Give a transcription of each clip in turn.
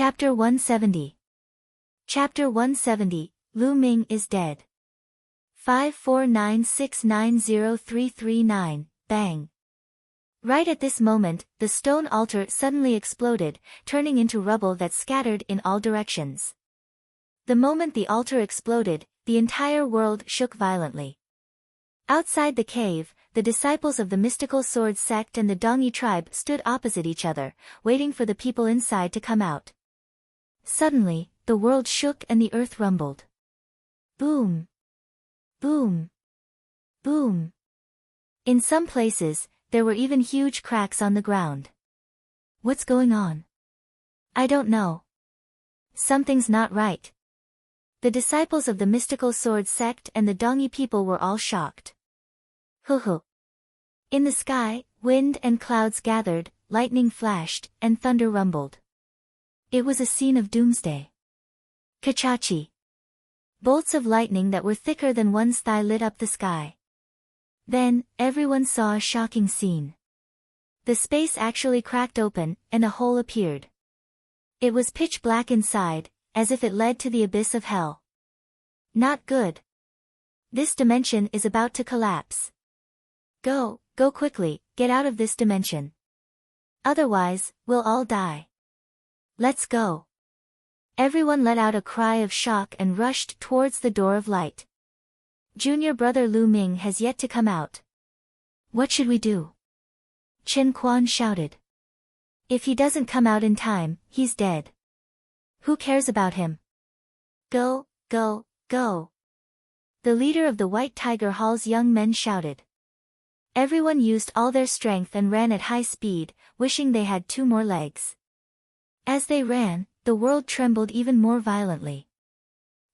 Chapter 170. Chapter 170, Lu Ming is dead. 549690339, bang. Right at this moment, the stone altar suddenly exploded, turning into rubble that scattered in all directions. The moment the altar exploded, the entire world shook violently. Outside the cave, the disciples of the mystical sword sect and the Dongyi tribe stood opposite each other, waiting for the people inside to come out. Suddenly, the world shook and the earth rumbled. Boom! Boom! Boom! In some places, there were even huge cracks on the ground. What's going on? I don't know. Something's not right. The disciples of the mystical sword sect and the Dongyi people were all shocked. Hoo-hoo. In the sky, wind and clouds gathered, lightning flashed, and thunder rumbled. It was a scene of doomsday. Kachachi. Bolts of lightning that were thicker than one's thigh lit up the sky. Then, everyone saw a shocking scene. The space actually cracked open, and a hole appeared. It was pitch black inside, as if it led to the abyss of hell. Not good. This dimension is about to collapse. Go quickly, get out of this dimension. Otherwise, we'll all die. Let's go. Everyone let out a cry of shock and rushed towards the door of light. Junior brother Lu Ming has yet to come out. What should we do? Chen Quan shouted. If he doesn't come out in time, he's dead. Who cares about him? Go, go, go. The leader of the White Tiger Hall's young men shouted. Everyone used all their strength and ran at high speed, wishing they had 2 more legs. As they ran, the world trembled even more violently.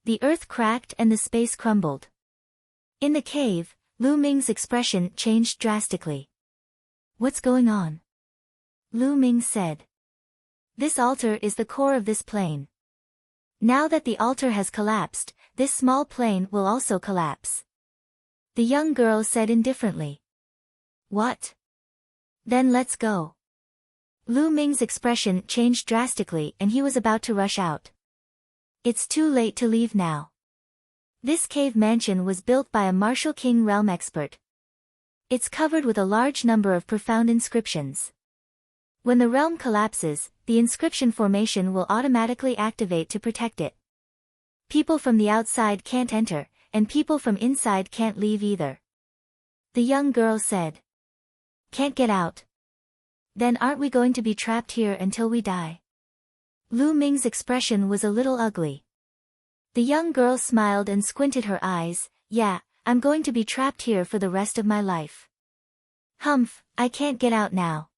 The earth cracked and the space crumbled. In the cave, Lu Ming's expression changed drastically. What's going on? Lu Ming said. This altar is the core of this plane. Now that the altar has collapsed, this small plane will also collapse. The young girl said indifferently. What? Then let's go. Lu Ming's expression changed drastically and he was about to rush out. It's too late to leave now. This cave mansion was built by a martial king realm expert. It's covered with a large number of profound inscriptions. When the realm collapses, the inscription formation will automatically activate to protect it. People from the outside can't enter, and people from inside can't leave either. The young girl said. Can't get out. Then aren't we going to be trapped here until we die? Lu Ming's expression was a little ugly. The young girl smiled and squinted her eyes. Yeah, I'm going to be trapped here for the rest of my life. Humph, I can't get out now.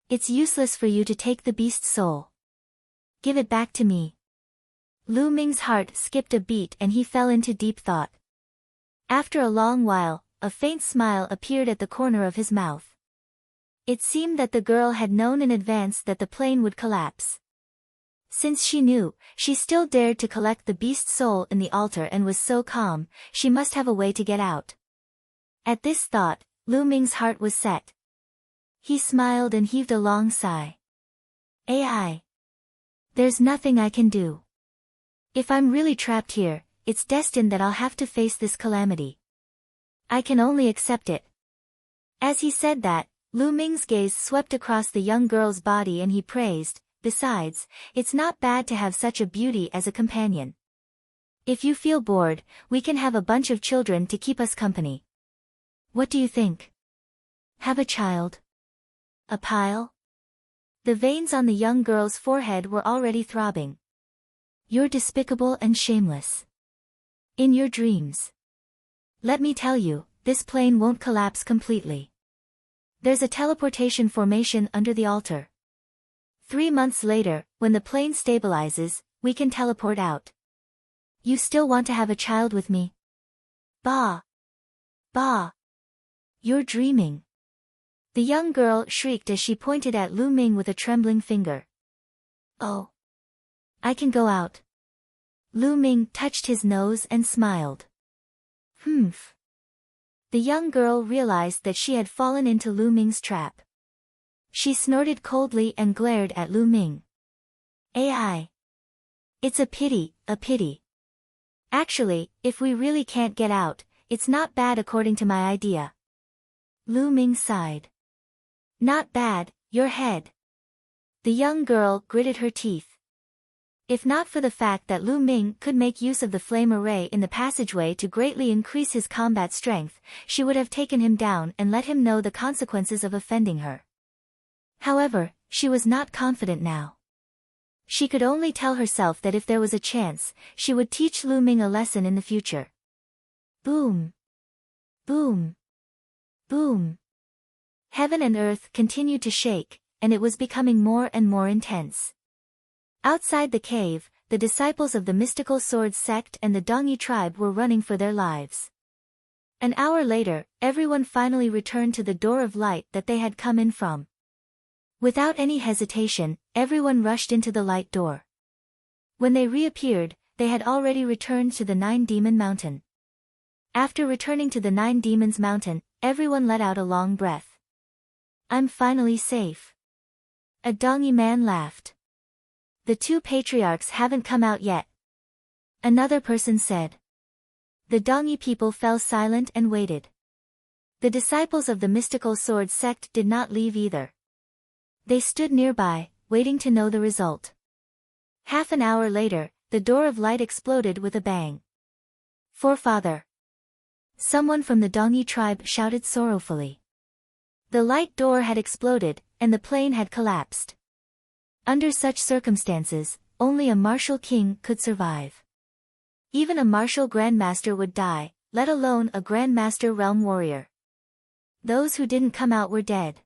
It's useless for you to take the beast's soul. Give it back to me. Lu Ming's heart skipped a beat and he fell into deep thought. After a long while, a faint smile appeared at the corner of his mouth. It seemed that the girl had known in advance that the plane would collapse. Since she knew, she still dared to collect the beast's soul in the altar and was so calm, she must have a way to get out. At this thought, Lu Ming's heart was set. He smiled and heaved a long sigh. AI. There's nothing I can do. If I'm really trapped here, it's destined that I'll have to face this calamity. I can only accept it. As he said that, Lu Ming's gaze swept across the young girl's body and he praised, besides, it's not bad to have such a beauty as a companion. If you feel bored, we can have a bunch of children to keep us company. What do you think? Have a child? A pile? The veins on the young girl's forehead were already throbbing. You're despicable and shameless. In your dreams. Let me tell you, this plane won't collapse completely. There's a teleportation formation under the altar. 3 months later, when the plane stabilizes, we can teleport out. You still want to have a child with me? Bah! Bah! You're dreaming. The young girl shrieked as she pointed at Lu Ming with a trembling finger. Oh! I can go out. Lu Ming touched his nose and smiled. Humph. The young girl realized that she had fallen into Lu Ming's trap. She snorted coldly and glared at Lu Ming. AI. It's a pity, a pity. Actually, if we really can't get out, it's not bad according to my idea. Lu Ming sighed. Not bad, your head. The young girl gritted her teeth. If not for the fact that Lu Ming could make use of the flame array in the passageway to greatly increase his combat strength, she would have taken him down and let him know the consequences of offending her. However, she was not confident now. She could only tell herself that if there was a chance, she would teach Lu Ming a lesson in the future. Boom! Boom! Boom! Heaven and earth continued to shake, and it was becoming more and more intense. Outside the cave, the disciples of the mystical sword sect and the Dongyi tribe were running for their lives. An hour later, everyone finally returned to the door of light that they had come in from. Without any hesitation, everyone rushed into the light door. When they reappeared, they had already returned to the Nine Demon Mountain. After returning to the Nine Demons Mountain, everyone let out a long breath. I'm finally safe. A Dongyi man laughed. The two patriarchs haven't come out yet. Another person said. The Dongyi people fell silent and waited. The disciples of the mystical sword sect did not leave either. They stood nearby, waiting to know the result. Half an hour later, the door of light exploded with a bang. Forefather! Someone from the Dongyi tribe shouted sorrowfully. The light door had exploded, and the plane had collapsed. Under such circumstances, only a martial king could survive. Even a martial grandmaster would die, let alone a grandmaster realm warrior. Those who didn't come out were dead.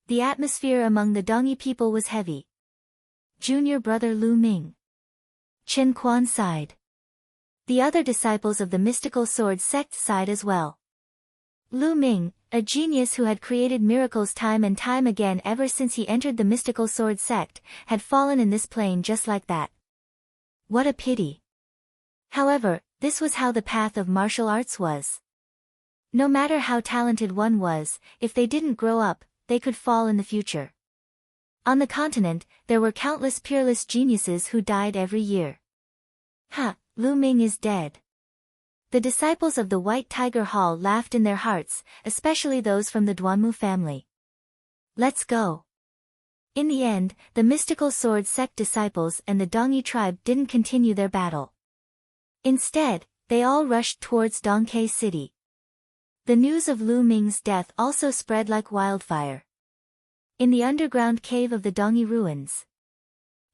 The atmosphere among the Dongyi people was heavy. Junior brother Lu Ming. Chen Quan sighed. The other disciples of the mystical sword sect sighed as well. Lu Ming, a genius who had created miracles time and time again ever since he entered the mystical sword sect, had fallen in this plane just like that. What a pity. However, this was how the path of martial arts was. No matter how talented one was, if they didn't grow up, they could fall in the future. On the continent, there were countless peerless geniuses who died every year. Ha, Lu Ming is dead. The disciples of the White Tiger Hall laughed in their hearts, especially those from the Duanmu family. Let's go. In the end, the mystical sword sect disciples and the Dongyi tribe didn't continue their battle. Instead, they all rushed towards Dongke City. The news of Lu Ming's death also spread like wildfire. In the underground cave of the Dongyi ruins,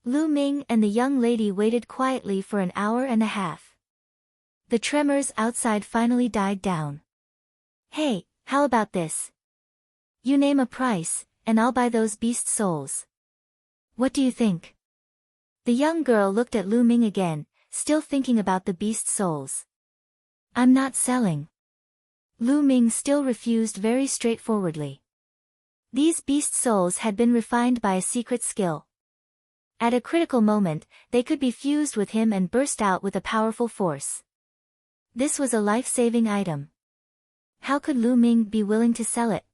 Lu Ming and the young lady waited quietly for an hour and a half. The tremors outside finally died down. Hey, how about this? You name a price, and I'll buy those beast souls. What do you think? The young girl looked at Lu Ming again, still thinking about the beast souls. I'm not selling. Lu Ming still refused very straightforwardly. These beast souls had been refined by a secret skill. At a critical moment, they could be fused with him and burst out with a powerful force. This was a life-saving item. How could Lu Ming be willing to sell it?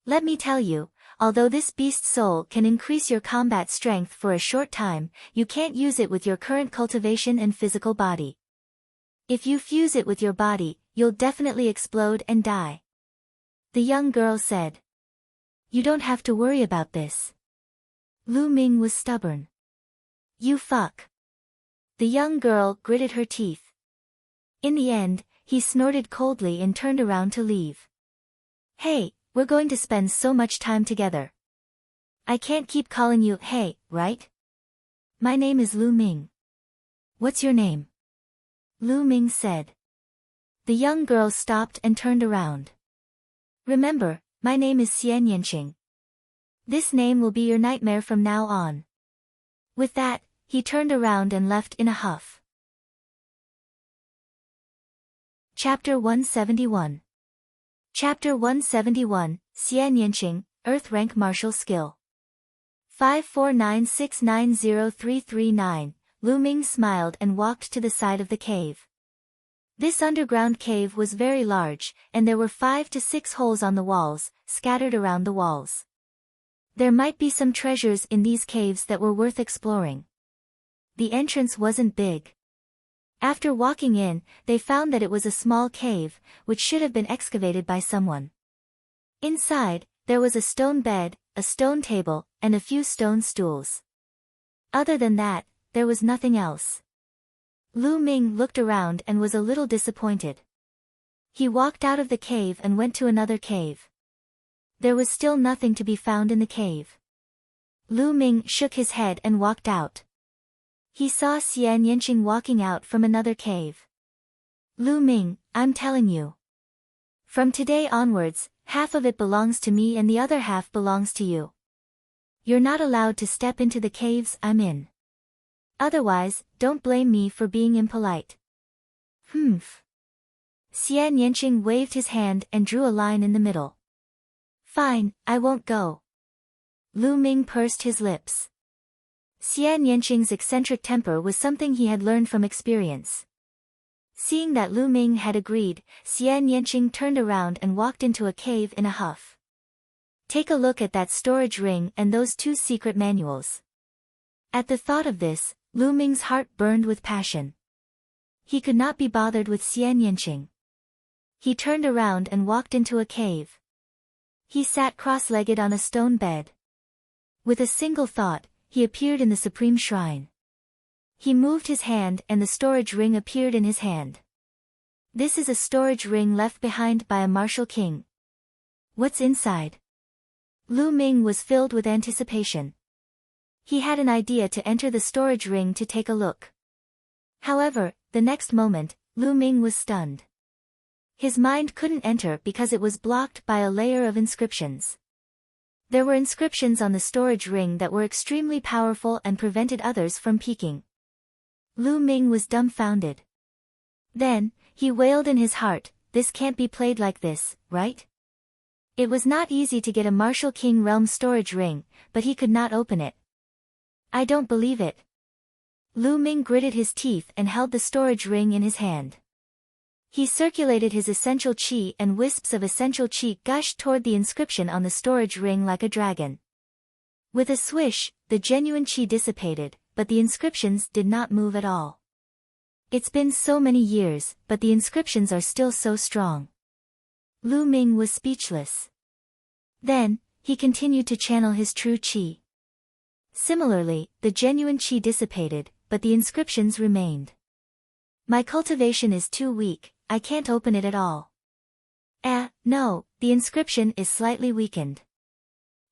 Let me tell you, although this beast soul can increase your combat strength for a short time, you can't use it with your current cultivation and physical body. If you fuse it with your body, you'll definitely explode and die. The young girl said. You don't have to worry about this. Lu Ming was stubborn. You fuck. The young girl gritted her teeth. In the end, he snorted coldly and turned around to leave. Hey, we're going to spend so much time together. I can't keep calling you hey, right? My name is Lu Ming. What's your name? Lu Ming said. The young girl stopped and turned around. Remember, my name is Xian Yanqing. This name will be your nightmare from now on. With that, he turned around and left in a huff. Chapter 171. Chapter 171, Xian Yanqing, Earth Rank Martial Skill. 549690339, Lu Ming smiled and walked to the side of the cave. This underground cave was very large, and there were 5 to 6 holes on the walls, scattered around the walls. There might be some treasures in these caves that were worth exploring. The entrance wasn't big. After walking in, they found that it was a small cave, which should have been excavated by someone. Inside, there was a stone bed, a stone table, and a few stone stools. Other than that, there was nothing else. Lu Ming looked around and was a little disappointed. He walked out of the cave and went to another cave. There was still nothing to be found in the cave. Lu Ming shook his head and walked out. He saw Xian Yanqing walking out from another cave. Lu Ming, I'm telling you. From today onwards, half of it belongs to me and the other half belongs to you. You're not allowed to step into the caves I'm in. Otherwise, don't blame me for being impolite. Humph. Xian Yanqing waved his hand and drew a line in the middle. Fine, I won't go. Lu Ming pursed his lips. Xian Yanqing's eccentric temper was something he had learned from experience. Seeing that Lu Ming had agreed, Xian Yanqing turned around and walked into a cave in a huff. Take a look at that storage ring and those 2 secret manuals. At the thought of this, Lu Ming's heart burned with passion. He could not be bothered with Xian Yanqing. He turned around and walked into a cave. He sat cross-legged on a stone bed. With a single thought, he appeared in the supreme shrine. He moved his hand and the storage ring appeared in his hand. This is a storage ring left behind by a martial king. What's inside? Lu Ming was filled with anticipation. He had an idea to enter the storage ring to take a look. However, the next moment, Lu Ming was stunned. His mind couldn't enter because it was blocked by a layer of inscriptions. There were inscriptions on the storage ring that were extremely powerful and prevented others from peeking. Lu Ming was dumbfounded. Then, he wailed in his heart, this can't be played like this, right? It was not easy to get a Martial King Realm storage ring, but he could not open it. I don't believe it. Lu Ming gritted his teeth and held the storage ring in his hand. He circulated his essential qi and wisps of essential qi gushed toward the inscription on the storage ring like a dragon. With a swish, the genuine qi dissipated, but the inscriptions did not move at all. It's been so many years, but the inscriptions are still so strong. Lu Ming was speechless. Then, he continued to channel his true qi. Similarly, the genuine qi dissipated, but the inscriptions remained. My cultivation is too weak, I can't open it at all. No, the inscription is slightly weakened.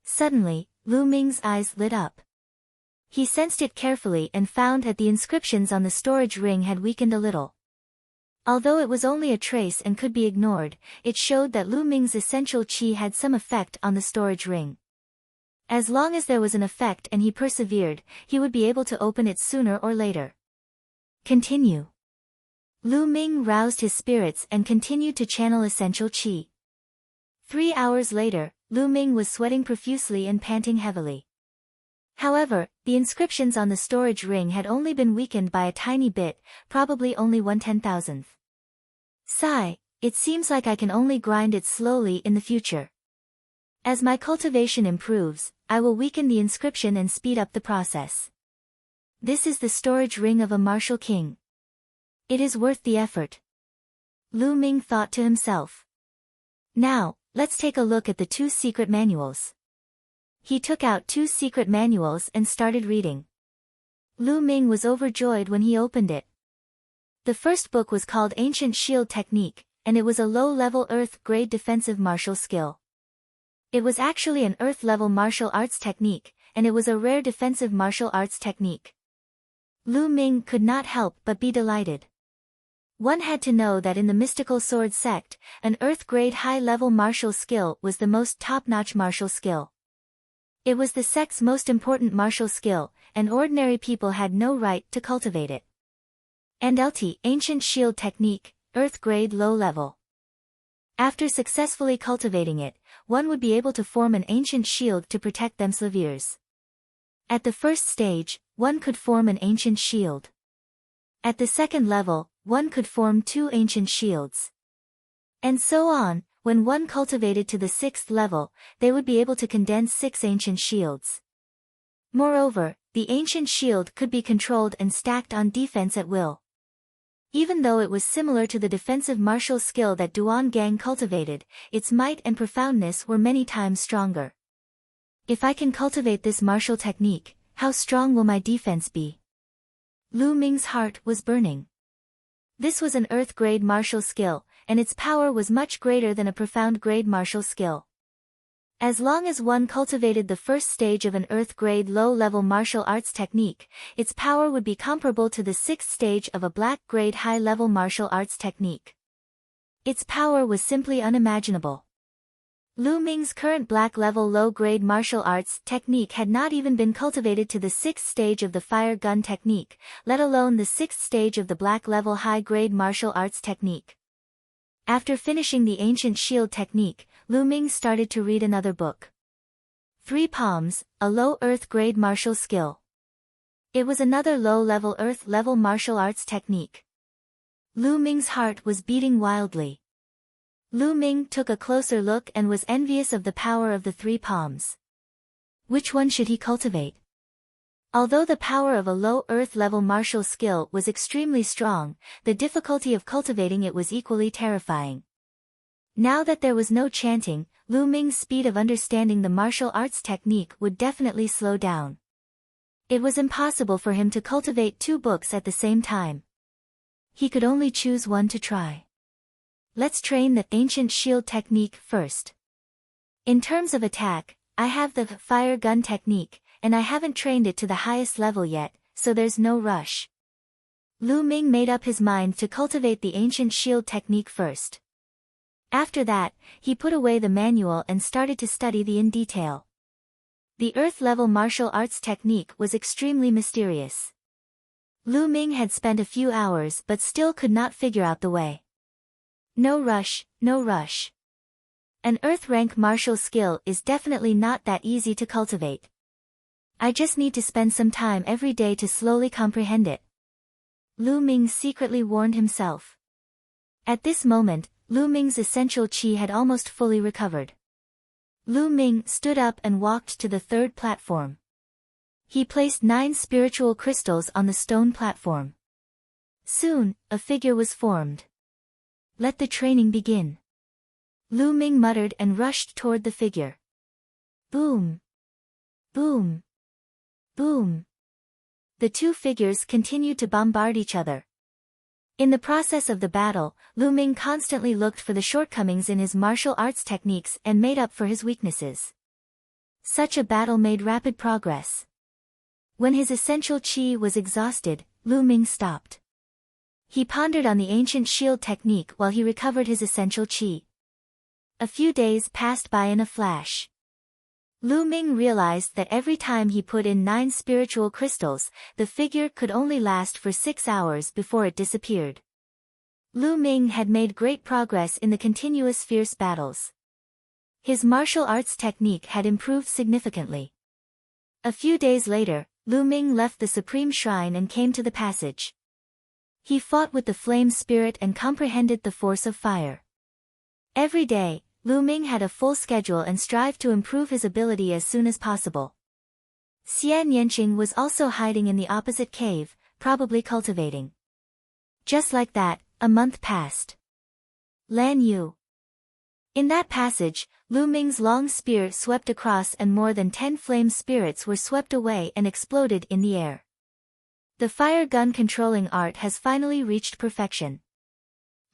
Suddenly, Lu Ming's eyes lit up. He sensed it carefully and found that the inscriptions on the storage ring had weakened a little. Although it was only a trace and could be ignored, it showed that Lu Ming's essential qi had some effect on the storage ring. As long as there was an effect and he persevered, he would be able to open it sooner or later. Continue. Lu Ming roused his spirits and continued to channel essential qi. 3 hours later, Lu Ming was sweating profusely and panting heavily. However, the inscriptions on the storage ring had only been weakened by a tiny bit, probably only 1/10,000th. Sigh, it seems like I can only grind it slowly in the future. As my cultivation improves, I will weaken the inscription and speed up the process. This is the storage ring of a martial king. It is worth the effort. Lu Ming thought to himself. Now, let's take a look at the 2 secret manuals. He took out 2 secret manuals and started reading. Lu Ming was overjoyed when he opened it. The first book was called Ancient Shield Technique, and it was a low-level Earth-grade defensive martial skill. It was actually an Earth-level martial arts technique, and it was a rare defensive martial arts technique. Lu Ming could not help but be delighted. One had to know that in the mystical sword sect, an Earth-grade high-level martial skill was the most top-notch martial skill. It was the sect's most important martial skill, and ordinary people had no right to cultivate it. And LT, Ancient Shield Technique, Earth-grade low-level. After successfully cultivating it, one would be able to form an ancient shield to protect themselves. At the first stage, one could form an ancient shield. At the second level, one could form 2 ancient shields. And so on, when one cultivated to the 6th level, they would be able to condense 6 ancient shields. Moreover, the ancient shield could be controlled and stacked on defense at will. Even though it was similar to the defensive martial skill that Duan Gang cultivated, its might and profoundness were many times stronger. If I can cultivate this martial technique, how strong will my defense be? Lu Ming's heart was burning. This was an earth-grade martial skill, and its power was much greater than a profound-grade martial skill. As long as one cultivated the first stage of an earth-grade low-level martial arts technique, its power would be comparable to the 6th stage of a black-grade high-level martial arts technique. Its power was simply unimaginable. Lu Ming's current black-level low-grade martial arts technique had not even been cultivated to the 6th stage of the fire gun technique, let alone the 6th stage of the black-level high-grade martial arts technique. After finishing the ancient shield technique, Lu Ming started to read another book. 3 Palms, a low earth-grade martial skill. It was another low-level earth-level martial arts technique. Lu Ming's heart was beating wildly. Lu Ming took a closer look and was envious of the power of the 3 Palms. Which one should he cultivate? Although the power of a low earth-level martial skill was extremely strong, the difficulty of cultivating it was equally terrifying. Now that there was no chanting, Lu Ming's speed of understanding the martial arts technique would definitely slow down. It was impossible for him to cultivate 2 books at the same time. He could only choose one to try. Let's train the ancient shield technique first. In terms of attack, I have the fire gun technique, and I haven't trained it to the highest level yet, so there's no rush. Lu Ming made up his mind to cultivate the ancient shield technique first. After that, he put away the manual and started to study the in detail. The earth-level martial arts technique was extremely mysterious. Lu Ming had spent a few hours but still could not figure out the way. No rush, no rush. An earth-rank martial skill is definitely not that easy to cultivate. I just need to spend some time every day to slowly comprehend it. Lu Ming secretly warned himself. At this moment, Lu Ming's essential qi had almost fully recovered. Lu Ming stood up and walked to the 3rd platform. He placed 9 spiritual crystals on the stone platform. Soon, a figure was formed. Let the training begin. Lu Ming muttered and rushed toward the figure. Boom! Boom! Boom! The 2 figures continued to bombard each other. In the process of the battle, Lu Ming constantly looked for the shortcomings in his martial arts techniques and made up for his weaknesses. Such a battle made rapid progress. When his essential qi was exhausted, Lu Ming stopped. He pondered on the ancient shield technique while he recovered his essential qi. A few days passed by in a flash. Lu Ming realized that every time he put in 9 spiritual crystals, the figure could only last for 6 hours before it disappeared. Lu Ming had made great progress in the continuous fierce battles. His martial arts technique had improved significantly. A few days later, Lu Ming left the Supreme Shrine and came to the passage. He fought with the flame spirit and comprehended the force of fire. Every day, Lu Ming had a full schedule and strived to improve his ability as soon as possible. Xian Yanqing was also hiding in the opposite cave, probably cultivating. Just like that, a month passed. Lan Yu. In that passage, Lu Ming's long spear swept across and more than 10 flame spirits were swept away and exploded in the air. The fire gun controlling art has finally reached perfection.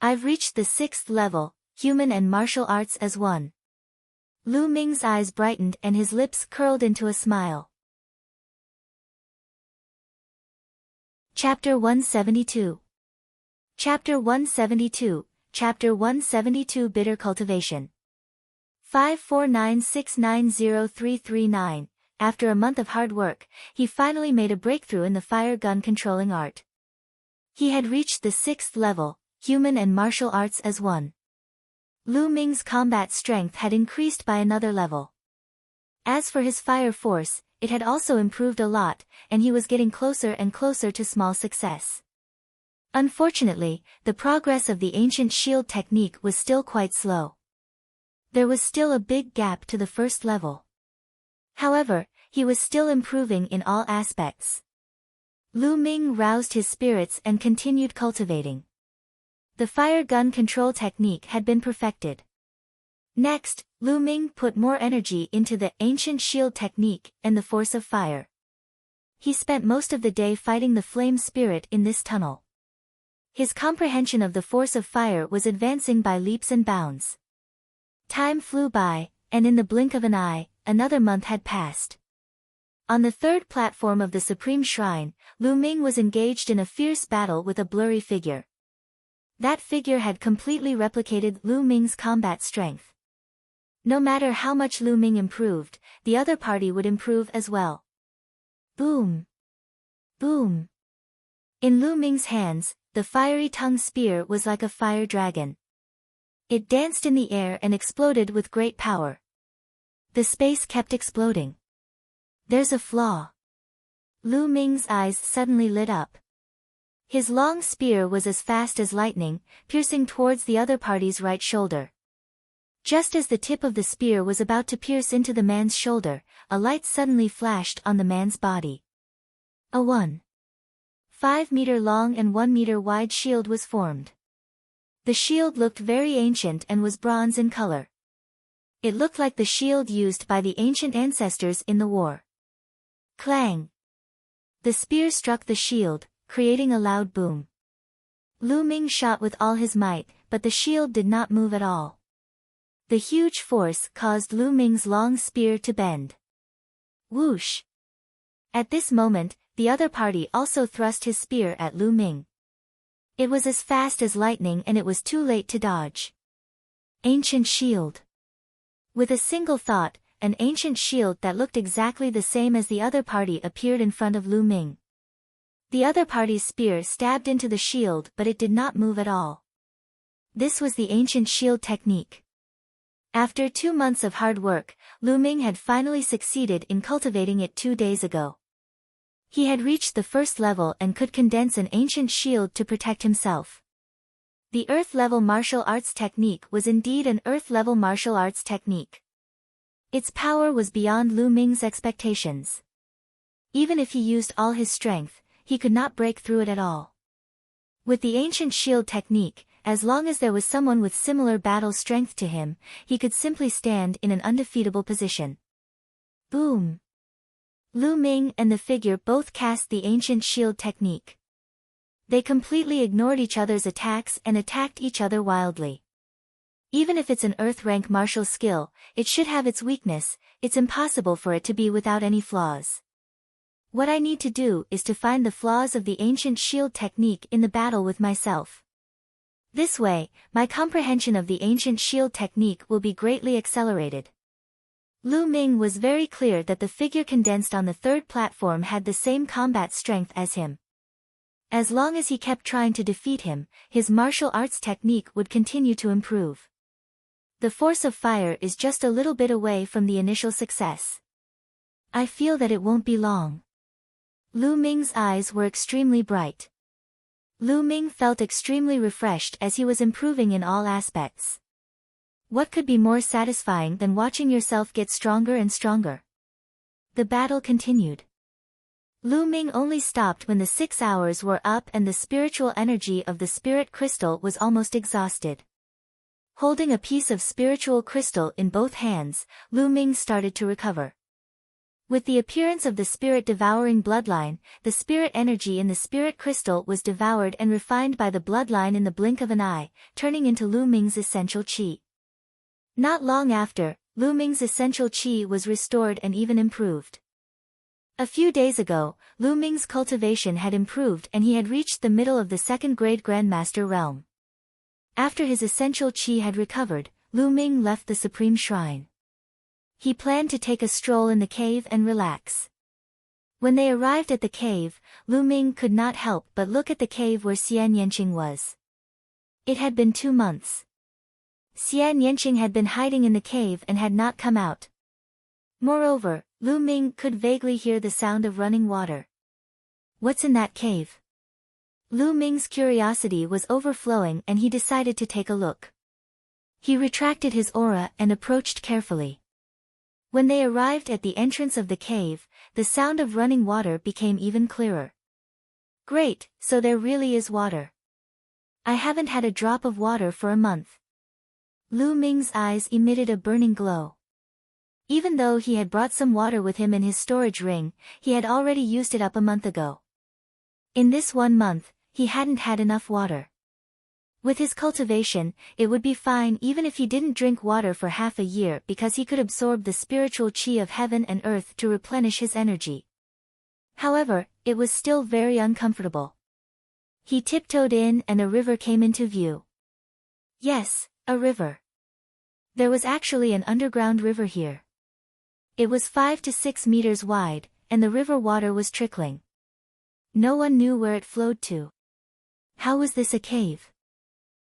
I've reached the 6th level, human and martial arts as one. Lu Ming's eyes brightened and his lips curled into a smile. Chapter 172. Chapter 172, Chapter 172 Bitter Cultivation. 549690339. After a month of hard work, he finally made a breakthrough in the fire gun controlling art. He had reached the 6th level, human and martial arts as one. Lu Ming's combat strength had increased by another level. As for his fire force, it had also improved a lot, and he was getting closer and closer to small success. Unfortunately, the progress of the ancient shield technique was still quite slow. There was still a big gap to the first level. However, he was still improving in all aspects. Lu Ming roused his spirits and continued cultivating. The fire gun control technique had been perfected. Next, Lu Ming put more energy into the ancient shield technique and the force of fire. He spent most of the day fighting the flame spirit in this tunnel. His comprehension of the force of fire was advancing by leaps and bounds. Time flew by, and in the blink of an eye, another month had passed. On the third platform of the Supreme Shrine, Lu Ming was engaged in a fierce battle with a blurry figure. That figure had completely replicated Lu Ming's combat strength. No matter how much Lu Ming improved, the other party would improve as well. Boom! Boom! In Lu Ming's hands, the fiery tongue spear was like a fire dragon. It danced in the air and exploded with great power. The space kept exploding. There's a flaw. Lu Ming's eyes suddenly lit up. His long spear was as fast as lightning, piercing towards the other party's right shoulder. Just as the tip of the spear was about to pierce into the man's shoulder, a light suddenly flashed on the man's body. A 1.5 meter long and 1 meter wide shield was formed. The shield looked very ancient and was bronze in color. It looked like the shield used by the ancient ancestors in the war. Clang! The spear struck the shield, creating a loud boom. Lu Ming shot with all his might, but the shield did not move at all. The huge force caused Lu Ming's long spear to bend. Whoosh! At this moment, the other party also thrust his spear at Lu Ming. It was as fast as lightning and it was too late to dodge. Ancient shield. With a single thought, an ancient shield that looked exactly the same as the other party appeared in front of Lu Ming. The other party's spear stabbed into the shield but it did not move at all. This was the ancient shield technique. After 2 months of hard work, Lu Ming had finally succeeded in cultivating it 2 days ago. He had reached the first level and could condense an ancient shield to protect himself. The Earth-level martial arts technique was indeed an Earth-level martial arts technique. Its power was beyond Lu Ming's expectations. Even if he used all his strength, he could not break through it at all. With the ancient shield technique, as long as there was someone with similar battle strength to him, he could simply stand in an undefeatable position. Boom! Lu Ming and the figure both cast the ancient shield technique. They completely ignored each other's attacks and attacked each other wildly. Even if it's an Earth-rank martial skill, it should have its weakness. It's impossible for it to be without any flaws. What I need to do is to find the flaws of the ancient shield technique in the battle with myself. This way, my comprehension of the ancient shield technique will be greatly accelerated. Lu Ming was very clear that the figure condensed on the third platform had the same combat strength as him. As long as he kept trying to defeat him, his martial arts technique would continue to improve. The force of fire is just a little bit away from the initial success. I feel that it won't be long. Lu Ming's eyes were extremely bright. Lu Ming felt extremely refreshed as he was improving in all aspects. What could be more satisfying than watching yourself get stronger and stronger? The battle continued. Lu Ming only stopped when the 6 hours were up and the spiritual energy of the spirit crystal was almost exhausted. Holding a piece of spiritual crystal in both hands, Lu Ming started to recover. With the appearance of the spirit-devouring bloodline, the spirit energy in the spirit crystal was devoured and refined by the bloodline in the blink of an eye, turning into Lu Ming's essential qi. Not long after, Lu Ming's essential qi was restored and even improved. A few days ago, Lu Ming's cultivation had improved and he had reached the middle of the second-grade Grandmaster realm. After his essential qi had recovered, Lu Ming left the Supreme Shrine. He planned to take a stroll in the cave and relax. When they arrived at the cave, Lu Ming could not help but look at the cave where Xian Yanqing was. It had been 2 months. Xian Yanqing had been hiding in the cave and had not come out. Moreover, Lu Ming could vaguely hear the sound of running water. What's in that cave? Lu Ming's curiosity was overflowing and he decided to take a look. He retracted his aura and approached carefully. When they arrived at the entrance of the cave, the sound of running water became even clearer. Great, so there really is water. I haven't had a drop of water for a month. Lu Ming's eyes emitted a burning glow. Even though he had brought some water with him in his storage ring, he had already used it up a month ago. In this 1 month, he hadn't had enough water. With his cultivation, it would be fine even if he didn't drink water for half a year because he could absorb the spiritual qi of heaven and earth to replenish his energy. However, it was still very uncomfortable. He tiptoed in and a river came into view. Yes, a river. There was actually an underground river here. It was 5 to 6 meters wide, and the river water was trickling. No one knew where it flowed to. How was this a cave?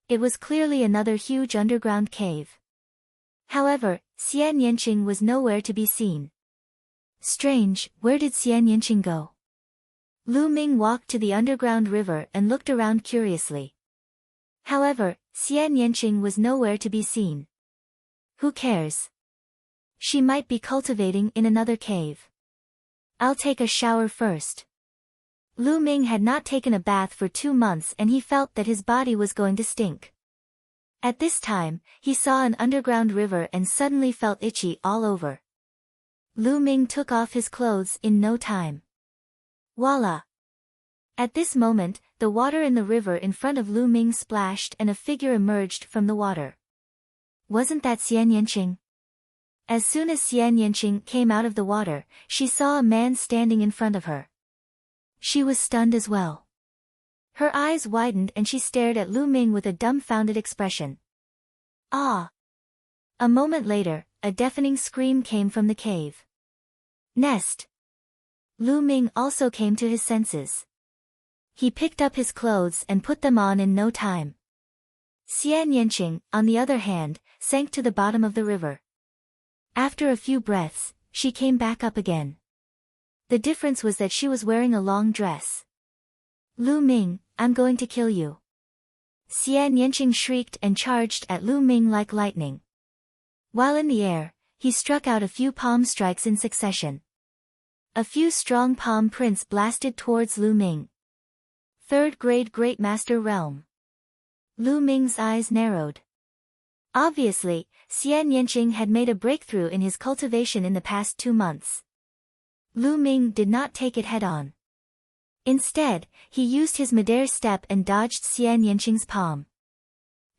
It was clearly another huge underground cave. However, Xian Yanqing was nowhere to be seen. Strange, where did Xian Yanqing go? Lu Ming walked to the underground river and looked around curiously. However, Xian Yanqing was nowhere to be seen. Who cares? She might be cultivating in another cave. I'll take a shower first. Lu Ming had not taken a bath for 2 months and he felt that his body was going to stink. At this time, he saw an underground river and suddenly felt itchy all over. Lu Ming took off his clothes in no time. Voila! At this moment, the water in the river in front of Lu Ming splashed and a figure emerged from the water. Wasn't that Xian Yanqing? As soon as Xian Yanqing came out of the water, she saw a man standing in front of her. She was stunned as well. Her eyes widened and she stared at Lu Ming with a dumbfounded expression. Ah! A moment later, a deafening scream came from the cave. Nest! Lu Ming also came to his senses. He picked up his clothes and put them on in no time. Xian Yanqing, on the other hand, sank to the bottom of the river. After a few breaths, she came back up again. The difference was that she was wearing a long dress. Lu Ming, I'm going to kill you. Xian Yanqing shrieked and charged at Lu Ming like lightning. While in the air, he struck out a few palm strikes in succession. A few strong palm prints blasted towards Lu Ming. 3rd grade Great Master Realm. Lu Ming's eyes narrowed. Obviously, Xian Yanqing had made a breakthrough in his cultivation in the past 2 months. Lu Ming did not take it head-on. Instead, he used his midair step and dodged Xian Yanqing's palm.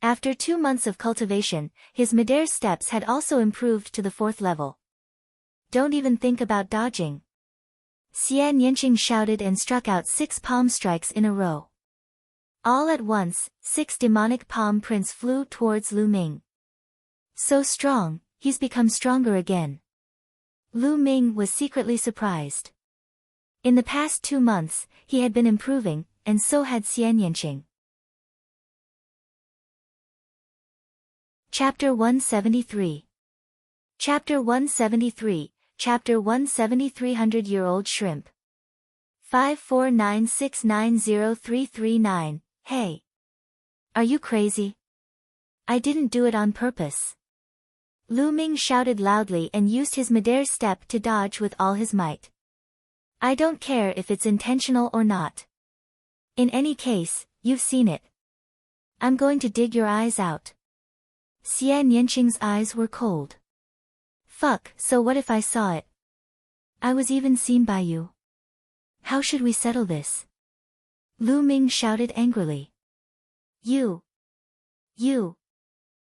After 2 months of cultivation, his midair steps had also improved to the 4th level. Don't even think about dodging. Xian Yanqing shouted and struck out 6 palm strikes in a row. All at once, 6 demonic palm prints flew towards Lu Ming. So strong, he's become stronger again. Lu Ming was secretly surprised. In the past 2 months, he had been improving, and so had Xian Yanqing. Chapter 173. Chapter 173, Chapter 173 100-year-old shrimp. 549690339, hey. Are you crazy? I didn't do it on purpose. Lu Ming shouted loudly and used his midair step to dodge with all his might. I don't care if it's intentional or not. In any case, you've seen it. I'm going to dig your eyes out. Xian Yanqing's eyes were cold. Fuck, so what if I saw it? I was even seen by you. How should we settle this? Lu Ming shouted angrily. You.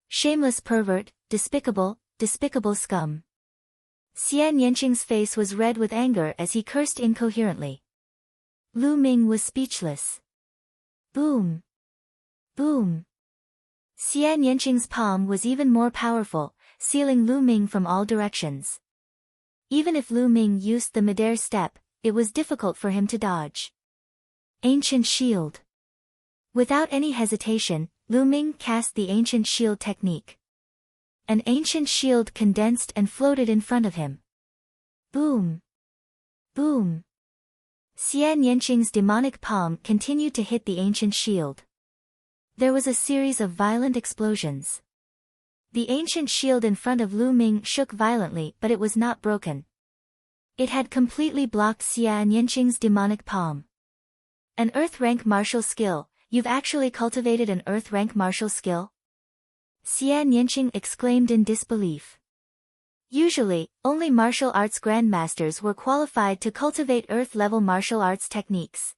Shameless pervert, despicable scum. Xian Yanqing's face was red with anger as he cursed incoherently. Lu Ming was speechless. Boom. Boom. Xian Yanqing's palm was even more powerful, sealing Lu Ming from all directions. Even if Lu Ming used the midair step, it was difficult for him to dodge. Ancient Shield. Without any hesitation, Lu Ming cast the Ancient Shield technique. An ancient shield condensed and floated in front of him. Boom. Boom. Xian Yanqing's demonic palm continued to hit the ancient shield. There was a series of violent explosions. The ancient shield in front of Lu Ming shook violently, but it was not broken. It had completely blocked Xian Yanqing's demonic palm. An Earth-rank martial skill. You've actually cultivated an Earth-rank martial skill? Xian Yanqing exclaimed in disbelief. Usually, only martial arts grandmasters were qualified to cultivate Earth-level martial arts techniques.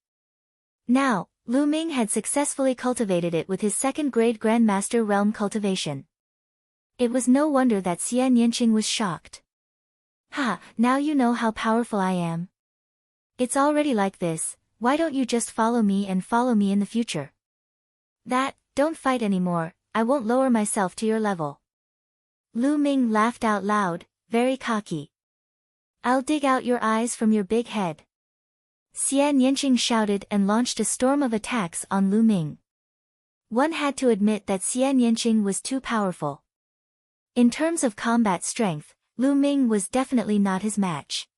Now, Lu Ming had successfully cultivated it with his second-grade grandmaster realm cultivation. It was no wonder that Xian Yanqing was shocked. Ha, now you know how powerful I am. It's already like this, why don't you just follow me and follow me in the future? Don't fight anymore, I won't lower myself to your level. Lu Ming laughed out loud, very cocky. I'll dig out your eyes from your big head. Xian Yanqing shouted and launched a storm of attacks on Lu Ming. One had to admit that Xian Yanqing was too powerful. In terms of combat strength, Lu Ming was definitely not his match.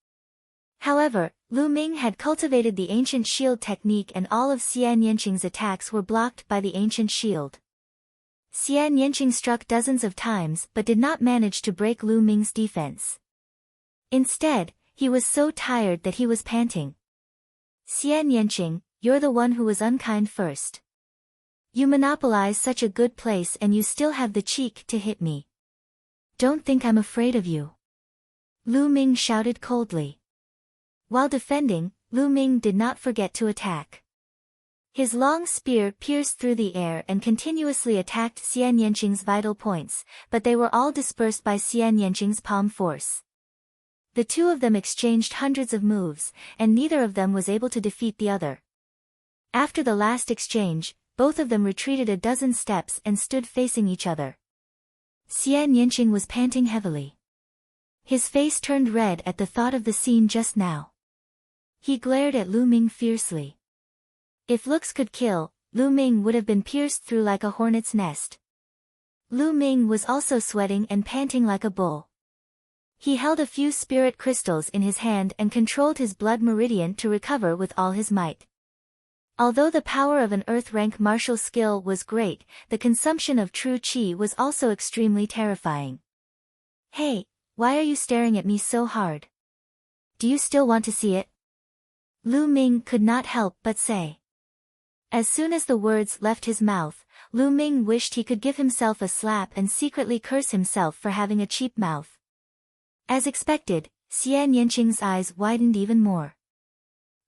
However, Lu Ming had cultivated the ancient shield technique and all of Xian Yanqing's attacks were blocked by the ancient shield. Xian Yanqing struck dozens of times but did not manage to break Lu Ming's defense. Instead, he was so tired that he was panting. Xian Yanqing, you're the one who was unkind first. You monopolize such a good place and you still have the cheek to hit me. Don't think I'm afraid of you. Lu Ming shouted coldly. While defending, Lu Ming did not forget to attack. His long spear pierced through the air and continuously attacked Xian Yanqing's vital points, but they were all dispersed by Xian Yanqing's palm force. The two of them exchanged hundreds of moves, and neither of them was able to defeat the other. After the last exchange, both of them retreated a dozen steps and stood facing each other. Xian Yanqing was panting heavily. His face turned red at the thought of the scene just now. He glared at Lu Ming fiercely. If looks could kill, Lu Ming would have been pierced through like a hornet's nest. Lu Ming was also sweating and panting like a bull. He held a few spirit crystals in his hand and controlled his blood meridian to recover with all his might. Although the power of an Earth-rank martial skill was great, the consumption of true qi was also extremely terrifying. Hey, why are you staring at me so hard? Do you still want to see it? Lu Ming could not help but say. As soon as the words left his mouth, Lu Ming wished he could give himself a slap and secretly curse himself for having a cheap mouth. As expected, Xian Yanqing's eyes widened even more.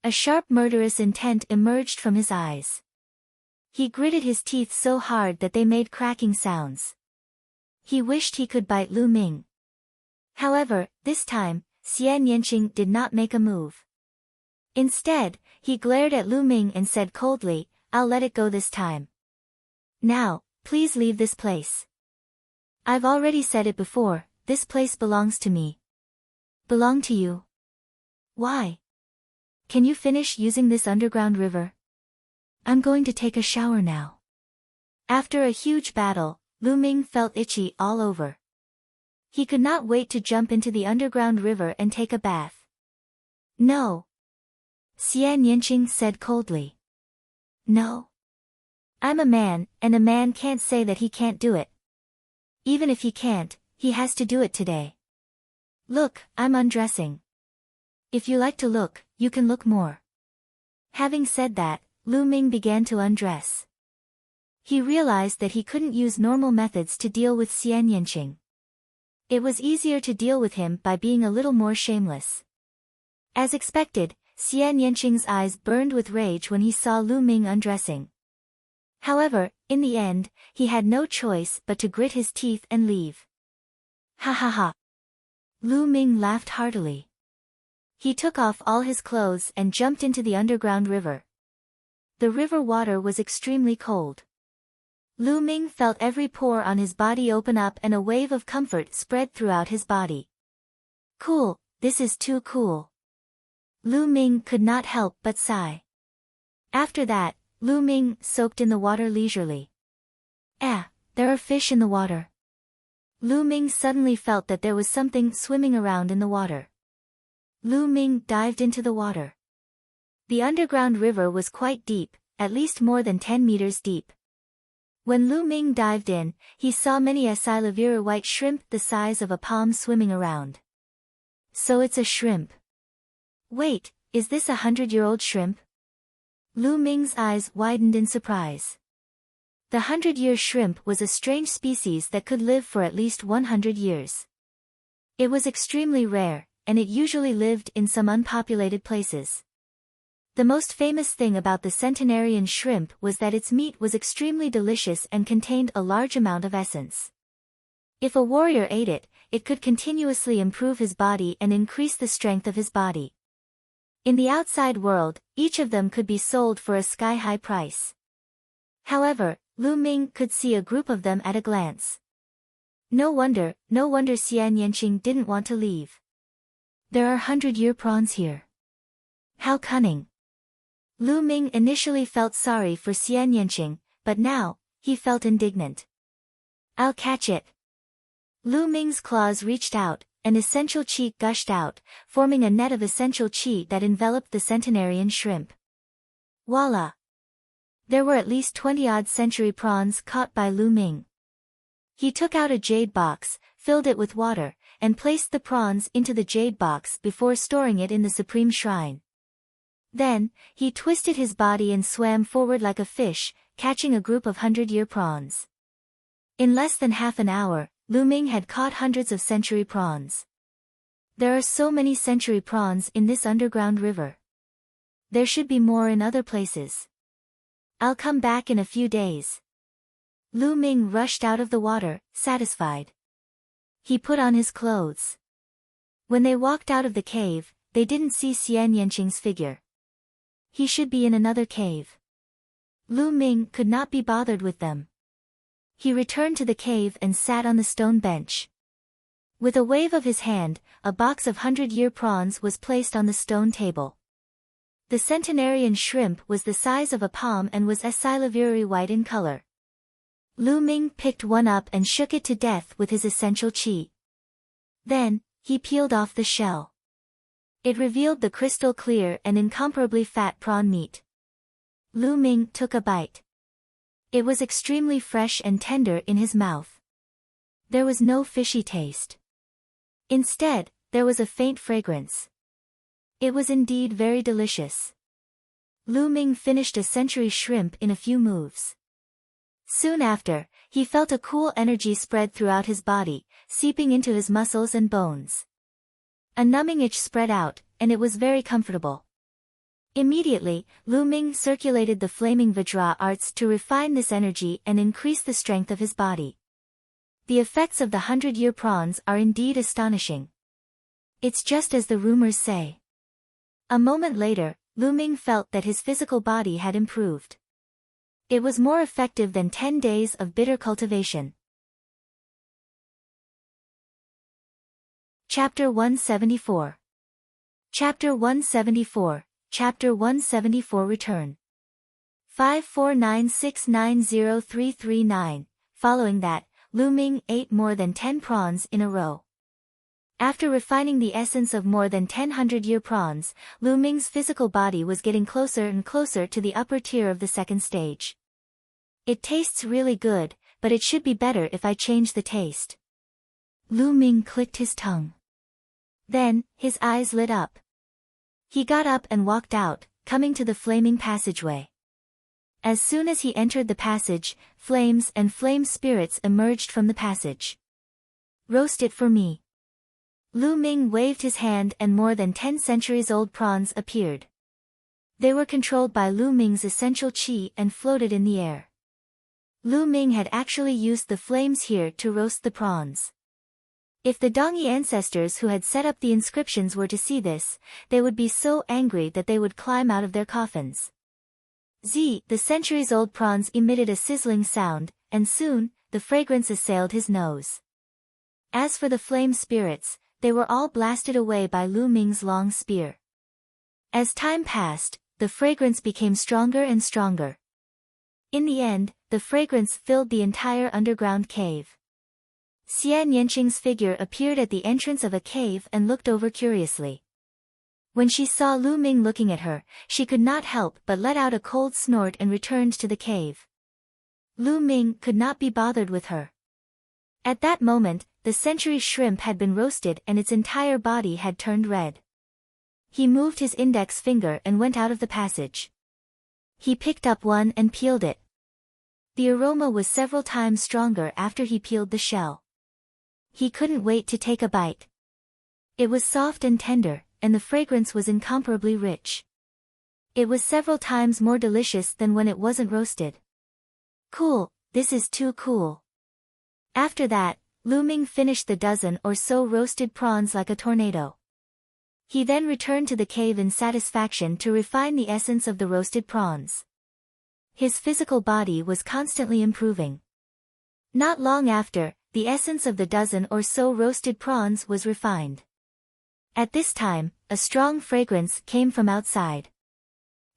A sharp murderous intent emerged from his eyes. He gritted his teeth so hard that they made cracking sounds. He wished he could bite Lu Ming. However, this time, Xian Yanqing did not make a move. Instead, he glared at Lu Ming and said coldly, I'll let it go this time. Now, please leave this place. I've already said it before, this place belongs to me. Belong to you? Why? Can you finish using this underground river? I'm going to take a shower now. After a huge battle, Lu Ming felt itchy all over. He could not wait to jump into the underground river and take a bath. No. Xian Yanqing said coldly. No. I'm a man, and a man can't say that he can't do it. Even if he can't, he has to do it today. Look, I'm undressing. If you like to look, you can look more. Having said that, Lu Ming began to undress. He realized that he couldn't use normal methods to deal with Xian Yanqing. It was easier to deal with him by being a little more shameless. As expected, Xian Yanqing's eyes burned with rage when he saw Lu Ming undressing. However, in the end, he had no choice but to grit his teeth and leave. Ha ha ha. Lu Ming laughed heartily. He took off all his clothes and jumped into the underground river. The river water was extremely cold. Lu Ming felt every pore on his body open up and a wave of comfort spread throughout his body. Cool, this is too cool. Lu Ming could not help but sigh. After that, Lu Ming soaked in the water leisurely. Ah, there are fish in the water. Lu Ming suddenly felt that there was something swimming around in the water. Lu Ming dived into the water. The underground river was quite deep, at least more than 10 meters deep. When Lu Ming dived in, he saw many acylavira white shrimp the size of a palm swimming around. So it's a shrimp. Wait, is this a 100-year-old shrimp? Lu Ming's eyes widened in surprise. The 100-year shrimp was a strange species that could live for at least 100 years. It was extremely rare, and it usually lived in some unpopulated places. The most famous thing about the centenarian shrimp was that its meat was extremely delicious and contained a large amount of essence. If a warrior ate it, it could continuously improve his body and increase the strength of his body. In the outside world, each of them could be sold for a sky-high price. However, Lu Ming could see a group of them at a glance. No wonder Xian Yanqing didn't want to leave. There are 100-year prawns here. How cunning. Lu Ming initially felt sorry for Xian Yanqing, but now, he felt indignant. I'll catch it. Lu Ming's claws reached out, and essential qi gushed out, forming a net of essential qi that enveloped the centenarian shrimp. Voila! There were at least 20-odd century prawns caught by Lu Ming. He took out a jade box, filled it with water, and placed the prawns into the jade box before storing it in the supreme shrine. Then, he twisted his body and swam forward like a fish, catching a group of 100-year prawns. In less than half an hour, Lu Ming had caught hundreds of century prawns. There are so many century prawns in this underground river. There should be more in other places. I'll come back in a few days. Lu Ming rushed out of the water, satisfied. He put on his clothes. When they walked out of the cave, they didn't see Xian Yanqing's figure. He should be in another cave. Lu Ming could not be bothered with them. He returned to the cave and sat on the stone bench. With a wave of his hand, a box of 100-year prawns was placed on the stone table. The centenarian shrimp was the size of a palm and was acylaviri white in color. Lu Ming picked one up and shook it to death with his essential qi. Then, he peeled off the shell. It revealed the crystal clear and incomparably fat prawn meat. Lu Ming took a bite. It was extremely fresh and tender in his mouth. There was no fishy taste. Instead, there was a faint fragrance. It was indeed very delicious. Lu Ming finished a century shrimp in a few moves. Soon after, he felt a cool energy spread throughout his body, seeping into his muscles and bones. A numbing itch spread out, and it was very comfortable. Immediately, Lu Ming circulated the flaming Vajra arts to refine this energy and increase the strength of his body. The effects of the 100-year prawns are indeed astonishing. It's just as the rumors say. A moment later, Lu Ming felt that his physical body had improved. It was more effective than 10 days of bitter cultivation. Chapter 174. Chapter 174, Chapter 174 Return. 549690339. Following that, Lu Ming ate more than 10 prawns in a row. After refining the essence of more than 100-year prawns, Lu Ming's physical body was getting closer and closer to the upper tier of the second stage. It tastes really good, but it should be better if I change the taste. Lu Ming clicked his tongue. Then, his eyes lit up. He got up and walked out, coming to the flaming passageway. As soon as he entered the passage, flames and flame spirits emerged from the passage. Roast it for me. Lu Ming waved his hand and more than 10 centuries-old prawns appeared. They were controlled by Lu Ming's essential qi and floated in the air. Lu Ming had actually used the flames here to roast the prawns. If the Dongyi ancestors who had set up the inscriptions were to see this, they would be so angry that they would climb out of their coffins. The centuries-old prawns emitted a sizzling sound, and soon, the fragrance assailed his nose. As for the flame spirits, they were all blasted away by Lu Ming's long spear. As time passed, the fragrance became stronger and stronger. In the end, the fragrance filled the entire underground cave. Xian Yanqing's figure appeared at the entrance of a cave and looked over curiously. When she saw Lu Ming looking at her, she could not help but let out a cold snort and returned to the cave. Lu Ming could not be bothered with her. At that moment, the century shrimp had been roasted and its entire body had turned red. He moved his index finger and went out of the passage. He picked up one and peeled it. The aroma was several times stronger after he peeled the shell. He couldn't wait to take a bite. It was soft and tender, and the fragrance was incomparably rich. It was several times more delicious than when it wasn't roasted. Cool, this is too cool. After that, Lu Ming finished the dozen or so roasted prawns like a tornado. He then returned to the cave in satisfaction to refine the essence of the roasted prawns. His physical body was constantly improving. Not long after, the essence of the dozen or so roasted prawns was refined. At this time, a strong fragrance came from outside.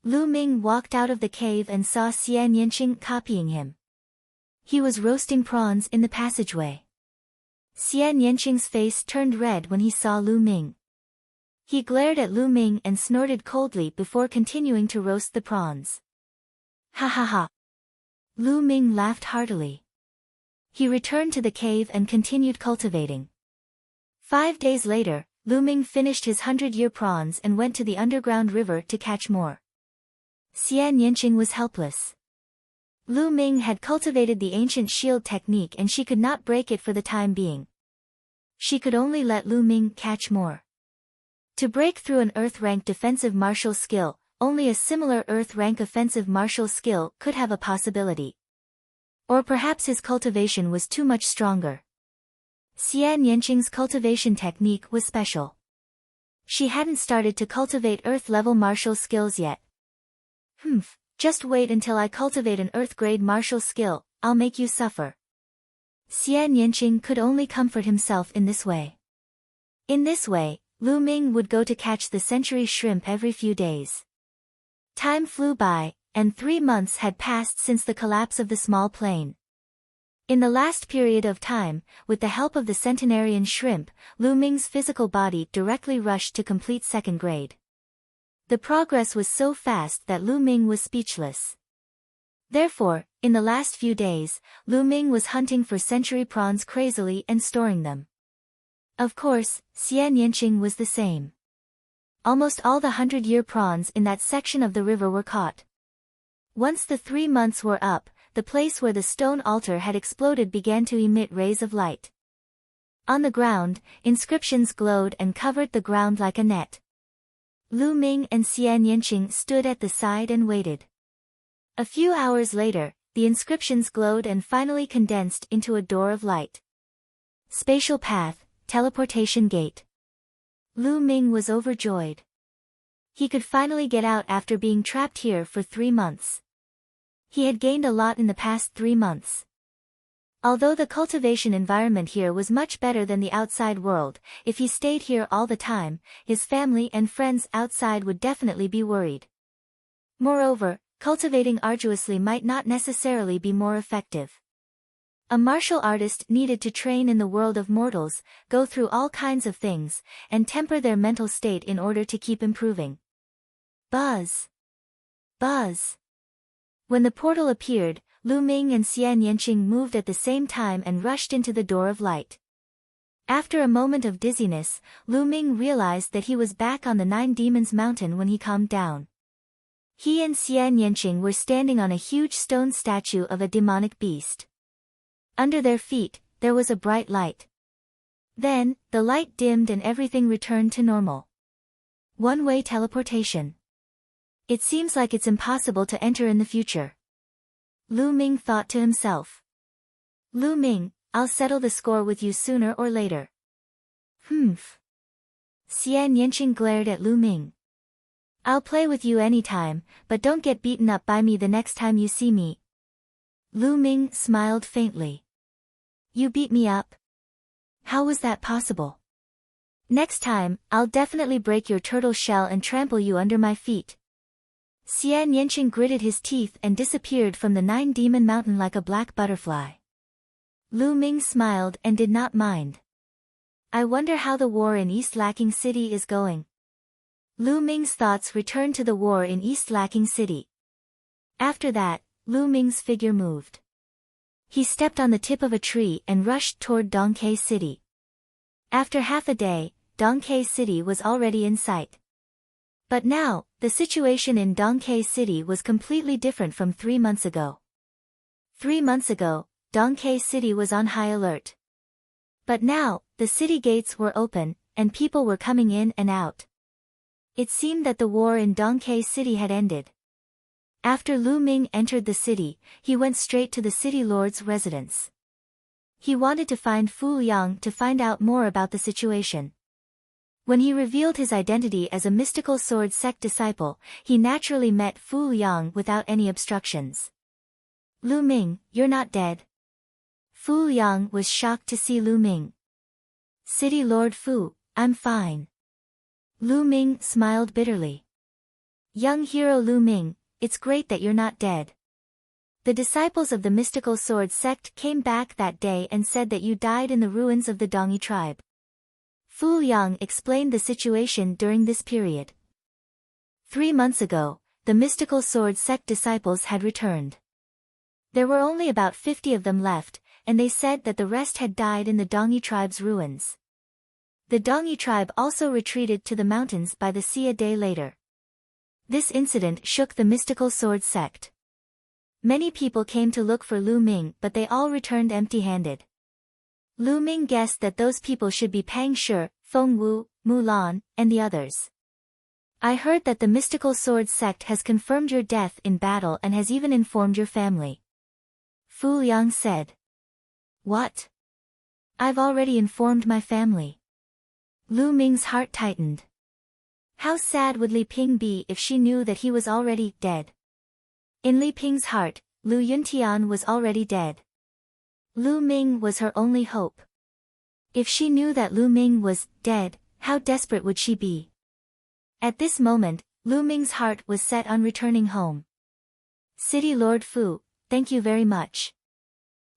Lu Ming walked out of the cave and saw Xian Yanqing copying him. He was roasting prawns in the passageway. Xian Yanqing's face turned red when he saw Lu Ming. He glared at Lu Ming and snorted coldly before continuing to roast the prawns. Ha ha ha. Lu Ming laughed heartily. He returned to the cave and continued cultivating. 5 days later, Lu Ming finished his 100-year prawns and went to the underground river to catch more. Xian Yanqing was helpless. Lu Ming had cultivated the ancient shield technique and she could not break it for the time being. She could only let Lu Ming catch more. To break through an Earth-rank defensive martial skill, only a similar Earth-rank offensive martial skill could have a possibility. Or perhaps his cultivation was too much stronger. Xian Yanqing's cultivation technique was special. She hadn't started to cultivate Earth-level martial skills yet. Just wait until I cultivate an Earth-grade martial skill, I'll make you suffer. Xian Yanqing could only comfort himself in this way. In this way, Lu Ming would go to catch the century shrimp every few days. Time flew by, and 3 months had passed since the collapse of the small plane. In the last period of time, with the help of the centenarian shrimp, Lu Ming's physical body directly rushed to complete 2nd grade. The progress was so fast that Lu Ming was speechless. Therefore, in the last few days, Lu Ming was hunting for century prawns crazily and storing them. Of course, Xian Yanqing was the same. Almost all the 100-year prawns in that section of the river were caught. Once the 3 months were up, the place where the stone altar had exploded began to emit rays of light. On the ground, inscriptions glowed and covered the ground like a net. Lu Ming and Xian Yanqing stood at the side and waited. A few hours later, the inscriptions glowed and finally condensed into a door of light. Spatial path, teleportation gate. Lu Ming was overjoyed. He could finally get out after being trapped here for 3 months. He had gained a lot in the past 3 months. Although the cultivation environment here was much better than the outside world, if he stayed here all the time, his family and friends outside would definitely be worried. Moreover, cultivating arduously might not necessarily be more effective. A martial artist needed to train in the world of mortals, go through all kinds of things, and temper their mental state in order to keep improving. Buzz! Buzz! When the portal appeared, Lu Ming and Xian Yanqing moved at the same time and rushed into the door of light. After a moment of dizziness, Lu Ming realized that he was back on the 9 Demons Mountain when he calmed down. He and Xian Yanqing were standing on a huge stone statue of a demonic beast. Under their feet, there was a bright light. Then, the light dimmed and everything returned to normal. One-way teleportation. It seems like it's impossible to enter in the future. Lu Ming thought to himself. Lu Ming, I'll settle the score with you sooner or later. Xian Yanqing glared at Lu Ming. I'll play with you anytime, but don't get beaten up by me the next time you see me. Lu Ming smiled faintly. You beat me up? How was that possible? Next time, I'll definitely break your turtle shell and trample you under my feet. Xian Yanqing gritted his teeth and disappeared from the 9 Demon Mountain like a black butterfly. Lu Ming smiled and did not mind. I wonder how the war in East Lacking City is going. Lu Ming's thoughts returned to the war in East Lacking City. After that, Lu Ming's figure moved. He stepped on the tip of a tree and rushed toward Dongke City. After half a day, Dongke City was already in sight. But now, the situation in Dongke City was completely different from 3 months ago. 3 months ago, Dongke City was on high alert. But now, the city gates were open, and people were coming in and out. It seemed that the war in Dongke City had ended. After Lu Ming entered the city, he went straight to the city lord's residence. He wanted to find Fu Yang to find out more about the situation. When he revealed his identity as a mystical sword sect disciple, he naturally met Fu Yang without any obstructions. Lu Ming, you're not dead. Fu Yang was shocked to see Lu Ming. City Lord Fu, I'm fine. Lu Ming smiled bitterly. Young hero Lu Ming, it's great that you're not dead. The disciples of the mystical sword sect came back that day and said that you died in the ruins of the Dongi tribe. Fu Yang explained the situation during this period. 3 months ago, the mystical sword sect disciples had returned. There were only about 50 of them left, and they said that the rest had died in the Dongi tribe's ruins. The Dongi tribe also retreated to the mountains by the sea a day later. This incident shook the mystical sword sect. Many people came to look for Lu Ming, but they all returned empty-handed. Lu Ming guessed that those people should be Pang Shi, Feng Wu, Mulan, and the others. I heard that the mystical sword sect has confirmed your death in battle and has even informed your family. Fu Yang said. What? I've already informed my family. Lu Ming's heart tightened. How sad would Li Ping be if she knew that he was already dead? In Li Ping's heart, Lu Yuntian was already dead. Lu Ming was her only hope. If she knew that Lu Ming was dead, how desperate would she be? At this moment, Lu Ming's heart was set on returning home. City Lord Fu, thank you very much.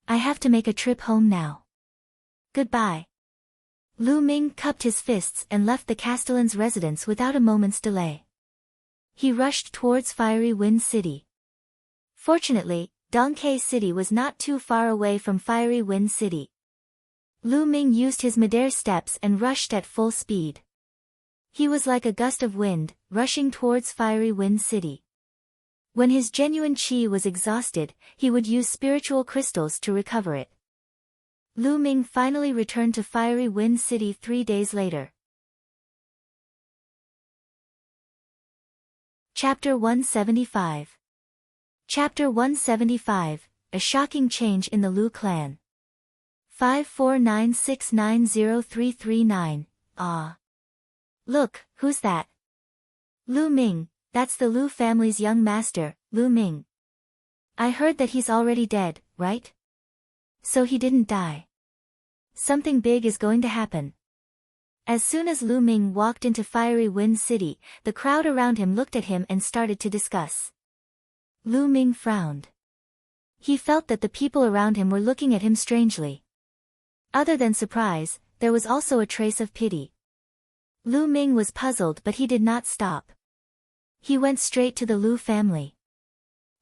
I have to make a trip home now. Goodbye. Lu Ming cupped his fists and left the castellan's residence without a moment's delay. He rushed towards Fiery Wind City. Fortunately, Dongke City was not too far away from Fiery Wind City. Lu Ming used his midair steps and rushed at full speed. He was like a gust of wind, rushing towards Fiery Wind City. When his genuine qi was exhausted, he would use spiritual crystals to recover it. Lu Ming finally returned to Fiery Wind City 3 days later. Chapter 175. Chapter 175, A Shocking Change in the Lu Clan. 549690339, Ah. Look, who's that? Lu Ming, that's the Lu family's young master, Lu Ming. I heard that he's already dead, right? So he didn't die. Something big is going to happen. As soon as Lu Ming walked into Fiery Wind City, the crowd around him looked at him and started to discuss. Lu Ming frowned. He felt that the people around him were looking at him strangely. Other than surprise, there was also a trace of pity. Lu Ming was puzzled, but he did not stop. He went straight to the Lu family.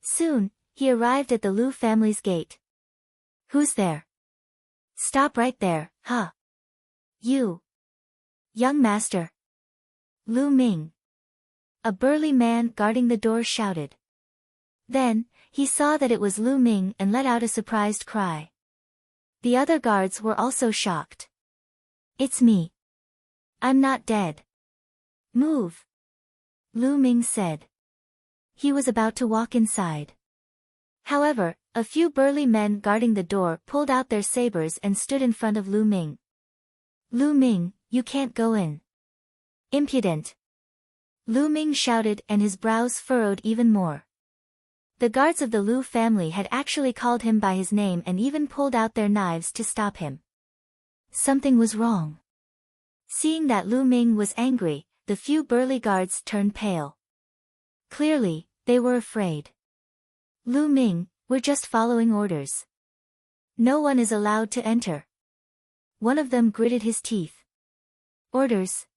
Soon, he arrived at the Lu family's gate. Who's there? Stop right there, huh? You. Young master. Lu Ming. A burly man guarding the door shouted. Then, he saw that it was Lu Ming and let out a surprised cry. The other guards were also shocked. It's me. I'm not dead. Move. Lu Ming said. He was about to walk inside. However, a few burly men guarding the door pulled out their sabers and stood in front of Lu Ming. Lu Ming, you can't go in. Impudent. Lu Ming shouted and his brows furrowed even more. The guards of the Lu family had actually called him by his name and even pulled out their knives to stop him. Something was wrong. Seeing that Lu Ming was angry, the few burly guards turned pale. Clearly, they were afraid. Lu Ming, we're just following orders. No one is allowed to enter. One of them gritted his teeth. Orders?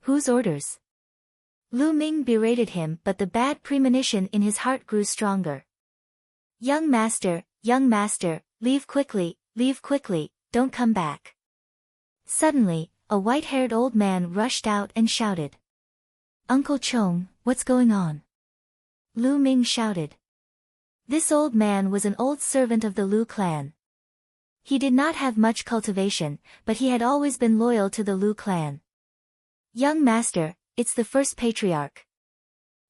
Whose orders? Lu Ming berated him, but the bad premonition in his heart grew stronger. Young master, young master, leave quickly, don't come back. Suddenly, a white-haired old man rushed out and shouted. Uncle Chong, what's going on? Lu Ming shouted. This old man was an old servant of the Lu clan. He did not have much cultivation, but he had always been loyal to the Lu clan. Young master, it's the first patriarch.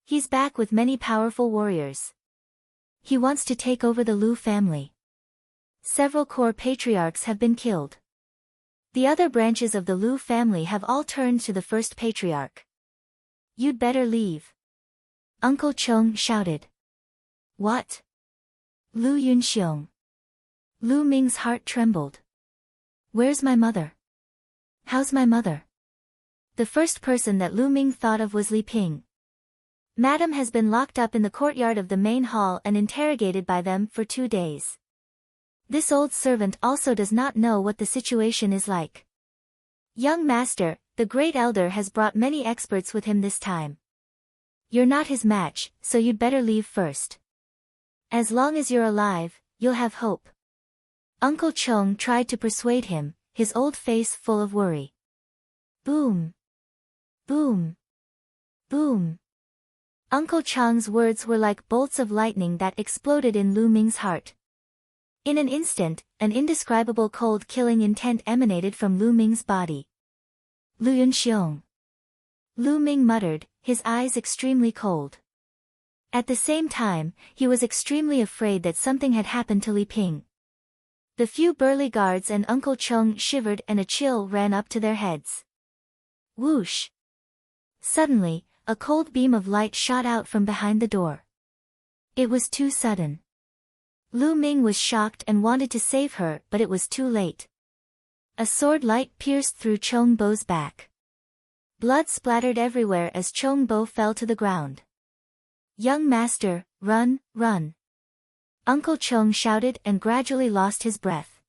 He's back with many powerful warriors. He wants to take over the Lu family. Several core patriarchs have been killed. The other branches of the Lu family have all turned to the first patriarch. You'd better leave. Uncle Chong shouted. What? Lu Yunxiong. Lu Ming's heart trembled. Where's my mother? How's my mother? The first person that Lu Ming thought of was Li Ping. Madam has been locked up in the courtyard of the main hall and interrogated by them for 2 days. This old servant also does not know what the situation is like. Young master, the great elder has brought many experts with him this time. You're not his match, so you'd better leave first. As long as you're alive, you'll have hope. Uncle Chong tried to persuade him, his old face full of worry. Boom. Boom. Boom. Uncle Chong's words were like bolts of lightning that exploded in Lu Ming's heart. In an instant, an indescribable cold killing intent emanated from Lu Ming's body. Lu Yunxiong. Lu Ming muttered, his eyes extremely cold. At the same time, he was extremely afraid that something had happened to Li Ping. The few burly guards and Uncle Chong shivered and a chill ran up to their heads. Whoosh! Suddenly, a cold beam of light shot out from behind the door. It was too sudden. Lu Ming was shocked and wanted to save her, but it was too late. A sword light pierced through Chong Bo's back. Blood splattered everywhere as Chong Bo fell to the ground. Young master, run, run. Uncle Chong shouted and gradually lost his breath.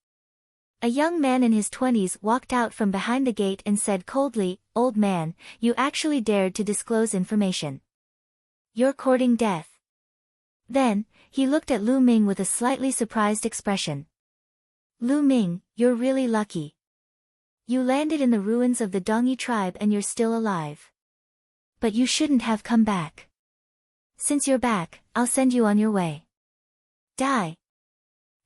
A young man in his 20s walked out from behind the gate and said coldly, Old man, you actually dared to disclose information. You're courting death. Then, he looked at Lu Ming with a slightly surprised expression. Lu Ming, you're really lucky. You landed in the ruins of the Dongyi tribe and you're still alive. But you shouldn't have come back. Since you're back, I'll send you on your way. Die.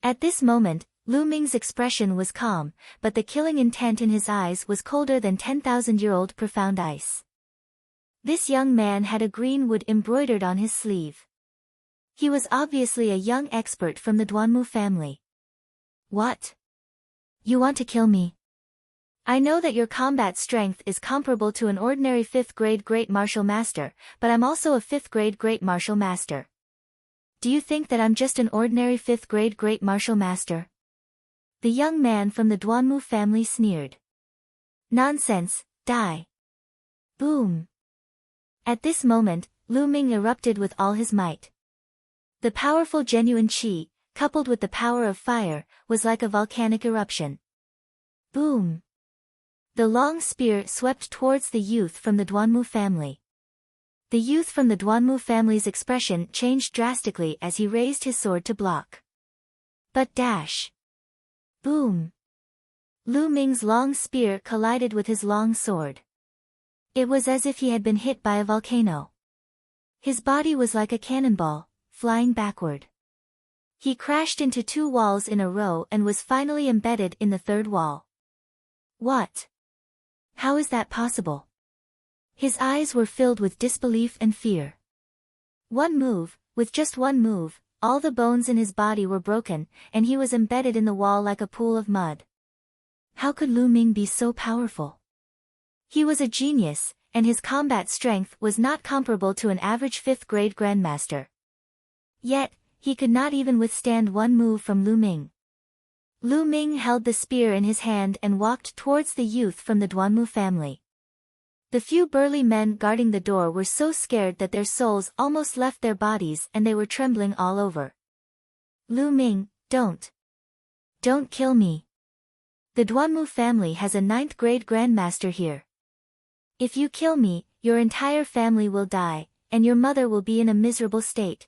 At this moment, Lu Ming's expression was calm, but the killing intent in his eyes was colder than 10,000-year-old profound ice. This young man had a green wood embroidered on his sleeve. He was obviously a young expert from the Duanmu family. What? You want to kill me? I know that your combat strength is comparable to an ordinary 5th grade Great Martial Master, but I'm also a 5th grade Great Martial Master. Do you think that I'm just an ordinary 5th grade Great Martial Master? The young man from the Duanmu family sneered. Nonsense, die. Boom. At this moment, Lu Ming erupted with all his might. The powerful genuine qi, coupled with the power of fire, was like a volcanic eruption. Boom. The long spear swept towards the youth from the Duanmu family. The youth from the Duanmu family's expression changed drastically as he raised his sword to block. But dash. Boom. Lu Ming's long spear collided with his long sword. It was as if he had been hit by a volcano. His body was like a cannonball, flying backward. He crashed into 2 walls in a row and was finally embedded in the 3rd wall. What? How is that possible? His eyes were filled with disbelief and fear. With just one move, all the bones in his body were broken, and he was embedded in the wall like a pool of mud. How could Lu Ming be so powerful? He was a genius, and his combat strength was not comparable to an average 5th grade grandmaster. Yet, he could not even withstand one move from Lu Ming. Lu Ming held the spear in his hand and walked towards the youth from the Duanmu family. The few burly men guarding the door were so scared that their souls almost left their bodies and they were trembling all over. Lu Ming, don't kill me. The Duanmu family has a 9th grade grandmaster here. If you kill me, your entire family will die, and your mother will be in a miserable state.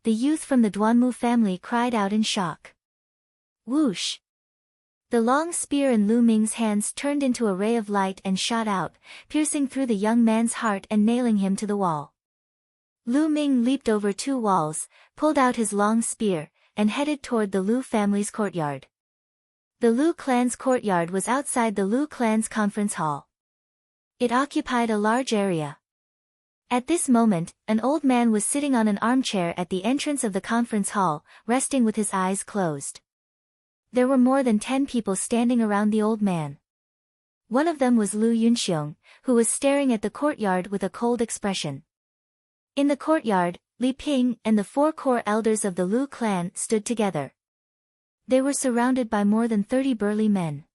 the youth from the Duanmu family cried out in shock. Whoosh! The long spear in Lu Ming's hands turned into a ray of light and shot out, piercing through the young man's heart and nailing him to the wall. Lu Ming leaped over 2 walls, pulled out his long spear, and headed toward the Lu family's courtyard. The Lu clan's courtyard was outside the Lu clan's conference hall. It occupied a large area. At this moment, an old man was sitting on an armchair at the entrance of the conference hall, resting with his eyes closed. There were more than 10 people standing around the old man. One of them was Lu Yunxiong, who was staring at the courtyard with a cold expression. In the courtyard, Li Ping and the 4 core elders of the Lu clan stood together. They were surrounded by more than 30 burly men.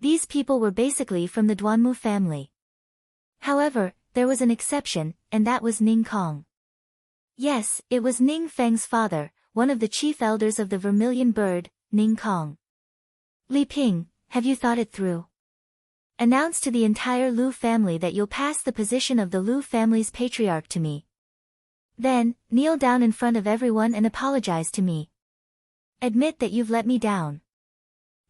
These people were basically from the Duanmu family. However, there was an exception, and that was Ning Kong. Yes, it was Ning Feng's father, one of the chief elders of the Vermilion Bird, Ning Kong. Li Ping, have you thought it through? Announce to the entire Lu family that you'll pass the position of the Lu family's patriarch to me. Then, kneel down in front of everyone and apologize to me. Admit that you've let me down.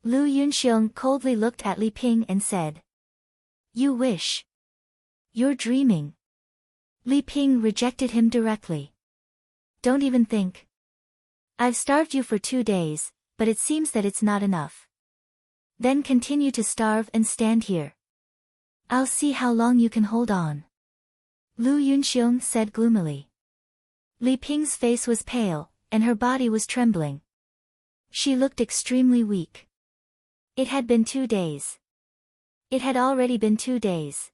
Lu Yunxiong coldly looked at Li Ping and said. You wish. You're dreaming. Li Ping rejected him directly. Don't even think. I've starved you for 2 days, but it seems that it's not enough. Then continue to starve and stand here. I'll see how long you can hold on. Lu Yunxiong said gloomily. Li Ping's face was pale, and her body was trembling. She looked extremely weak. It had been 2 days. It had already been 2 days.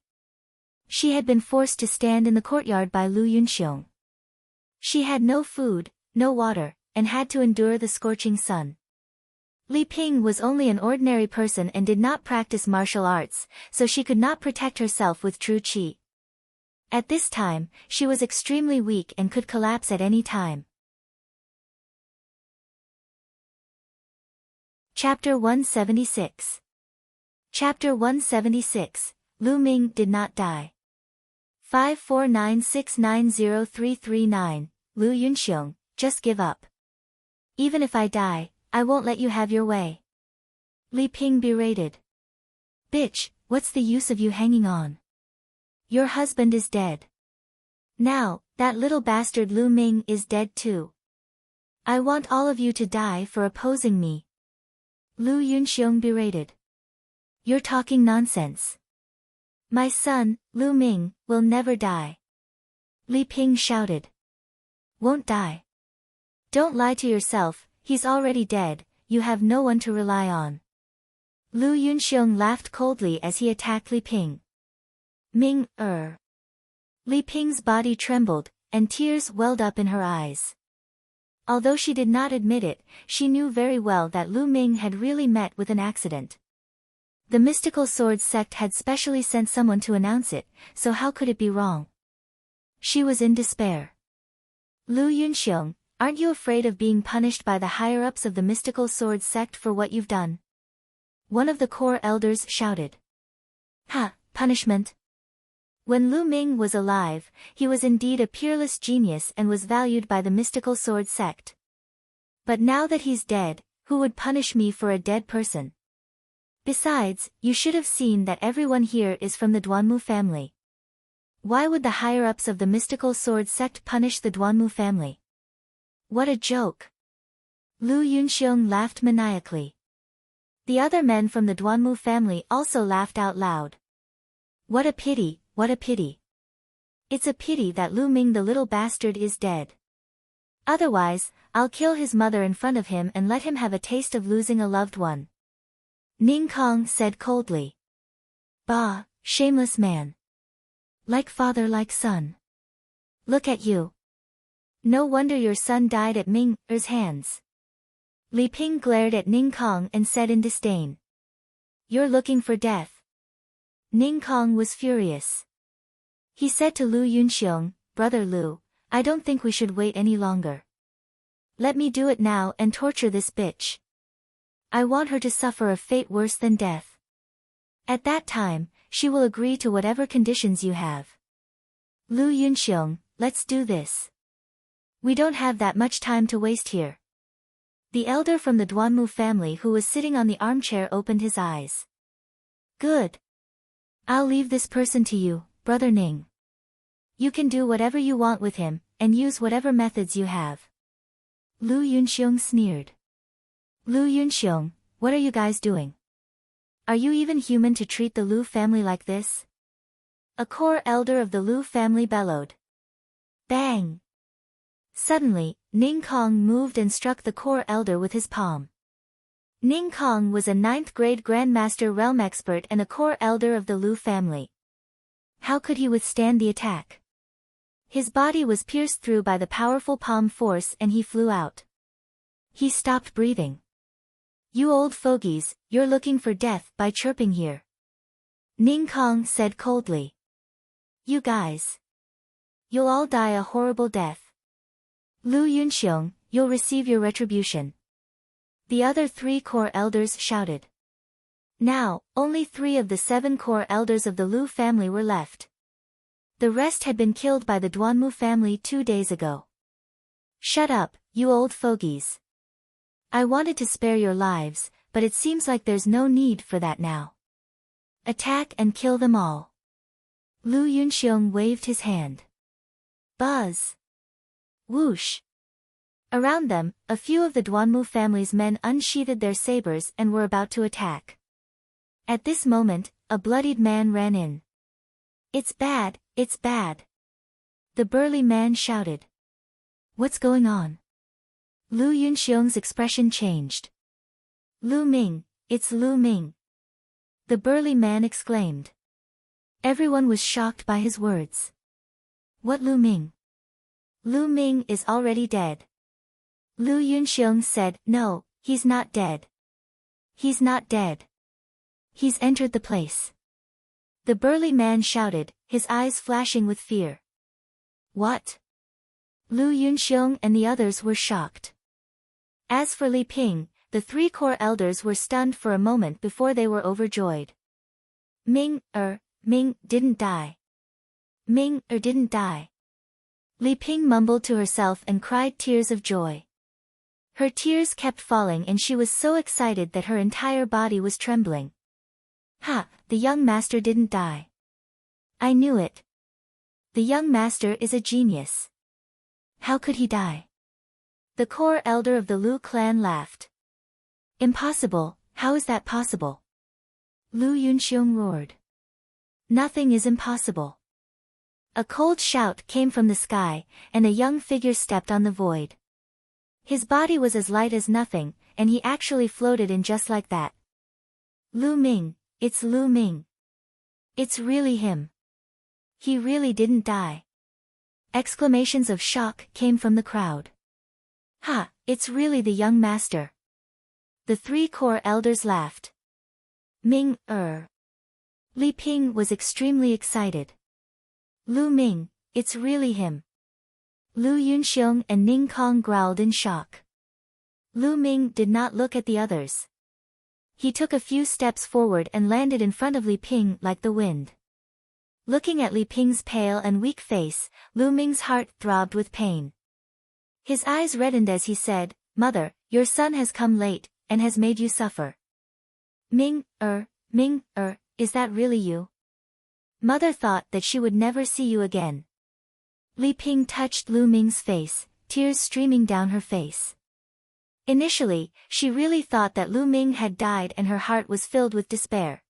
She had been forced to stand in the courtyard by Lu Yunxiong. She had no food, no water, and had to endure the scorching sun. Li Ping was only an ordinary person and did not practice martial arts, so she could not protect herself with true qi. At this time, she was extremely weak and could collapse at any time. Chapter 176. Chapter 176, Lu Ming did not die. 549690339, Lu Yunxiong, just give up. Even if I die, I won't let you have your way. Li Ping berated. Bitch, what's the use of you hanging on? Your husband is dead. Now, that little bastard Lu Ming is dead too. I want all of you to die for opposing me. Lu Yunxiong berated. You're talking nonsense. My son, Lu Ming, will never die. Li Ping shouted. Won't die. Don't lie to yourself, he's already dead, you have no one to rely on. Lu Yunxiong laughed coldly as he attacked Li Ping. Ming, Li Ping's body trembled, and tears welled up in her eyes. Although she did not admit it, she knew very well that Lu Ming had really met with an accident. The mystical sword sect had specially sent someone to announce it, so how could it be wrong? She was in despair. Lu Yunxiong, aren't you afraid of being punished by the higher-ups of the mystical sword sect for what you've done? One of the core elders shouted. Ha, punishment? When Lu Ming was alive, he was indeed a peerless genius and was valued by the mystical sword sect. But now that he's dead, who would punish me for a dead person? Besides, you should have seen that everyone here is from the Duanmu family. Why would the higher-ups of the mystical sword sect punish the Duanmu family? What a joke! Lu Yunxiong laughed maniacally. The other men from the Duanmu family also laughed out loud. What a pity, what a pity. It's a pity that Lu Ming the little bastard is dead. Otherwise, I'll kill his mother in front of him and let him have a taste of losing a loved one. Ning Kong said coldly. Bah, shameless man. Like father like son. Look at you. No wonder your son died at Ming's hands. Li Ping glared at Ning Kong and said in disdain. You're looking for death. Ning Kong was furious. He said to Lu Yunxiong, Brother Lu, I don't think we should wait any longer. Let me do it now and torture this bitch. I want her to suffer a fate worse than death. At that time, she will agree to whatever conditions you have. Lu Yunxiong, let's do this. We don't have that much time to waste here. The elder from the Duanmu family who was sitting on the armchair opened his eyes. Good. I'll leave this person to you, Brother Ning. You can do whatever you want with him, and use whatever methods you have. Lu Yunxiong sneered. Lu Yunxiong, what are you guys doing? Are you even human to treat the Lu family like this? A core elder of the Lu family bellowed. Bang! Suddenly, Ning Kong moved and struck the core elder with his palm. Ning Kong was a 9th grade Grandmaster Realm expert and a core elder of the Lu family. How could he withstand the attack? His body was pierced through by the powerful palm force and he flew out. He stopped breathing. You old fogies, you're looking for death by chirping here. Ning Kong said coldly. You guys. You'll all die a horrible death. Lu Yunxiong, you'll receive your retribution. The other 3 core elders shouted. Now, only 3 of the 7 core elders of the Lu family were left. The rest had been killed by the Duanmu family 2 days ago. Shut up, you old fogies. I wanted to spare your lives, but it seems like there's no need for that now. Attack and kill them all. Lu Yunxiong waved his hand. Buzz. Whoosh. Around them, a few of the Duanmu family's men unsheathed their sabers and were about to attack. At this moment, a bloodied man ran in. It's bad, it's bad. The burly man shouted. What's going on? Lu Yunxiong's expression changed. Lu Ming, it's Lu Ming. The burly man exclaimed. Everyone was shocked by his words. What Lu Ming? Lu Ming is already dead. Lu Yunxiong said, no, he's not dead. He's not dead. He's entered the place. The burly man shouted, his eyes flashing with fear. What? Lu Yunxiong and the others were shocked. As for Li Ping, the 3 core elders were stunned for a moment before they were overjoyed. Ming didn't die. Ming didn't die. Li Ping mumbled to herself and cried tears of joy. Her tears kept falling and she was so excited that her entire body was trembling. Ha, the young master didn't die. I knew it. The young master is a genius. How could he die? The core elder of the Lu clan laughed. Impossible, how is that possible? Lu Yunxiong roared. Nothing is impossible. A cold shout came from the sky, and a young figure stepped on the void. His body was as light as nothing, and he actually floated in just like that. Lu Ming, it's Lu Ming. It's really him. He really didn't die. Exclamations of shock came from the crowd. Ha, it's really the young master. The 3 core elders laughed. Ming, Li Ping was extremely excited. Lu Ming, it's really him. Lu Yunxiong and Ning Kong growled in shock. Lu Ming did not look at the others. He took a few steps forward and landed in front of Li Ping like the wind. Looking at Li Ping's pale and weak face, Lu Ming's heart throbbed with pain. His eyes reddened as he said, Mother, your son has come late, and has made you suffer. Ming, is that really you? Mother thought that she would never see you again. Li Ping touched Lu Ming's face, tears streaming down her face. Initially, she really thought that Lu Ming had died and her heart was filled with despair.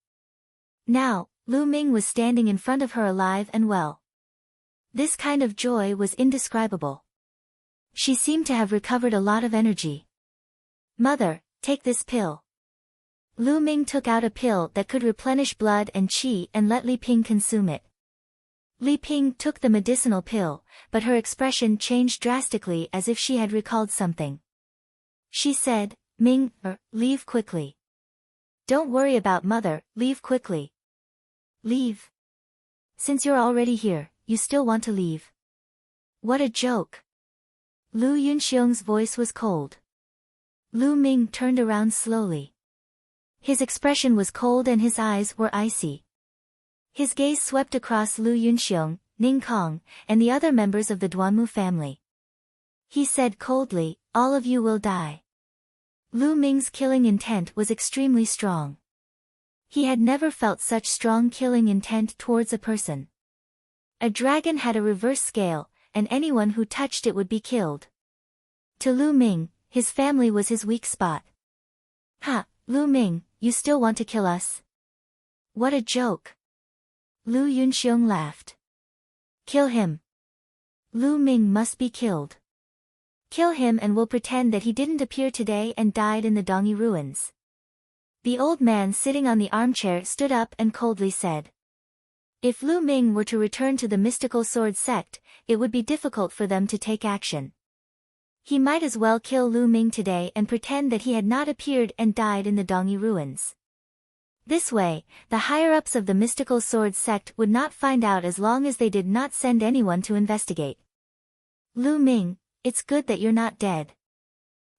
Now, Lu Ming was standing in front of her alive and well. This kind of joy was indescribable. She seemed to have recovered a lot of energy. Mother, take this pill. Lu Ming took out a pill that could replenish blood and qi and let Li Ping consume it. Li Ping took the medicinal pill, but her expression changed drastically as if she had recalled something. She said, Ming, leave quickly. Don't worry about Mother, leave quickly. Leave. Since you're already here, you still want to leave. What a joke. Lu Yunxiong's voice was cold. Lu Ming turned around slowly. His expression was cold and his eyes were icy. His gaze swept across Lu Yunxiong, Ning Kong, and the other members of the Duanmu family. He said coldly, all of you will die. Lu Ming's killing intent was extremely strong. He had never felt such strong killing intent towards a person. A dragon had a reverse scale, and anyone who touched it would be killed. To Lu Ming, his family was his weak spot. Ha, Lu Ming, you still want to kill us? What a joke. Lu Yunxiong laughed. Kill him. Lu Ming must be killed. Kill him and we'll pretend that he didn't appear today and died in the Dongyi ruins. The old man sitting on the armchair stood up and coldly said. If Lu Ming were to return to the mystical sword sect, it would be difficult for them to take action. He might as well kill Lu Ming today and pretend that he had not appeared and died in the Dongyi ruins. This way, the higher-ups of the mystical sword sect would not find out as long as they did not send anyone to investigate. Lu Ming, it's good that you're not dead.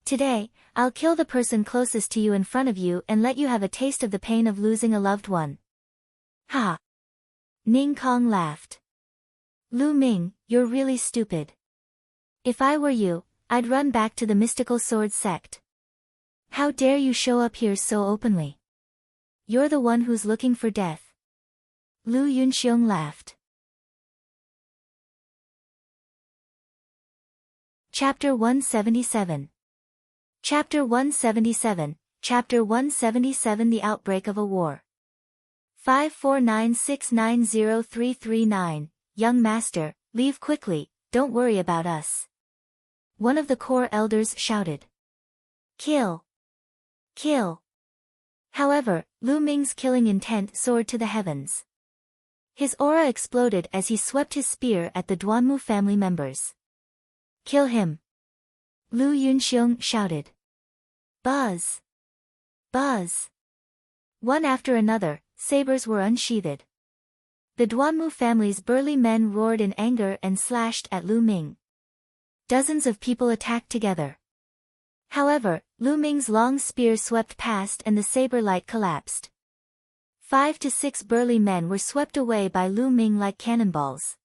Today, I'll kill the person closest to you in front of you and let you have a taste of the pain of losing a loved one. Ha! Ning Kong laughed. Lu Ming, you're really stupid. If I were you, I'd run back to the mystical sword sect. How dare you show up here so openly? You're the one who's looking for death. Lu Yunxiong laughed. Chapter 177. Chapter 177, Chapter 177 The Outbreak of a War. 549690339, Young Master, leave quickly, don't worry about us. One of the core elders shouted. Kill! Kill! However, Lu Ming's killing intent soared to the heavens. His aura exploded as he swept his spear at the Duanmu family members. Kill him! Lu Yunxiong shouted. Buzz! Buzz! One after another, sabers were unsheathed. The Duanmu family's burly men roared in anger and slashed at Lu Ming. Dozens of people attacked together. However, Lu Ming's long spear swept past and the saber light collapsed. 5 to 6 burly men were swept away by Lu Ming like cannonballs.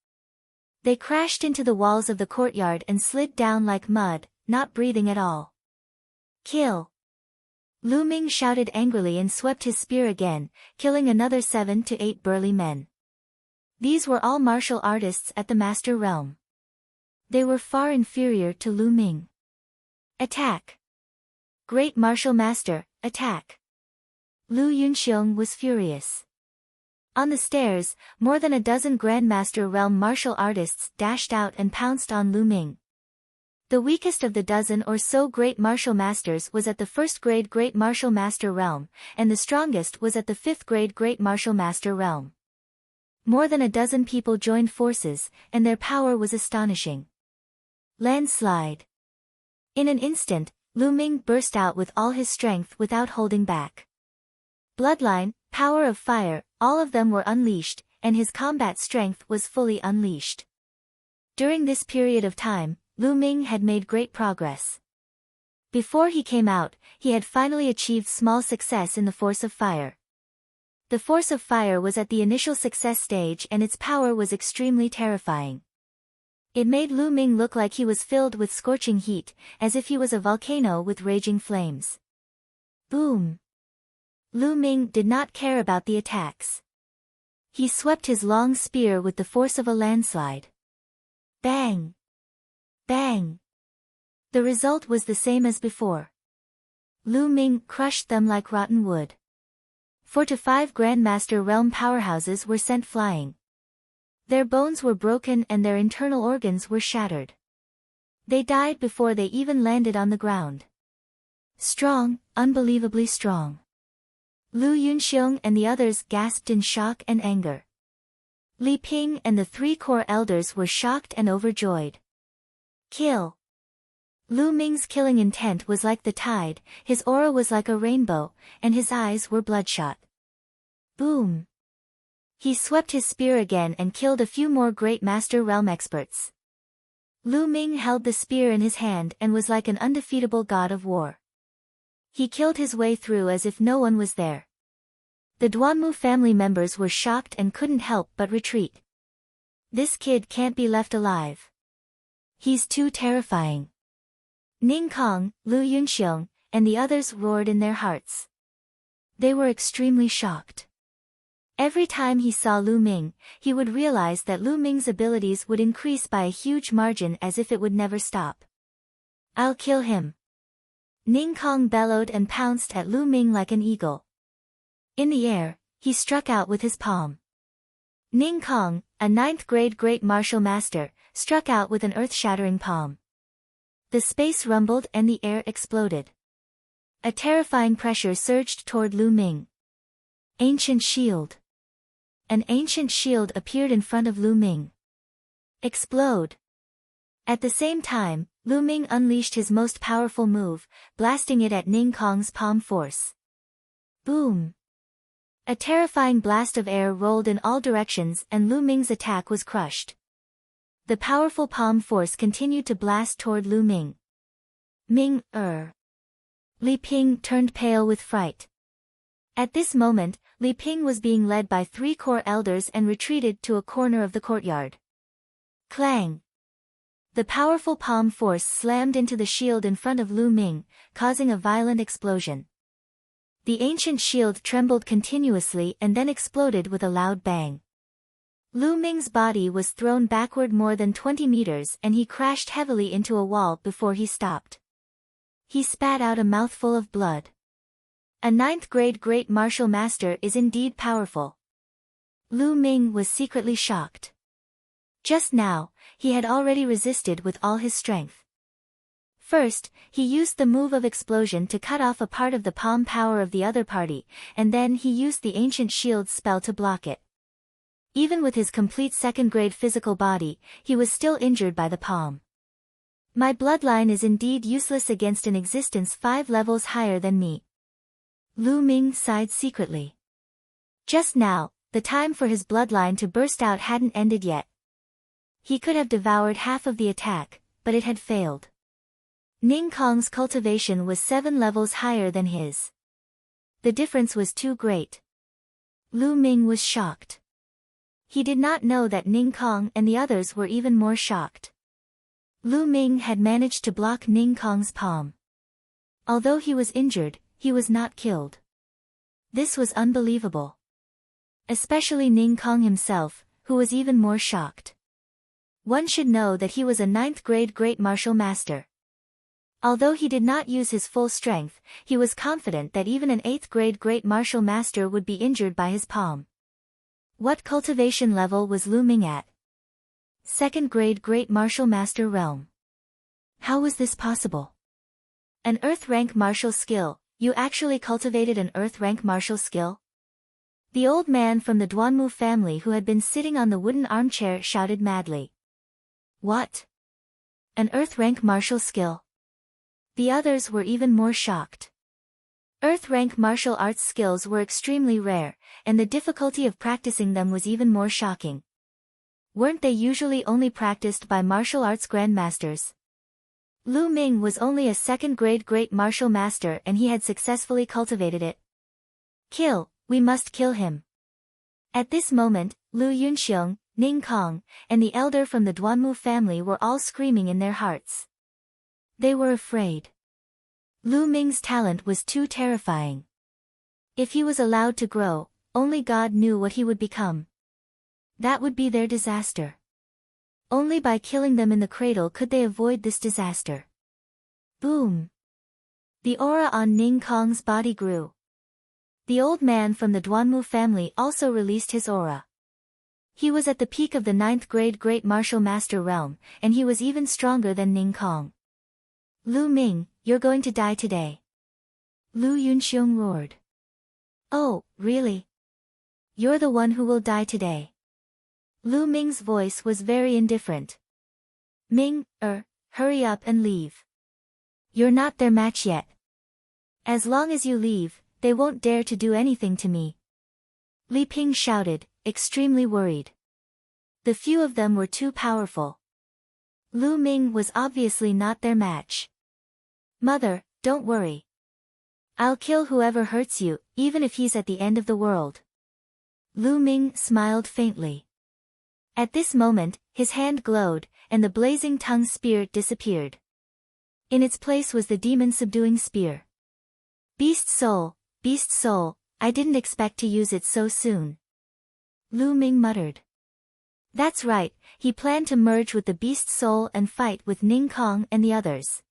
They crashed into the walls of the courtyard and slid down like mud, not breathing at all. Kill! Lu Ming shouted angrily and swept his spear again, killing another 7 to 8 burly men. These were all martial artists at the Master Realm. They were far inferior to Lu Ming. Attack! Great Martial Master, attack! Lu Yunxiong was furious. On the stairs, more than a dozen Grandmaster Realm martial artists dashed out and pounced on Lu Ming. The weakest of the dozen or so Great Martial Masters was at the 1st grade Great Martial Master Realm, and the strongest was at the 5th grade Great Martial Master Realm. More than a dozen people joined forces, and their power was astonishing. Landslide. In an instant, Lu Ming burst out with all his strength without holding back. Bloodline, power of fire, all of them were unleashed, and his combat strength was fully unleashed. During this period of time, Lu Ming had made great progress. Before he came out, he had finally achieved small success in the Force of Fire. The Force of Fire was at the initial success stage and its power was extremely terrifying. It made Lu Ming look like he was filled with scorching heat, as if he was a volcano with raging flames. Boom! Lu Ming did not care about the attacks. He swept his long spear with the force of a landslide. Bang! Bang! The result was the same as before. Lu Ming crushed them like rotten wood. 4 to 5 Grandmaster Realm powerhouses were sent flying. Their bones were broken and their internal organs were shattered. They died before they even landed on the ground. Strong, unbelievably strong. Lu Yunxiong and the others gasped in shock and anger. Li Ping and the 3 core elders were shocked and overjoyed. Kill! Lu Ming's killing intent was like the tide, his aura was like a rainbow, and his eyes were bloodshot. Boom! He swept his spear again and killed a few more Great Master Realm experts. Lu Ming held the spear in his hand and was like an undefeatable god of war. He killed his way through as if no one was there. The Duanmu family members were shocked and couldn't help but retreat. This kid can't be left alive. He's too terrifying. Ning Kong, Lu Yunxiong, and the others roared in their hearts. They were extremely shocked. Every time he saw Lu Ming, he would realize that Lu Ming's abilities would increase by a huge margin as if it would never stop. I'll kill him. Ning Kong bellowed and pounced at Lu Ming like an eagle. In the air, he struck out with his palm. Ning Kong, a 9th grade great martial master, struck out with an earth-shattering palm. The space rumbled and the air exploded. A terrifying pressure surged toward Lu Ming. Ancient shield. An ancient shield appeared in front of Lu Ming. Explode. At the same time, Lu Ming unleashed his most powerful move, blasting it at Ning Kong's palm force. Boom. A terrifying blast of air rolled in all directions and Lu Ming's attack was crushed. The powerful palm force continued to blast toward Lu Ming. Li Ping turned pale with fright. At this moment, Li Ping was being led by 3 core elders and retreated to a corner of the courtyard. Clang! The powerful palm force slammed into the shield in front of Lu Ming, causing a violent explosion. The ancient shield trembled continuously and then exploded with a loud bang. Lu Ming's body was thrown backward more than 20 meters and he crashed heavily into a wall before he stopped. He spat out a mouthful of blood. A 9th grade great martial master is indeed powerful. Lu Ming was secretly shocked. Just now, he had already resisted with all his strength. First, he used the move of explosion to cut off a part of the palm power of the other party, and then he used the ancient shield spell to block it. Even with his complete 2nd grade physical body, he was still injured by the palm. My bloodline is indeed useless against an existence 5 levels higher than me. Lu Ming sighed secretly. Just now, the time for his bloodline to burst out hadn't ended yet. He could have devoured half of the attack, but it had failed. Ning Kong's cultivation was 7 levels higher than his. The difference was too great. Lu Ming was shocked. He did not know that Ning Kong and the others were even more shocked. Lu Ming had managed to block Ning Kong's palm. Although he was injured, he was not killed. This was unbelievable. Especially Ning Kong himself, who was even more shocked. One should know that he was a 9th grade great martial master. Although he did not use his full strength, he was confident that even an 8th grade great martial master would be injured by his palm. What cultivation level was Lu Ming at? 2nd grade great martial master realm. How was this possible? An earth rank martial skill, you actually cultivated an earth rank martial skill? The old man from the Duanmu family who had been sitting on the wooden armchair shouted madly. What? An earth rank martial skill? The others were even more shocked. Earth rank martial arts skills were extremely rare, and the difficulty of practicing them was even more shocking. Weren't they usually only practiced by martial arts grandmasters? Lu Ming was only a 2nd grade great martial master and he had successfully cultivated it. Kill, we must kill him. At this moment, Lu Yunxiong, Ning Kong, and the elder from the Duanmu family were all screaming in their hearts. They were afraid. Lu Ming's talent was too terrifying. If he was allowed to grow, only God knew what he would become. That would be their disaster. Only by killing them in the cradle could they avoid this disaster. Boom! The aura on Ning Kong's body grew. The old man from the Duanmu family also released his aura. He was at the peak of the 9th grade great martial master realm, and he was even stronger than Ning Kong. Lu Ming, you're going to die today. Lu Yunxiong roared. Oh, really? You're the one who will die today. Lu Ming's voice was very indifferent. Ming, hurry up and leave. You're not their match yet. As long as you leave, they won't dare to do anything to me. Li Ping shouted, extremely worried. The few of them were too powerful. Lu Ming was obviously not their match. Mother, don't worry. I'll kill whoever hurts you, even if he's at the end of the world. Lu Ming smiled faintly. At this moment, his hand glowed, and the blazing tongue spear disappeared. In its place was the demon-subduing spear. Beast soul, I didn't expect to use it so soon. Lu Ming muttered. That's right, he planned to merge with the beast soul and fight with Ning Kong and the others.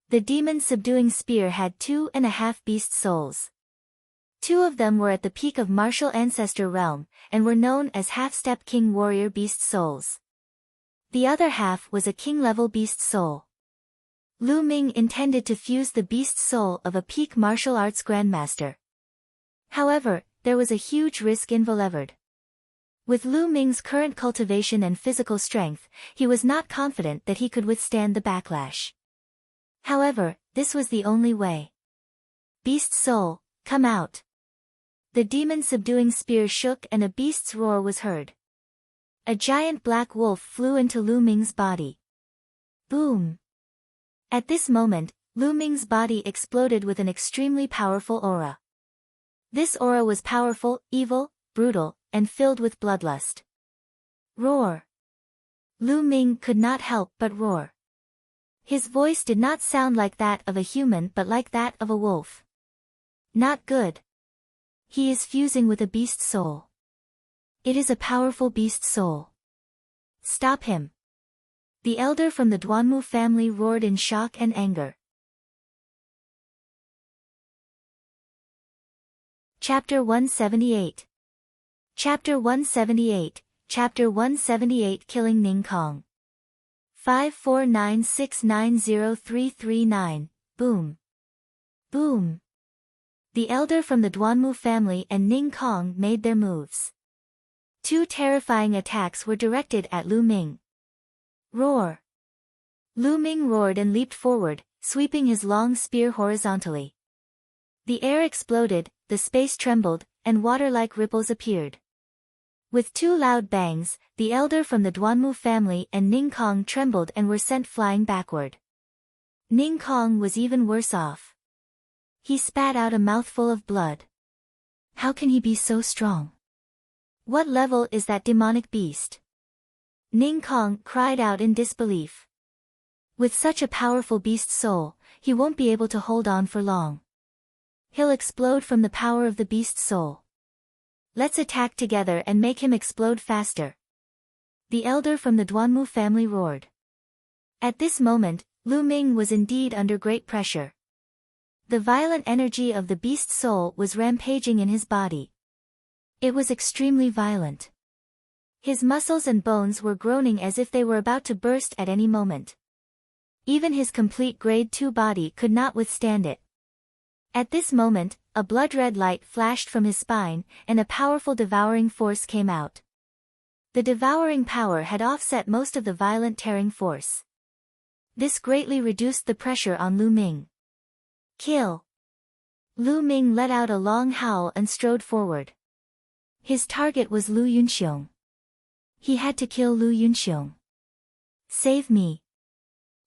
The demon-subduing spear had 2.5 beast souls. 2 of them were at the peak of martial ancestor realm, and were known as half-step king warrior beast souls. The other half was a king-level beast soul. Lu Ming intended to fuse the beast soul of a peak martial arts grandmaster. However, there was a huge risk involved. With Lu Ming's current cultivation and physical strength, he was not confident that he could withstand the backlash. However, this was the only way. Beast soul, come out. The demon-subduing spear shook and a beast's roar was heard. A giant black wolf flew into Lu Ming's body. Boom! At this moment, Lu Ming's body exploded with an extremely powerful aura. This aura was powerful, evil, brutal, and filled with bloodlust. Roar! Lu Ming could not help but roar. His voice did not sound like that of a human but like that of a wolf. Not good. He is fusing with a beast soul. It is a powerful beast soul. Stop him. The elder from the Duanmu family roared in shock and anger. Chapter 178. Chapter 178, Chapter 178 Killing Ning Kong. 549690339, boom. Boom. The elder from the Duanmu family and Ning Kong made their moves. 2 terrifying attacks were directed at Lu Ming. Roar. Lu Ming roared and leaped forward, sweeping his long spear horizontally. The air exploded, the space trembled, and water-like ripples appeared. With 2 loud bangs, the elder from the Duanmu family and Ning Kong trembled and were sent flying backward. Ning Kong was even worse off. He spat out a mouthful of blood. How can he be so strong? What level is that demonic beast? Ning Kong cried out in disbelief. With such a powerful beast soul, he won't be able to hold on for long. He'll explode from the power of the beast soul. Let's attack together and make him explode faster. The elder from the Duanmu family roared. At this moment, Lu Ming was indeed under great pressure. The violent energy of the beast soul was rampaging in his body. It was extremely violent. His muscles and bones were groaning as if they were about to burst at any moment. Even his complete Grade 2 body could not withstand it. At this moment, a blood-red light flashed from his spine, and a powerful devouring force came out. The devouring power had offset most of the violent tearing force. This greatly reduced the pressure on Lu Ming. Kill! Lu Ming let out a long howl and strode forward. His target was Lu Yunxiong. He had to kill Lu Yunxiong. Save me!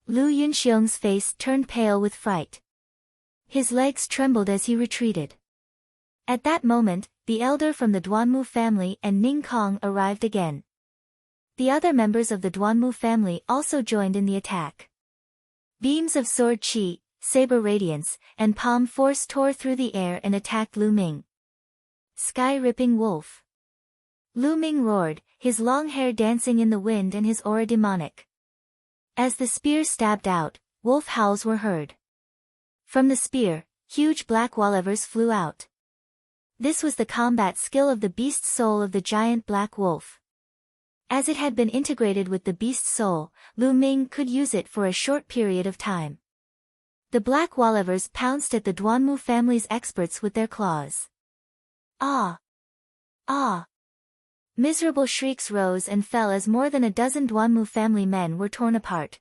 Lu Yunxiong's face turned pale with fright. His legs trembled as he retreated. At that moment, the elder from the Duanmu family and Ning Kong arrived again. The other members of the Duanmu family also joined in the attack. Beams of sword chi, saber radiance, and palm force tore through the air and attacked Lu Ming. Sky-ripping wolf. Lu Ming roared, his long hair dancing in the wind and his aura demonic. As the spear stabbed out, wolf howls were heard. From the spear, huge black wallivers flew out. This was the combat skill of the beast soul of the giant black wolf. As it had been integrated with the beast soul, Lu Ming could use it for a short period of time. The black wallivers pounced at the Duanmu family's experts with their claws. Ah! Ah! Miserable shrieks rose and fell as more than a dozen Duanmu family men were torn apart.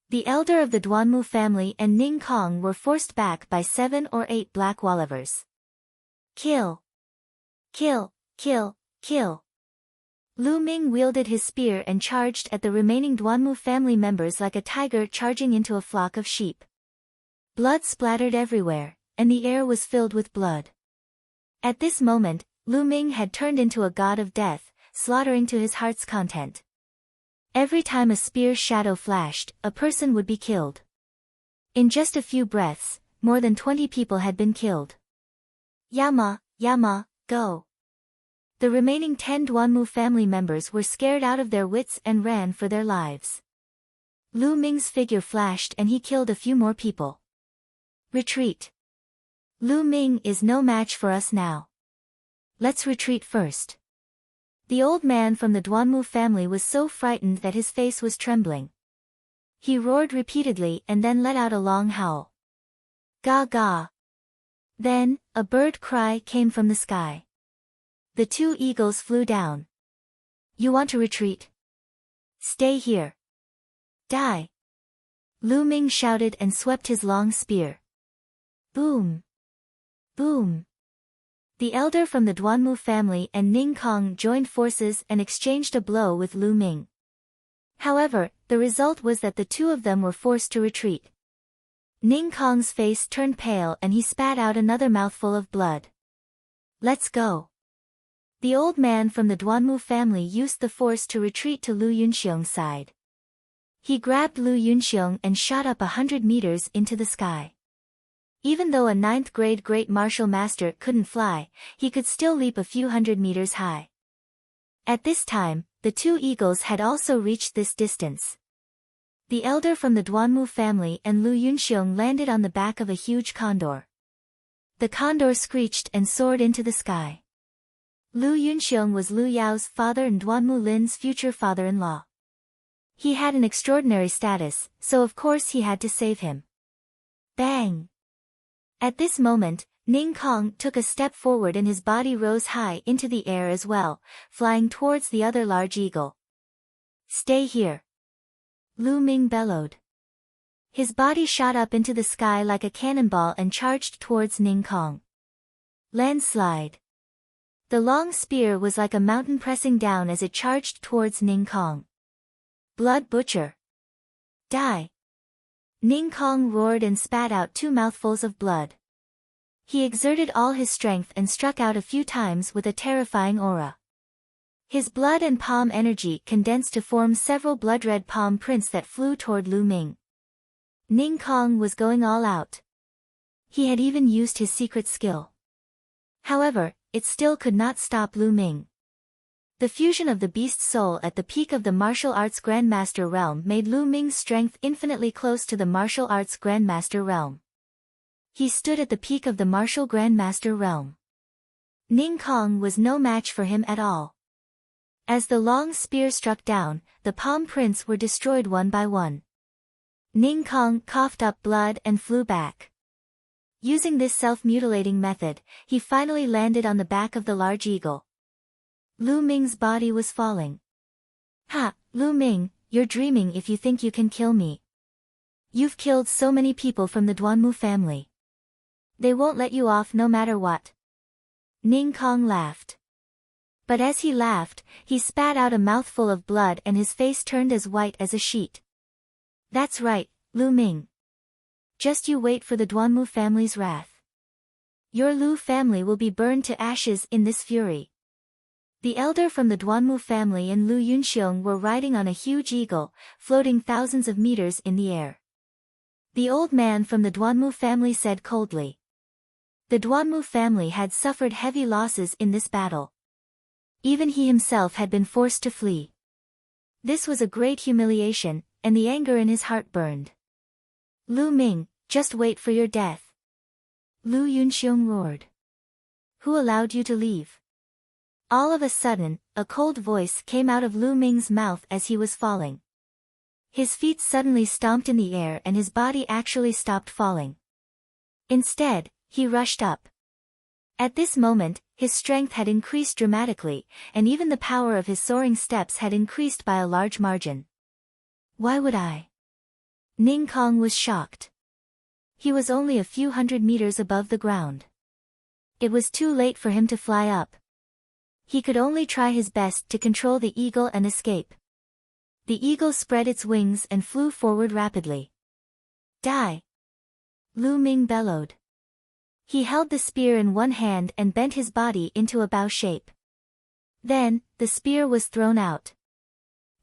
The elder of the Duanmu family and Ning Kong were forced back by 7 or 8 black wallivers. Kill! Kill! Kill! Kill! Lu Ming wielded his spear and charged at the remaining Duanmu family members like a tiger charging into a flock of sheep. Blood splattered everywhere, and the air was filled with blood. At this moment, Lu Ming had turned into a god of death, slaughtering to his heart's content. Every time a spear shadow flashed, a person would be killed. In just a few breaths, more than 20 people had been killed. Yama, Yama, go. The remaining 10 Duanmu family members were scared out of their wits and ran for their lives. Lu Ming's figure flashed and he killed a few more people. Retreat. Lu Ming is no match for us now. Let's retreat first. The old man from the Duanmu family was so frightened that his face was trembling. He roared repeatedly and then let out a long howl. Ga ga. Then, a bird cry came from the sky. The 2 eagles flew down. You want to retreat? Stay here. Die. Lu Ming shouted and swept his long spear. Boom. Boom. The elder from the Duanmu family and Ning Kong joined forces and exchanged a blow with Lu Ming. However, the result was that the 2 of them were forced to retreat. Ning Kong's face turned pale and he spat out another mouthful of blood. Let's go. The old man from the Duanmu family used the force to retreat to Lu Yunxiong's side. He grabbed Lu Yunxiong and shot up 100 meters into the sky. Even though a 9th grade great martial master couldn't fly, he could still leap a few hundred meters high. At this time, the 2 eagles had also reached this distance. The elder from the Duanmu family and Lu Yunxiong landed on the back of a huge condor. The condor screeched and soared into the sky. Lu Yunxiong was Lu Yao's father and Duanmu Lin's future father-in-law. He had an extraordinary status, so of course he had to save him. Bang! At this moment, Ning Kong took a step forward and his body rose high into the air as well, flying towards the other large eagle. Stay here. Lu Ming bellowed. His body shot up into the sky like a cannonball and charged towards Ning Kong. Landslide. The long spear was like a mountain pressing down as it charged towards Ning Kong. Blood butcher. Die. Ning Kong roared and spat out 2 mouthfuls of blood. He exerted all his strength and struck out a few times with a terrifying aura. His blood and palm energy condensed to form several blood-red palm prints that flew toward Lu Ming. Ning Kong was going all out. He had even used his secret skill. However, it still could not stop Lu Ming. The fusion of the beast's soul at the peak of the martial arts Grandmaster realm made Lu Ming's strength infinitely close to the martial arts Grandmaster realm. He stood at the peak of the martial Grandmaster realm. Ning Kong was no match for him at all. As the long spear struck down, the palm prints were destroyed one by one. Ning Kong coughed up blood and flew back. Using this self-mutilating method, he finally landed on the back of the large eagle. Lu Ming's body was falling. Ha, Lu Ming, you're dreaming if you think you can kill me. You've killed so many people from the Duanmu family. They won't let you off no matter what. Ning Kong laughed. But as he laughed, he spat out a mouthful of blood and his face turned as white as a sheet. That's right, Lu Ming. Just you wait for the Duanmu family's wrath. Your Lu family will be burned to ashes in this fury. The elder from the Duanmu family and Lu Yunxiong were riding on a huge eagle, floating thousands of meters in the air. The old man from the Duanmu family said coldly. The Duanmu family had suffered heavy losses in this battle. Even he himself had been forced to flee. This was a great humiliation, and the anger in his heart burned. Lu Ming, just wait for your death. Lu Yunxiong roared. Who allowed you to leave? All of a sudden, a cold voice came out of Lu Ming's mouth as he was falling. His feet suddenly stomped in the air and his body actually stopped falling. Instead, he rushed up. At this moment, his strength had increased dramatically, and even the power of his soaring steps had increased by a large margin. Why would I? Ning Kong was shocked. He was only a few hundred meters above the ground. It was too late for him to fly up. He could only try his best to control the eagle and escape. The eagle spread its wings and flew forward rapidly. Die! Lu Ming bellowed. He held the spear in one hand and bent his body into a bow shape. Then, the spear was thrown out.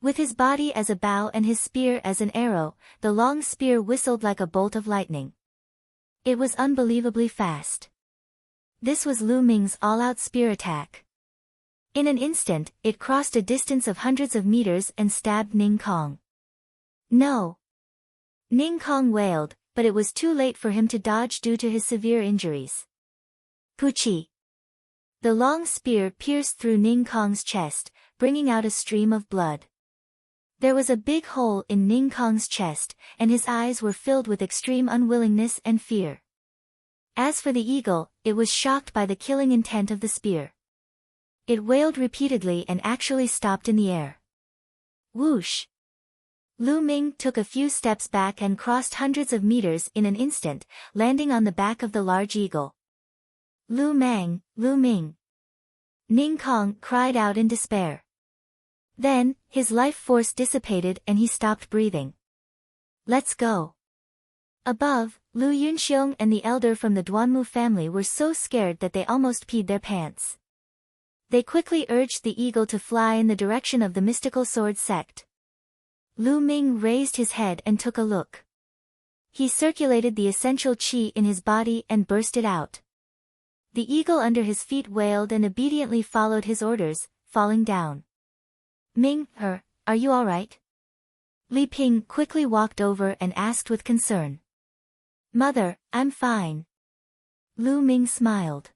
With his body as a bow and his spear as an arrow, the long spear whistled like a bolt of lightning. It was unbelievably fast. This was Lu Ming's all-out spear attack. In an instant, it crossed a distance of hundreds of meters and stabbed Ning Kong. No! Ning Kong wailed, but it was too late for him to dodge due to his severe injuries. Puchi! The long spear pierced through Ning Kong's chest, bringing out a stream of blood. There was a big hole in Ning Kong's chest, and his eyes were filled with extreme unwillingness and fear. As for the eagle, it was shocked by the killing intent of the spear. It wailed repeatedly and actually stopped in the air. Whoosh! Lu Ming took a few steps back and crossed hundreds of meters in an instant, landing on the back of the large eagle. Lu Mang, Lu Ming! Ning Kong cried out in despair. Then, his life force dissipated and he stopped breathing. Let's go. Above, Lu Yunxiong and the elder from the Duanmu family were so scared that they almost peed their pants. They quickly urged the eagle to fly in the direction of the mystical sword sect. Lu Ming raised his head and took a look. He circulated the essential qi in his body and burst it out. The eagle under his feet wailed and obediently followed his orders, falling down. Ming, are you all right? Li Ping quickly walked over and asked with concern. Mother, I'm fine. Lu Ming smiled.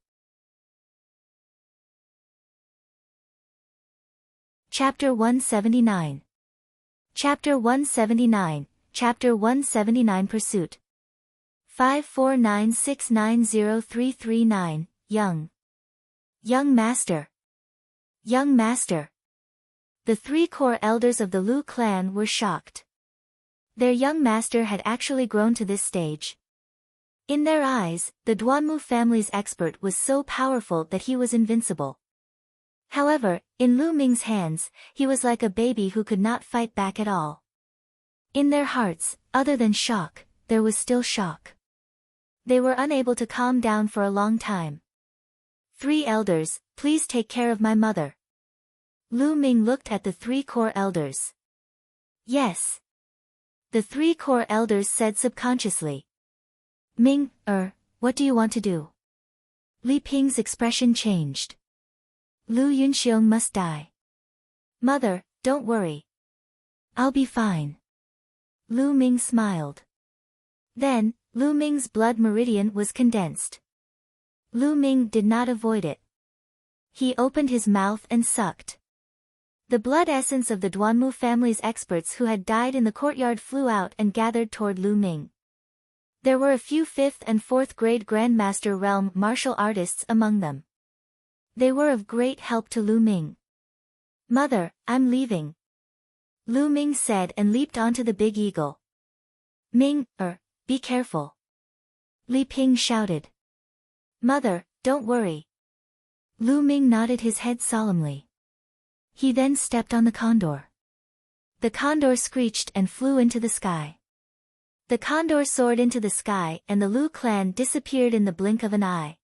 Chapter 179. Chapter 179, Chapter 179 Pursuit. 549690339, Young. Young Master. Young Master. The three core elders of the Lu clan were shocked. Their young master had actually grown to this stage. In their eyes, the Duanmu family's expert was so powerful that he was invincible. However, in Lu Ming's hands, he was like a baby who could not fight back at all. In their hearts, other than shock, there was still shock. They were unable to calm down for a long time. Three elders, please take care of my mother. Lu Ming looked at the three core elders. Yes. The three core elders said subconsciously. Ming, what do you want to do? Li Ping's expression changed. Lu Yunxiong must die. Mother, don't worry. I'll be fine. Lu Ming smiled. Then, Lu Ming's blood meridian was condensed. Lu Ming did not avoid it. He opened his mouth and sucked. The blood essence of the Duanmu family's experts who had died in the courtyard flew out and gathered toward Lu Ming. There were a few 5th and 4th grade Grandmaster realm martial artists among them. They were of great help to Lu Ming. Mother, I'm leaving. Lu Ming said and leaped onto the big eagle. Ming, be careful. Li Ping shouted. Mother, don't worry. Lu Ming nodded his head solemnly. He then stepped on the condor. The condor screeched and flew into the sky. The condor soared into the sky and the Lu clan disappeared in the blink of an eye.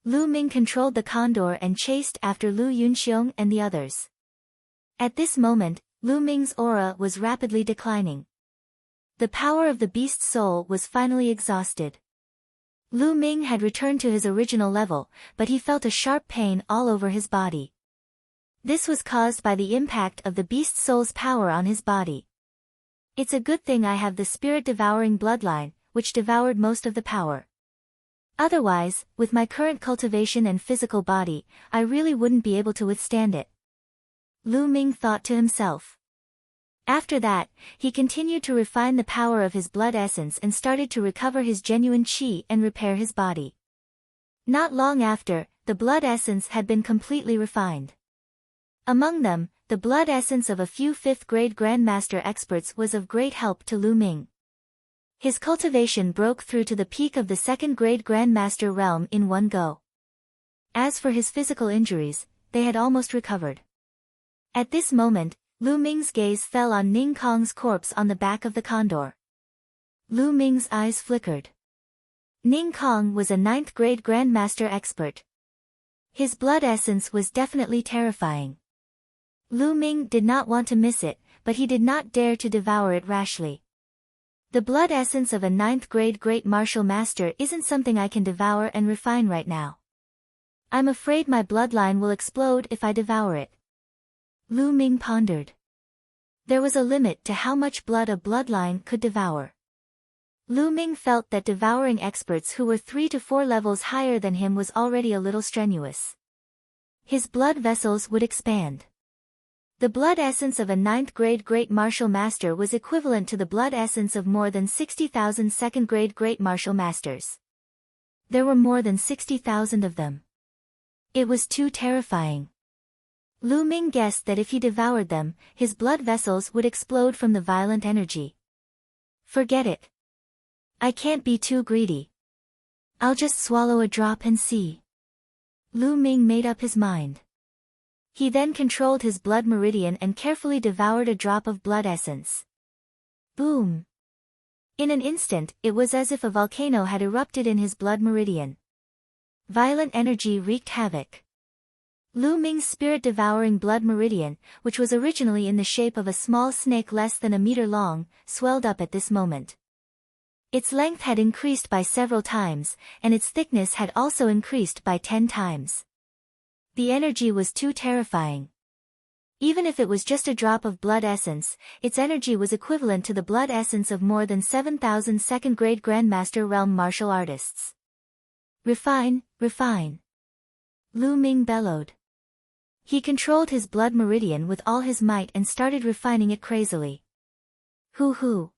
Lu Ming controlled the condor and chased after Lu Yunxiong and the others. At this moment, Lu Ming's aura was rapidly declining. The power of the beast's soul was finally exhausted. Lu Ming had returned to his original level, but he felt a sharp pain all over his body. This was caused by the impact of the beast's soul's power on his body. It's a good thing I have the spirit-devouring bloodline, which devoured most of the power. Otherwise, with my current cultivation and physical body, I really wouldn't be able to withstand it. Lu Ming thought to himself. After that, he continued to refine the power of his blood essence and started to recover his genuine qi and repair his body. Not long after, the blood essence had been completely refined. Among them, the blood essence of a few 5th grade Grandmaster experts was of great help to Lu Ming. His cultivation broke through to the peak of the 2nd grade Grandmaster realm in one go. As for his physical injuries, they had almost recovered. At this moment, Lu Ming's gaze fell on Ning Kong's corpse on the back of the condor. Lu Ming's eyes flickered. Ning Kong was a 9th grade Grandmaster expert. His blood essence was definitely terrifying. Lu Ming did not want to miss it, but he did not dare to devour it rashly. The blood essence of a 9th grade great martial master isn't something I can devour and refine right now. I'm afraid my bloodline will explode if I devour it. Lu Ming pondered. There was a limit to how much blood a bloodline could devour. Lu Ming felt that devouring experts who were 3 to 4 levels higher than him was already a little strenuous. His blood vessels would expand. The blood essence of a 9th grade great martial master was equivalent to the blood essence of more than 60,000 2nd grade great martial masters. There were more than 60,000 of them. It was too terrifying. Lu Ming guessed that if he devoured them, his blood vessels would explode from the violent energy. Forget it. I can't be too greedy. I'll just swallow a drop and see. Lu Ming made up his mind. He then controlled his blood meridian and carefully devoured a drop of blood essence. Boom! In an instant, it was as if a volcano had erupted in his blood meridian. Violent energy wreaked havoc. Lu Ming's spirit-devouring blood meridian, which was originally in the shape of a small snake less than a meter long, swelled up at this moment. Its length had increased by several times, and its thickness had also increased by 10 times. The energy was too terrifying. Even if it was just a drop of blood essence, its energy was equivalent to the blood essence of more than 7,000 2nd grade Grandmaster realm martial artists. Refine, refine. Lu Ming bellowed. He controlled his blood meridian with all his might and started refining it crazily. Hoo-hoo.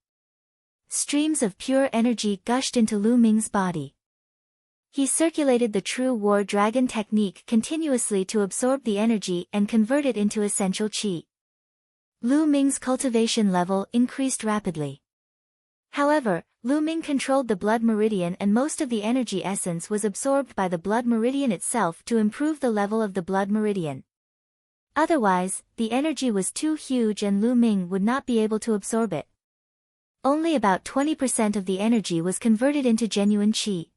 Streams of pure energy gushed into Lu Ming's body. He circulated the True War Dragon technique continuously to absorb the energy and convert it into essential qi. Lu Ming's cultivation level increased rapidly. However, Lu Ming controlled the blood meridian and most of the energy essence was absorbed by the blood meridian itself to improve the level of the blood meridian. Otherwise, the energy was too huge and Lu Ming would not be able to absorb it. Only about 20% of the energy was converted into genuine qi.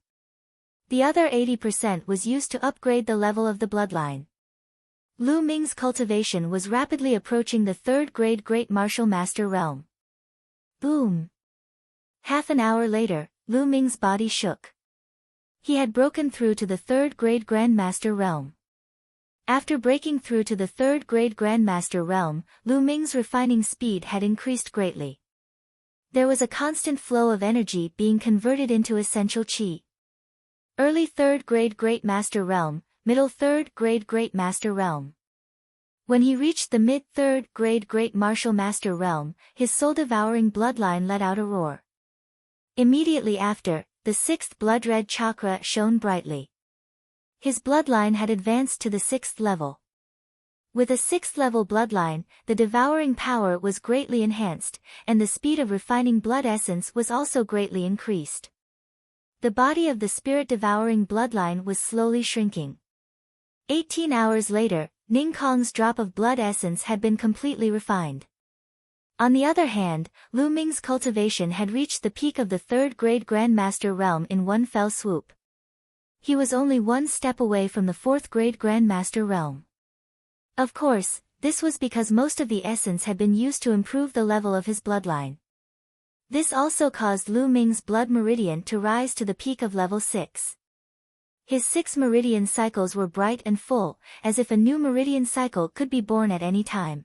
The other 80% was used to upgrade the level of the bloodline. Lu Ming's cultivation was rapidly approaching the 3rd grade Great Martial Master realm. Boom! Half an hour later, Lu Ming's body shook. He had broken through to the 3rd grade Grandmaster realm. After breaking through to the 3rd grade Grandmaster realm, Lu Ming's refining speed had increased greatly. There was a constant flow of energy being converted into essential qi. Early 3rd grade Great Master realm, middle 3rd grade Great Master realm. When he reached the mid-3rd grade Great Martial Master realm, his soul-devouring bloodline let out a roar. Immediately after, the 6th blood-red chakra shone brightly. His bloodline had advanced to the 6th level. With a 6th level bloodline, the devouring power was greatly enhanced, and the speed of refining blood essence was also greatly increased. The body of the spirit-devouring bloodline was slowly shrinking. 18 hours later, Ning Kong's drop of blood essence had been completely refined. On the other hand, Lu Ming's cultivation had reached the peak of the 3rd grade Grandmaster realm in one fell swoop. He was only one step away from the 4th grade Grandmaster realm. Of course, this was because most of the essence had been used to improve the level of his bloodline. This also caused Lu Ming's blood meridian to rise to the peak of level 6. His 6 meridian cycles were bright and full, as if a new meridian cycle could be born at any time.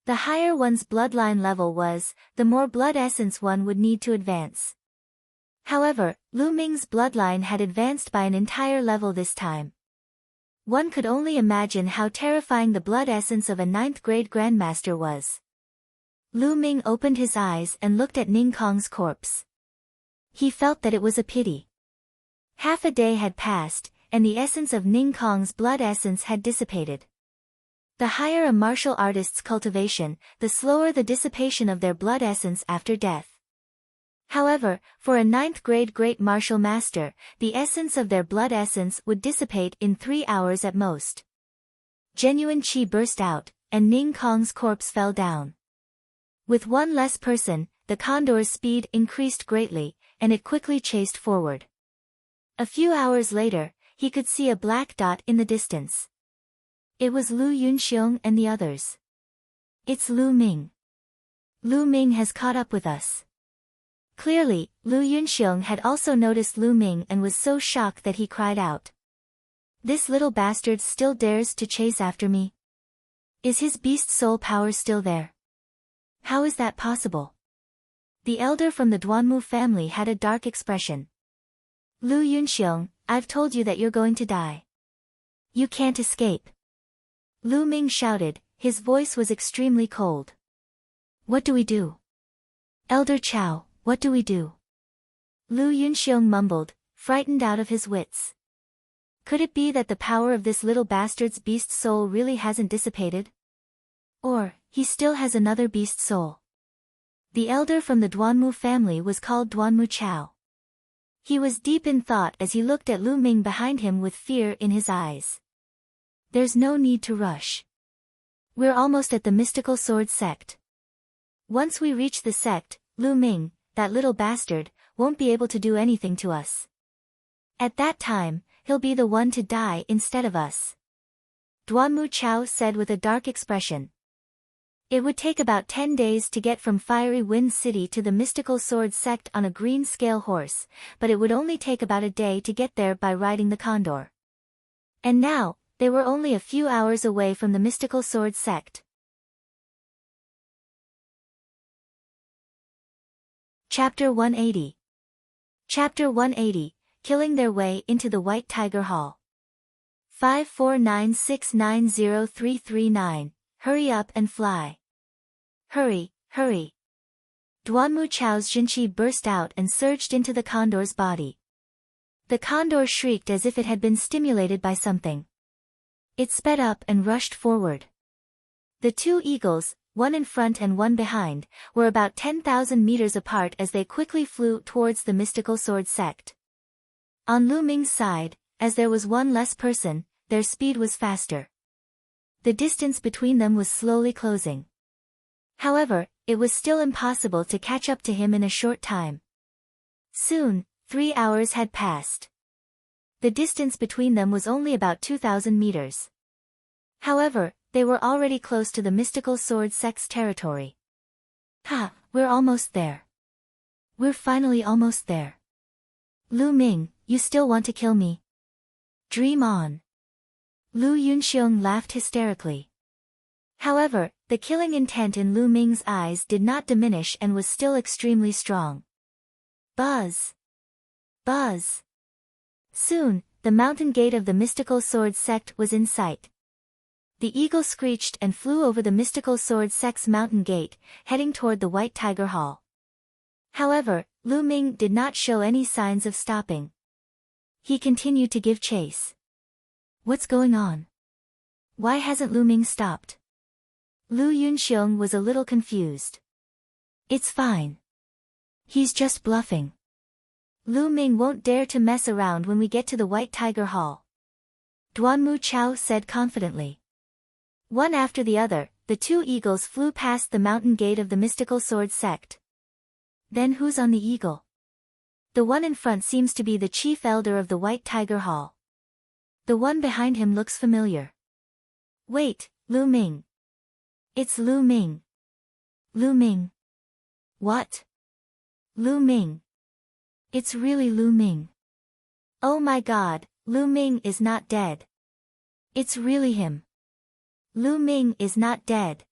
The higher one's bloodline level was, the more blood essence one would need to advance. However, Lu Ming's bloodline had advanced by an entire level this time. One could only imagine how terrifying the blood essence of a 9th grade Grandmaster was. Lu Ming opened his eyes and looked at Ning Kong's corpse. He felt that it was a pity. Half a day had passed, and the essence of Ning Kong's blood essence had dissipated. The higher a martial artist's cultivation, the slower the dissipation of their blood essence after death. However, for a 9th grade Great Martial Master, the essence of their blood essence would dissipate in 3 hours at most. Genuine qi burst out, and Ning Kong's corpse fell down. With one less person, the condor's speed increased greatly, and it quickly chased forward. A few hours later, he could see a black dot in the distance. It was Lu Yunxiong and the others. It's Lu Ming. Lu Ming has caught up with us. Clearly, Lu Yunxiong had also noticed Lu Ming and was so shocked that he cried out. This little bastard still dares to chase after me? Is his beast soul power still there? How is that possible? The elder from the Duanmu family had a dark expression. Lu Yunxiong, I've told you that you're going to die. You can't escape. Lu Ming shouted, his voice was extremely cold. What do we do? Elder Chow, what do we do? Lu Yunxiong mumbled, frightened out of his wits. Could it be that the power of this little bastard's beast soul really hasn't dissipated? Or, he still has another beast soul? The elder from the Duanmu family was called Duanmu Chow. He was deep in thought as he looked at Lu Ming behind him with fear in his eyes. There's no need to rush. We're almost at the mystical sword sect. Once we reach the sect, Lu Ming, that little bastard, won't be able to do anything to us. At that time, he'll be the one to die instead of us. Duanmu Chow said with a dark expression. It would take about 10 days to get from Fiery Wind City to the mystical sword sect on a green scale horse, but it would only take about a day to get there by riding the condor. And now, they were only a few hours away from the mystical sword sect. Chapter 180. Chapter 180, Killing Their Way into the White Tiger Hall. 549690339, Hurry up and fly. Hurry, hurry. Duanmu Chow's Jinqi burst out and surged into the condor's body. The condor shrieked as if it had been stimulated by something. It sped up and rushed forward. The two eagles, one in front and one behind, were about 10,000 meters apart as they quickly flew towards the mystical sword sect. On Lu Ming's side, as there was one less person, their speed was faster. The distance between them was slowly closing. However, it was still impossible to catch up to him in a short time. Soon, 3 hours had passed. The distance between them was only about 2,000 meters. However, they were already close to the mystical sword sect's territory. Ha, we're almost there. We're finally almost there. Lu Ming, you still want to kill me? Dream on. Lu Yunxiong laughed hysterically. However, the killing intent in Lu Ming's eyes did not diminish and was still extremely strong. Buzz! Buzz! Soon, the mountain gate of the mystical sword sect was in sight. The eagle screeched and flew over the mystical sword sect's mountain gate, heading toward the White Tiger Hall. However, Lu Ming did not show any signs of stopping. He continued to give chase. What's going on? Why hasn't Lu Ming stopped? Lu Yunxiong was a little confused. It's fine. He's just bluffing. Lu Ming won't dare to mess around when we get to the White Tiger Hall. Duanmu Chow said confidently. One after the other, the two eagles flew past the mountain gate of the mystical sword sect. Then who's on the eagle? The one in front seems to be the chief elder of the White Tiger Hall. The one behind him looks familiar. Wait, Lu Ming. It's Lu Ming. Lu Ming. What? Lu Ming. It's really Lu Ming. Oh my god, Lu Ming is not dead. It's really him. Lu Ming is not dead.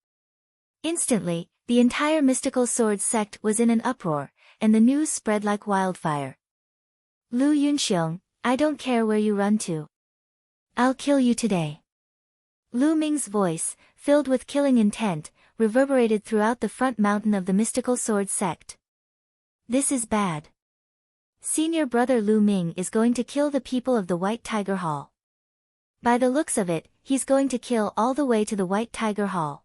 Instantly, the entire mystical sword sect was in an uproar, and the news spread like wildfire. Lu Yunxiong, I don't care where you run to. I'll kill you today. Lu Ming's voice, filled with killing intent, reverberated throughout the front mountain of the mystical sword sect. This is bad. Senior brother Lu Ming is going to kill the people of the White Tiger Hall. By the looks of it, he's going to kill all the way to the White Tiger Hall.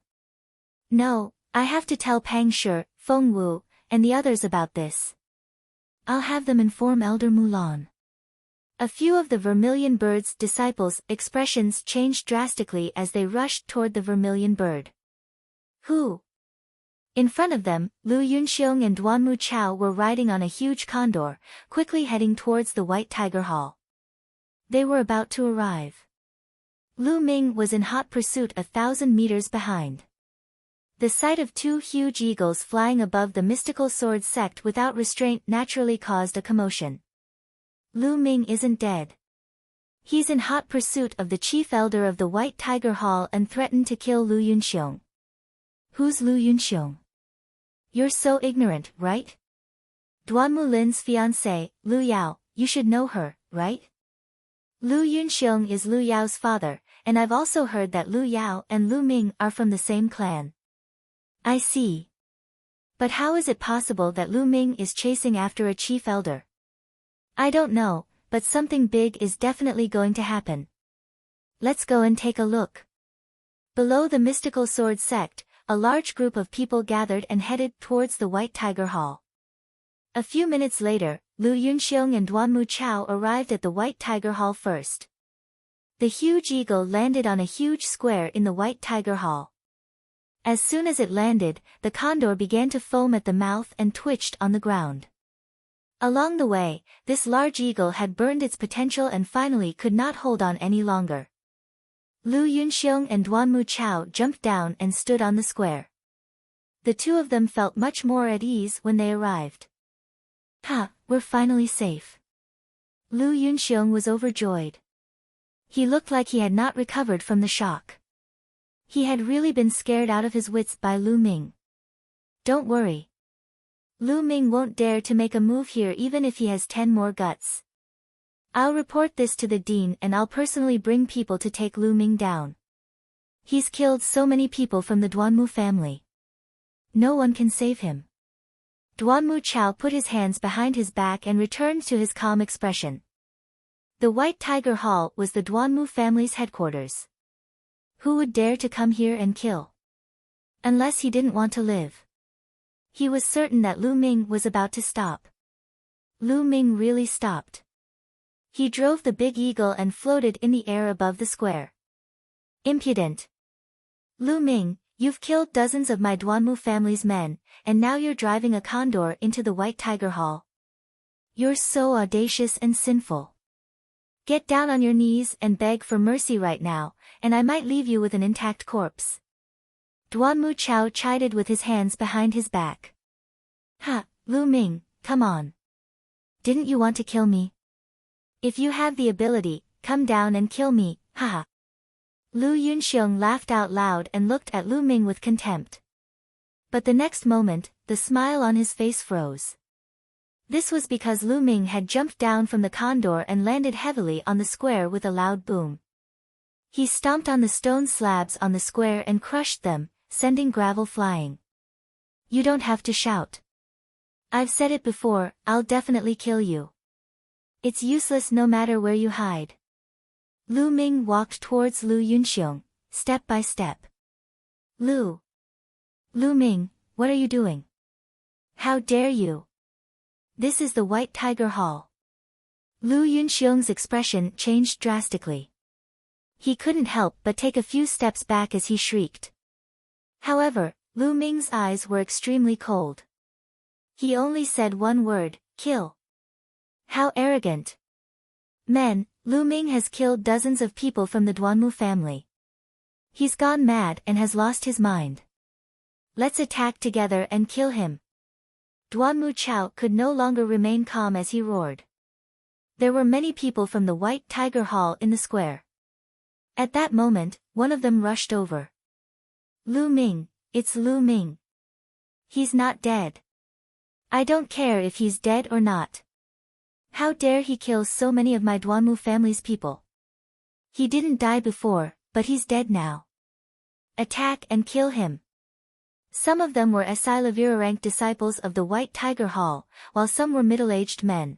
No, I have to tell Pang Shi, Feng Wu, and the others about this. I'll have them inform Elder Mulan. A few of the Vermilion Bird's disciples' expressions changed drastically as they rushed toward the Vermilion Bird. Who? In front of them, Lu Yunxiong and Duanmu Chow were riding on a huge condor, quickly heading towards the White Tiger Hall. They were about to arrive. Lu Ming was in hot pursuit 1,000 meters behind. The sight of two huge eagles flying above the mystical sword sect without restraint naturally caused a commotion. Lu Ming isn't dead. He's in hot pursuit of the chief elder of the White Tiger Hall and threatened to kill Lu Yunxiong. Who's Lu Yunxiong? You're so ignorant, right? Duan Mulin's fiancée, Lu Yao, you should know her, right? Lu Yunxiong is Lu Yao's father, and I've also heard that Lu Yao and Lu Ming are from the same clan. I see. But how is it possible that Lu Ming is chasing after a chief elder? I don't know, but something big is definitely going to happen. Let's go and take a look. Below the mystical sword sect, a large group of people gathered and headed towards the White Tiger Hall. A few minutes later, Lu Yunxiong and Duan Mu Chao arrived at the White Tiger Hall first. The huge eagle landed on a huge square in the White Tiger Hall. As soon as it landed, the condor began to foam at the mouth and twitched on the ground. Along the way, this large eagle had burned its potential and finally could not hold on any longer. Lu Yunxiong and Duan Mu Chao jumped down and stood on the square. The two of them felt much more at ease when they arrived. Ha, we're finally safe. Lu Yunxiong was overjoyed. He looked like he had not recovered from the shock. He had really been scared out of his wits by Lu Ming. Don't worry. Lu Ming won't dare to make a move here even if he has 10 more guts. I'll report this to the dean and I'll personally bring people to take Lu Ming down. He's killed so many people from the Duanmu family. No one can save him. Duanmu Chao put his hands behind his back and returned to his calm expression. The White Tiger Hall was the Duanmu family's headquarters. Who would dare to come here and kill? Unless he didn't want to live. He was certain that Lu Ming was about to stop. Lu Ming really stopped. He drove the big eagle and floated in the air above the square. Impudent. Lu Ming, you've killed dozens of my Duanmu family's men, and now you're driving a condor into the White Tiger Hall. You're so audacious and sinful. Get down on your knees and beg for mercy right now, and I might leave you with an intact corpse. Duanmu Chao chided with his hands behind his back. Ha, Lu Ming, come on. Didn't you want to kill me? If you have the ability, come down and kill me, haha. Lu Yunxiong laughed out loud and looked at Lu Ming with contempt. But the next moment, the smile on his face froze. This was because Lu Ming had jumped down from the condor and landed heavily on the square with a loud boom. He stomped on the stone slabs on the square and crushed them, sending gravel flying. You don't have to shout. I've said it before, I'll definitely kill you. It's useless no matter where you hide. Lu Ming walked towards Lu Yunxiong, step by step. Lu Ming, what are you doing? How dare you? This is the White Tiger Hall. Lu Yunxiong's expression changed drastically. He couldn't help but take a few steps back as he shrieked. However, Lu Ming's eyes were extremely cold. He only said one word, kill. How arrogant. Men, Lu Ming has killed dozens of people from the Duanmu family. He's gone mad and has lost his mind. Let's attack together and kill him. Duanmu Chao could no longer remain calm as he roared. There were many people from the White Tiger Hall in the square. At that moment, one of them rushed over. Lu Ming, it's Lu Ming. He's not dead. I don't care if he's dead or not. How dare he kill so many of my Duanmu family's people? He didn't die before, but he's dead now. Attack and kill him. Some of them were Asilavira rank disciples of the White Tiger Hall, while some were middle-aged men.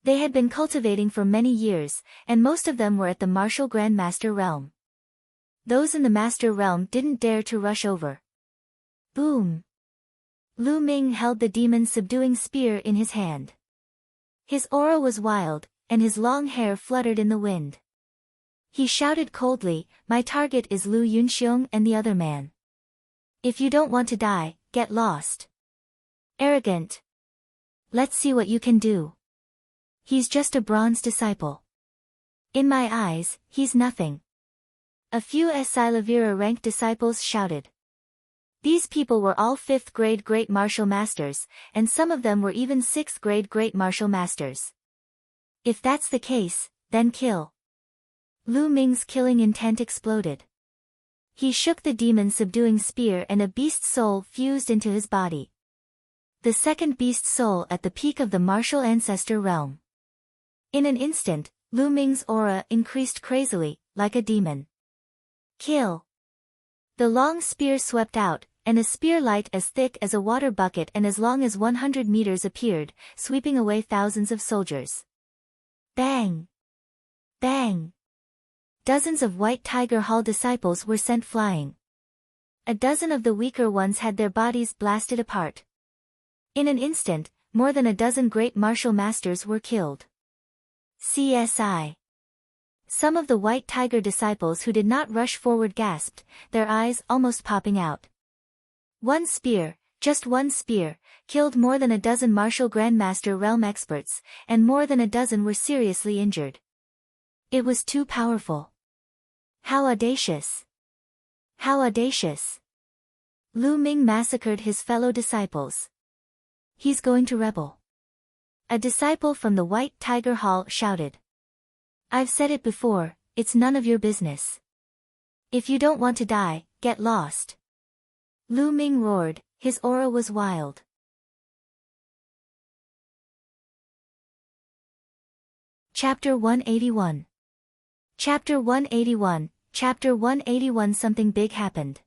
They had been cultivating for many years, and most of them were at the martial Grandmaster realm. Those in the Master realm didn't dare to rush over. Boom! Lu Ming held the demon's subduing spear in his hand. His aura was wild, and his long hair fluttered in the wind. He shouted coldly, my target is Lu Yunxiong and the other man. If you don't want to die, get lost. Arrogant. Let's see what you can do. He's just a bronze disciple. In my eyes, he's nothing. A few Silavira ranked disciples shouted. These people were all 5th grade Great Martial Masters, and some of them were even 6th grade Great Martial Masters. If that's the case, then kill. Lu Ming's killing intent exploded. He shook the demon-subduing spear and a beast soul fused into his body. The second beast soul at the peak of the martial ancestor realm. In an instant, Lu Ming's aura increased crazily, like a demon. Kill. The long spear swept out, and a spear light as thick as a water bucket and as long as 100 meters appeared, sweeping away thousands of soldiers. Bang! Bang! Dozens of White Tiger Hall disciples were sent flying. A dozen of the weaker ones had their bodies blasted apart. In an instant, more than a dozen great martial masters were killed. CSI. Some of the White Tiger disciples who did not rush forward gasped, their eyes almost popping out. One spear, just one spear, killed more than a dozen martial grandmaster realm experts, and more than a dozen were seriously injured. It was too powerful. How audacious! How audacious! Lu Ming massacred his fellow disciples. He's going to rebel. A disciple from the White Tiger Hall shouted. I've said it before, it's none of your business. If you don't want to die, get lost. Lu Ming roared, his aura was wild. Chapter 181. Chapter 181, Chapter 181. Something big happened.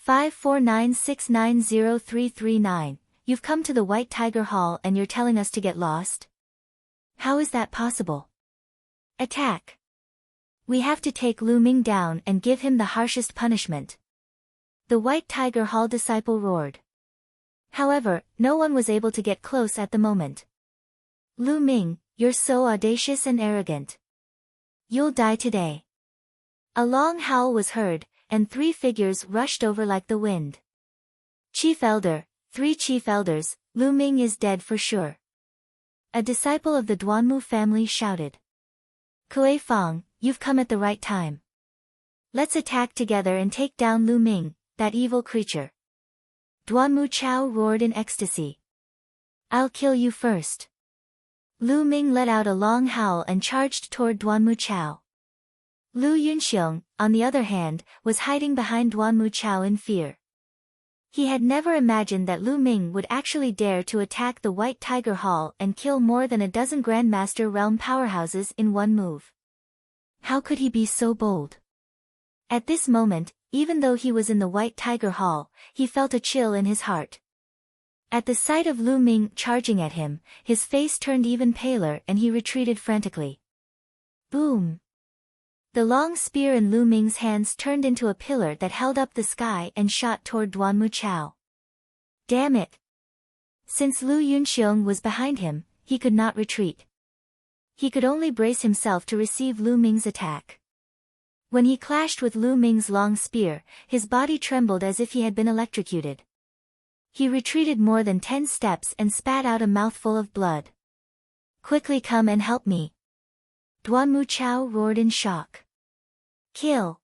549690339, you've come to the White Tiger Hall and you're telling us to get lost? How is that possible? Attack! We have to take Lu Ming down and give him the harshest punishment. The White Tiger Hall disciple roared. However, no one was able to get close at the moment. Lu Ming, you're so audacious and arrogant. You'll die today. A long howl was heard, and 3 figures rushed over like the wind. Chief Elder, 3 Chief Elders, Lu Ming is dead for sure. A disciple of the Duanmu family shouted. Kuei Fang, you've come at the right time. Let's attack together and take down Lu Ming, that evil creature. Duanmu Chao roared in ecstasy. I'll kill you first. Lu Ming let out a long howl and charged toward Duanmu Chao. Lu Yunxiong, on the other hand, was hiding behind Duanmu Chao in fear. He had never imagined that Lu Ming would actually dare to attack the White Tiger Hall and kill more than a dozen Grandmaster Realm powerhouses in one move. How could he be so bold? At this moment, even though he was in the White Tiger Hall, he felt a chill in his heart. At the sight of Lu Ming charging at him, his face turned even paler and he retreated frantically. Boom! The long spear in Lu Ming's hands turned into a pillar that held up the sky and shot toward Duanmu Chao. Damn it! Since Lu Yunxiong was behind him, he could not retreat. He could only brace himself to receive Lu Ming's attack. When he clashed with Lu Ming's long spear, his body trembled as if he had been electrocuted. He retreated more than 10 steps and spat out a mouthful of blood. Quickly come and help me. Duanmu Chao roared in shock. Kill!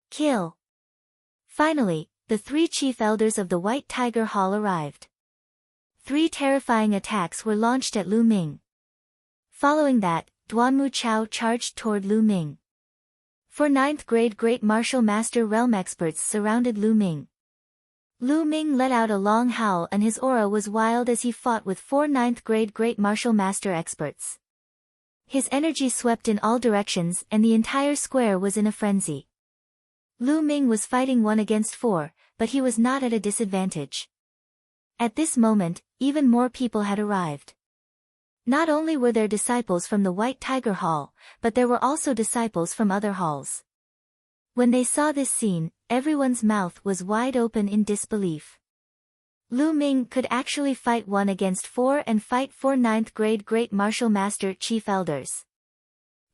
Kill! Finally, the 3 chief elders of the White Tiger Hall arrived. 3 terrifying attacks were launched at Lu Ming. Following that, Duanmu Chao charged toward Lu Ming. 4 9th grade Great Martial Master Realm experts surrounded Lu Ming. Lu Ming let out a long howl and his aura was wild as he fought with 4 9th grade Great Martial Master experts. His energy swept in all directions and the entire square was in a frenzy. Lu Ming was fighting 1 against 4, but he was not at a disadvantage. At this moment, even more people had arrived. Not only were there disciples from the White Tiger Hall, but there were also disciples from other halls. When they saw this scene, everyone's mouth was wide open in disbelief. Lu Ming could actually fight 1 against 4 and fight 4 9th grade Great Martial Master Chief Elders.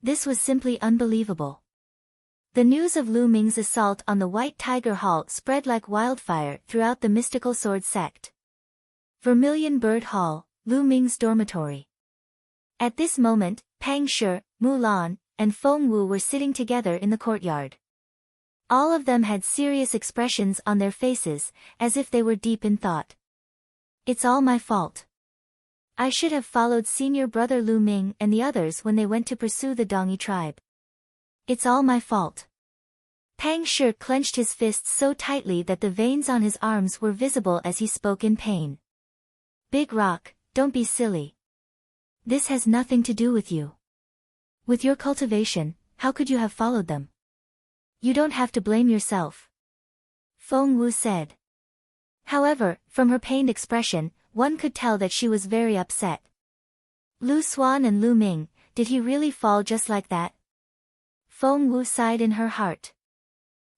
This was simply unbelievable. The news of Lu Ming's assault on the White Tiger Hall spread like wildfire throughout the mystical sword sect. Vermilion Bird Hall, Lu Ming's dormitory. At this moment, Pang Shi, Mulan, and Feng Wu were sitting together in the courtyard. All of them had serious expressions on their faces, as if they were deep in thought. It's all my fault. I should have followed senior brother Lu Ming and the others when they went to pursue the Dongi tribe. It's all my fault. Pang Shi clenched his fists so tightly that the veins on his arms were visible as he spoke in pain. Big Rock, don't be silly. This has nothing to do with you. With your cultivation, how could you have followed them? You don't have to blame yourself. Feng Wu said. However, from her pained expression, one could tell that she was very upset. Lu Xuan and Lu Ming, did he really fall just like that? Feng Wu sighed in her heart.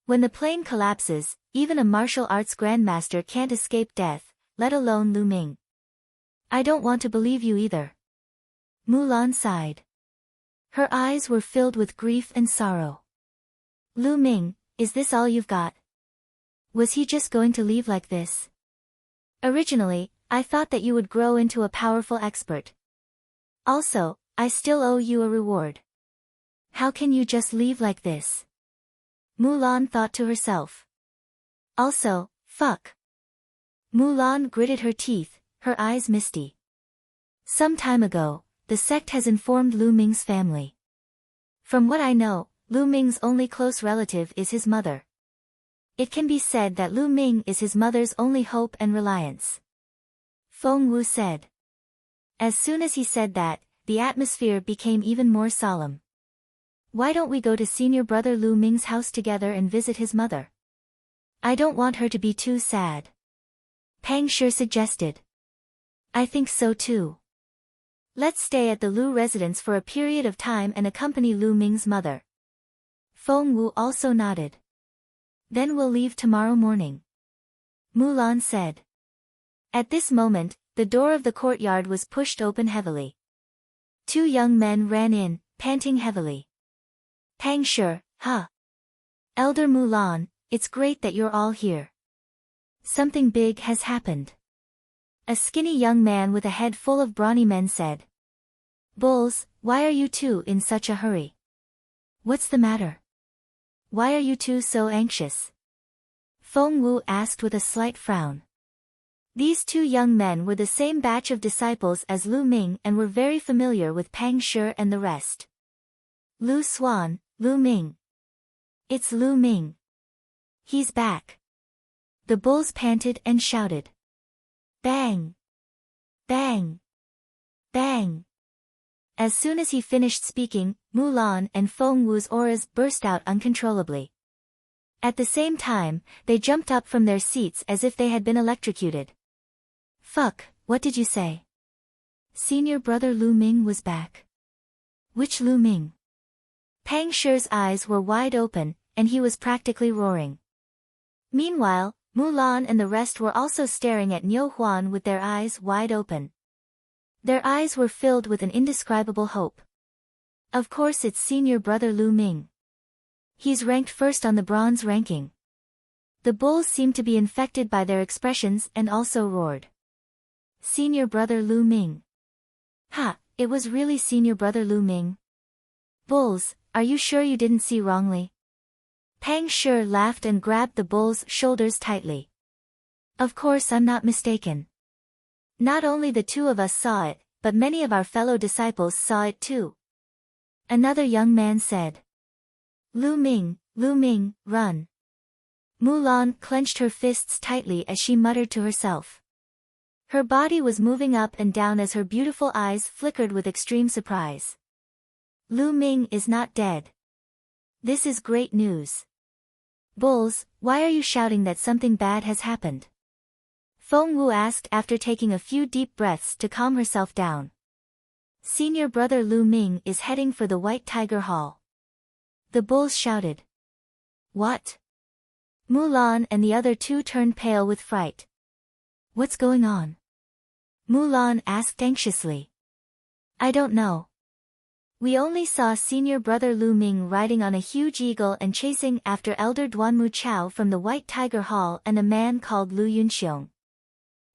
When the plane collapses, even a martial arts grandmaster can't escape death, let alone Lu Ming. I don't want to believe you either. Mulan sighed. Her eyes were filled with grief and sorrow. Lu Ming, is this all you've got? Was he just going to leave like this? Originally, I thought that you would grow into a powerful expert. Also, I still owe you a reward. How can you just leave like this? Mulan thought to herself. Also, fuck. Mulan gritted her teeth, her eyes misty. Some time ago, the sect has informed Lu Ming's family. From what I know, Lu Ming's only close relative is his mother. It can be said that Lu Ming is his mother's only hope and reliance. Feng Wu said. As soon as he said that, the atmosphere became even more solemn. Why don't we go to senior brother Lu Ming's house together and visit his mother? I don't want her to be too sad. Pang Shi suggested. I think so too. Let's stay at the Lu residence for a period of time and accompany Lu Ming's mother. Feng Wu also nodded. Then we'll leave tomorrow morning. Mulan said. At this moment, the door of the courtyard was pushed open heavily. Two young men ran in, panting heavily. Pang Shi, huh? Elder Mulan, it's great that you're all here. Something big has happened. A skinny young man with a head full of brawny men said. Bulls, why are you two in such a hurry? What's the matter? Why are you two so anxious? Feng Wu asked with a slight frown. These two young men were the same batch of disciples as Lu Ming and were very familiar with Pang Shi and the rest. Lu Xuan, Lu Ming. It's Lu Ming. He's back. The bulls panted and shouted. Bang! Bang! Bang! As soon as he finished speaking, Mulan and Feng Wu's auras burst out uncontrollably. At the same time, they jumped up from their seats as if they had been electrocuted. Fuck, what did you say? Senior brother Lu Ming was back. Which Lu Ming? Pang Shi's eyes were wide open, and he was practically roaring. Meanwhile, Mulan and the rest were also staring at Niu Huan with their eyes wide open. Their eyes were filled with an indescribable hope. Of course it's senior brother Lu Ming. He's ranked first on the bronze ranking. The bulls seemed to be infected by their expressions and also roared. Senior brother Lu Ming. Ha, it was really senior brother Lu Ming. Bulls, are you sure you didn't see wrongly? Pang Shi laughed and grabbed the bull's shoulders tightly. Of course I'm not mistaken. Not only the two of us saw it, but many of our fellow disciples saw it too. Another young man said. Lu Ming, run. Mulan clenched her fists tightly as she muttered to herself. Her body was moving up and down as her beautiful eyes flickered with extreme surprise. Lu Ming is not dead. This is great news. Bulls, why are you shouting that something bad has happened? Feng Wu asked after taking a few deep breaths to calm herself down. Senior brother Lu Ming is heading for the White Tiger Hall. The bulls shouted. What? Mulan and the other two turned pale with fright. What's going on? Mulan asked anxiously. I don't know. We only saw senior brother Lu Ming riding on a huge eagle and chasing after elder Duanmu Chao from the White Tiger Hall and a man called Lu Yunxiong.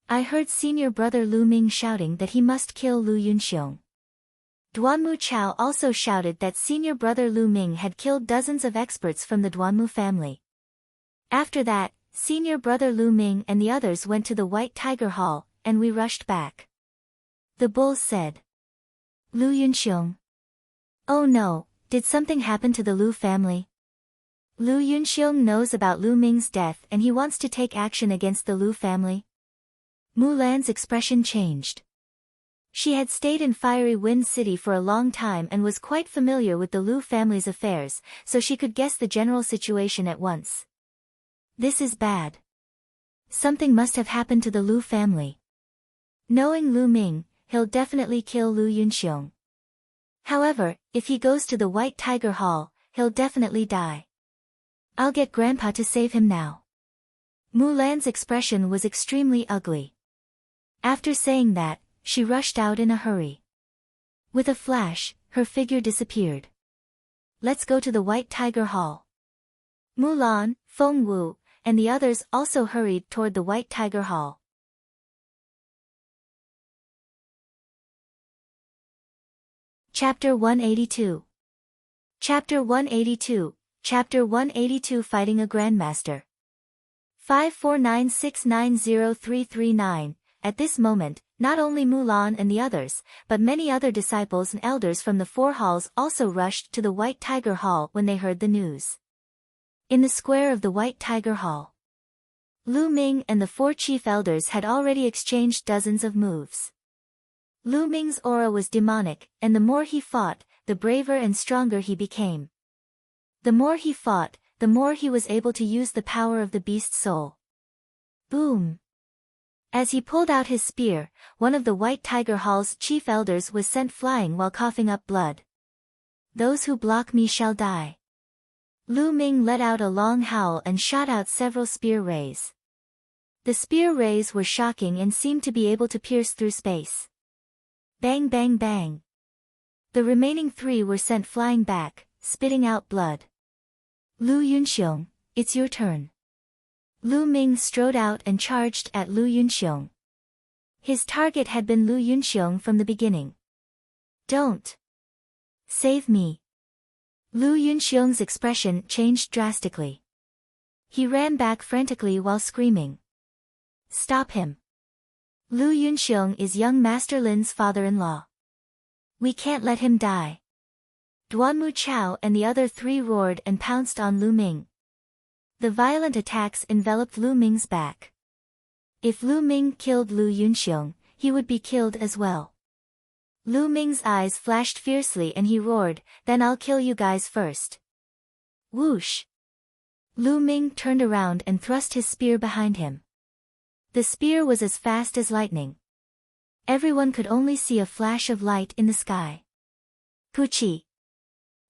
I heard senior brother Lu Ming shouting that he must kill Lu Yunxiong. Duanmu Chao also shouted that senior brother Lu Ming had killed dozens of experts from the Duanmu family. After that, senior brother Lu Ming and the others went to the White Tiger Hall, and we rushed back. The bulls said. Lu Yunxiong. Oh no, did something happen to the Lu family? Lu Yunxiong knows about Lu Ming's death and he wants to take action against the Lu family. Mulan's expression changed. She had stayed in Fiery Wind City for a long time and was quite familiar with the Lu family's affairs, so she could guess the general situation at once. This is bad. Something must have happened to the Lu family. Knowing Lu Ming, he'll definitely kill Lu Yunxiong. However, if he goes to the White Tiger Hall, he'll definitely die. I'll get Grandpa to save him now. Mulan's expression was extremely ugly. After saying that, she rushed out in a hurry. With a flash, her figure disappeared. Let's go to the White Tiger Hall. Mulan, Feng Wu, and the others also hurried toward the White Tiger Hall. Chapter 182. Chapter 182, Chapter 182 Fighting a Grandmaster. 549690339. At this moment, not only Mulan and the others, but many other disciples and elders from the four halls also rushed to the White Tiger Hall when they heard the news. In the square of the White Tiger Hall, Lu Ming and the four chief elders had already exchanged dozens of moves. Lu Ming's aura was demonic, and the more he fought, the braver and stronger he became. The more he fought, the more he was able to use the power of the beast soul. Boom! As he pulled out his spear, one of the White Tiger Hall's chief elders was sent flying while coughing up blood. Those who block me shall die. Lu Ming let out a long howl and shot out several spear rays. The spear rays were shocking and seemed to be able to pierce through space. Bang bang bang. The remaining three were sent flying back, spitting out blood. Lu Yunxiong, it's your turn. Lu Ming strode out and charged at Lu Yunxiong. His target had been Lu Yunxiong from the beginning. Don't. Save me. Lu Yunxiong's expression changed drastically. He ran back frantically while screaming. Stop him. Lu Yunxiong is young Master Lin's father-in-law. We can't let him die. Duanmu Chao and the other three roared and pounced on Lu Ming. The violent attacks enveloped Lu Ming's back. If Lu Ming killed Lu Yunxiong, he would be killed as well. Lu Ming's eyes flashed fiercely and he roared, then I'll kill you guys first. Whoosh! Lu Ming turned around and thrust his spear behind him. The spear was as fast as lightning. Everyone could only see a flash of light in the sky. Puchi!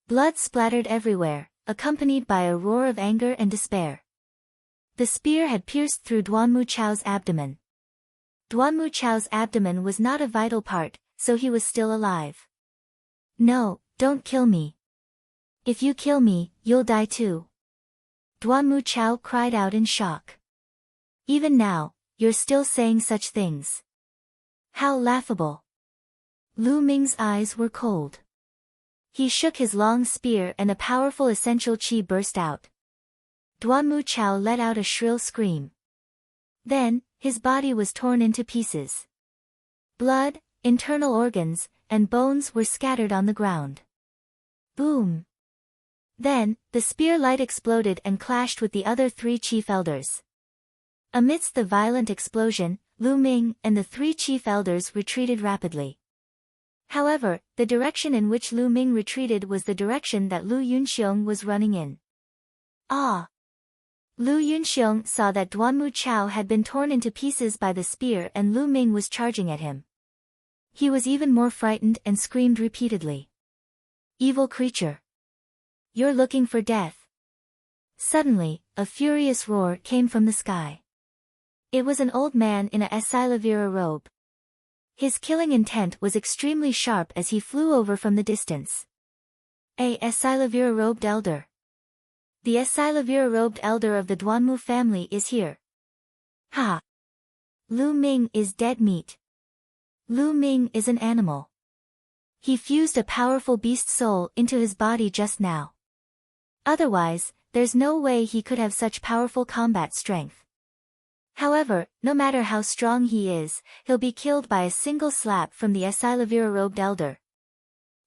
Blood splattered everywhere, accompanied by a roar of anger and despair. The spear had pierced through Duanmu Chao's abdomen. Duanmu Chao's abdomen was not a vital part, so he was still alive. No, don't kill me. If you kill me, you'll die too. Duanmu Chao cried out in shock. Even now, you're still saying such things. How laughable. Lu Ming's eyes were cold. He shook his long spear and a powerful essential qi burst out. Duanmu Chao let out a shrill scream. Then, his body was torn into pieces. Blood, internal organs, and bones were scattered on the ground. Boom! Then, the spear light exploded and clashed with the other three chief elders. Amidst the violent explosion, Lu Ming and the three chief elders retreated rapidly. However, the direction in which Lu Ming retreated was the direction that Lu Yunxiong was running in. Ah! Lu Yunxiong saw that Duanmu Chao had been torn into pieces by the spear and Lu Ming was charging at him. He was even more frightened and screamed repeatedly. Evil creature! You're looking for death. Suddenly, a furious roar came from the sky. It was an old man in a Esilavira robe. His killing intent was extremely sharp as he flew over from the distance. A Esilavira robed elder. The Esilavira robed elder of the Duanmu family is here. Ha! Lu Ming is dead meat. Lu Ming is an animal. He fused a powerful beast soul into his body just now. Otherwise, there's no way he could have such powerful combat strength. However, no matter how strong he is, he'll be killed by a single slap from the Esilavira-robed elder.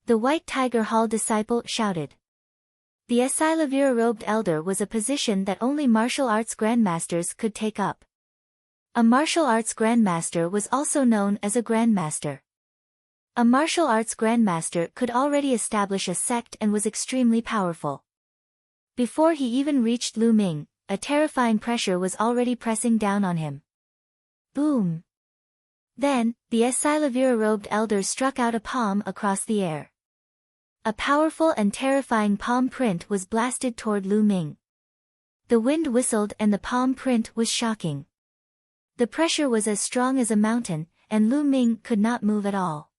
The White Tiger Hall disciple shouted. The Esilavira-robed elder was a position that only martial arts grandmasters could take up. A martial arts grandmaster was also known as a grandmaster. A martial arts grandmaster could already establish a sect and was extremely powerful. Before he even reached Lu Ming, a terrifying pressure was already pressing down on him. Boom! Then, the Esilavira-robed elder struck out a palm across the air. A powerful and terrifying palm print was blasted toward Lu Ming. The wind whistled and the palm print was shocking. The pressure was as strong as a mountain, and Lu Ming could not move at all.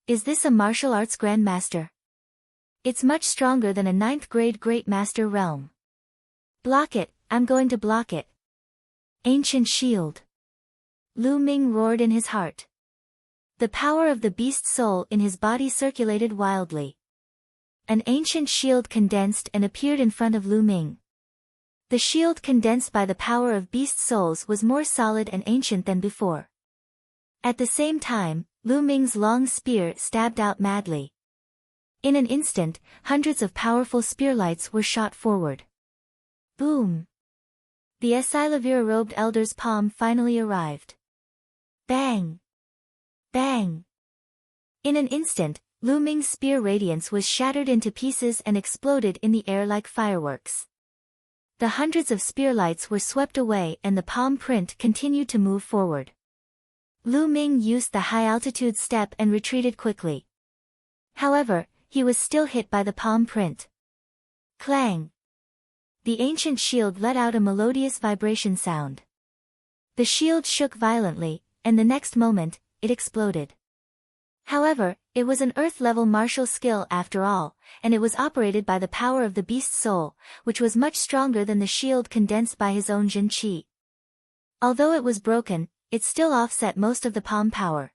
Is this a martial arts grandmaster? It's much stronger than a 9th grade Great Master realm. Block it, I'm going to block it. Ancient shield. Lu Ming roared in his heart. The power of the beast soul in his body circulated wildly. An ancient shield condensed and appeared in front of Lu Ming. The shield condensed by the power of beast souls was more solid and ancient than before. At the same time, Lu Ming's long spear stabbed out madly. In an instant, hundreds of powerful spearlights were shot forward. Boom! The Esilavira-robed elder's palm finally arrived. Bang! Bang! In an instant, Lu Ming's spear radiance was shattered into pieces and exploded in the air like fireworks. The hundreds of spearlights were swept away and the palm print continued to move forward. Lu Ming used the high-altitude step and retreated quickly. However, he was still hit by the palm print. Clang! The ancient shield let out a melodious vibration sound. The shield shook violently, and the next moment, it exploded. However, it was an earth-level martial skill after all, and it was operated by the power of the beast soul, which was much stronger than the shield condensed by his own Jin Qi. Although it was broken, it still offset most of the palm power.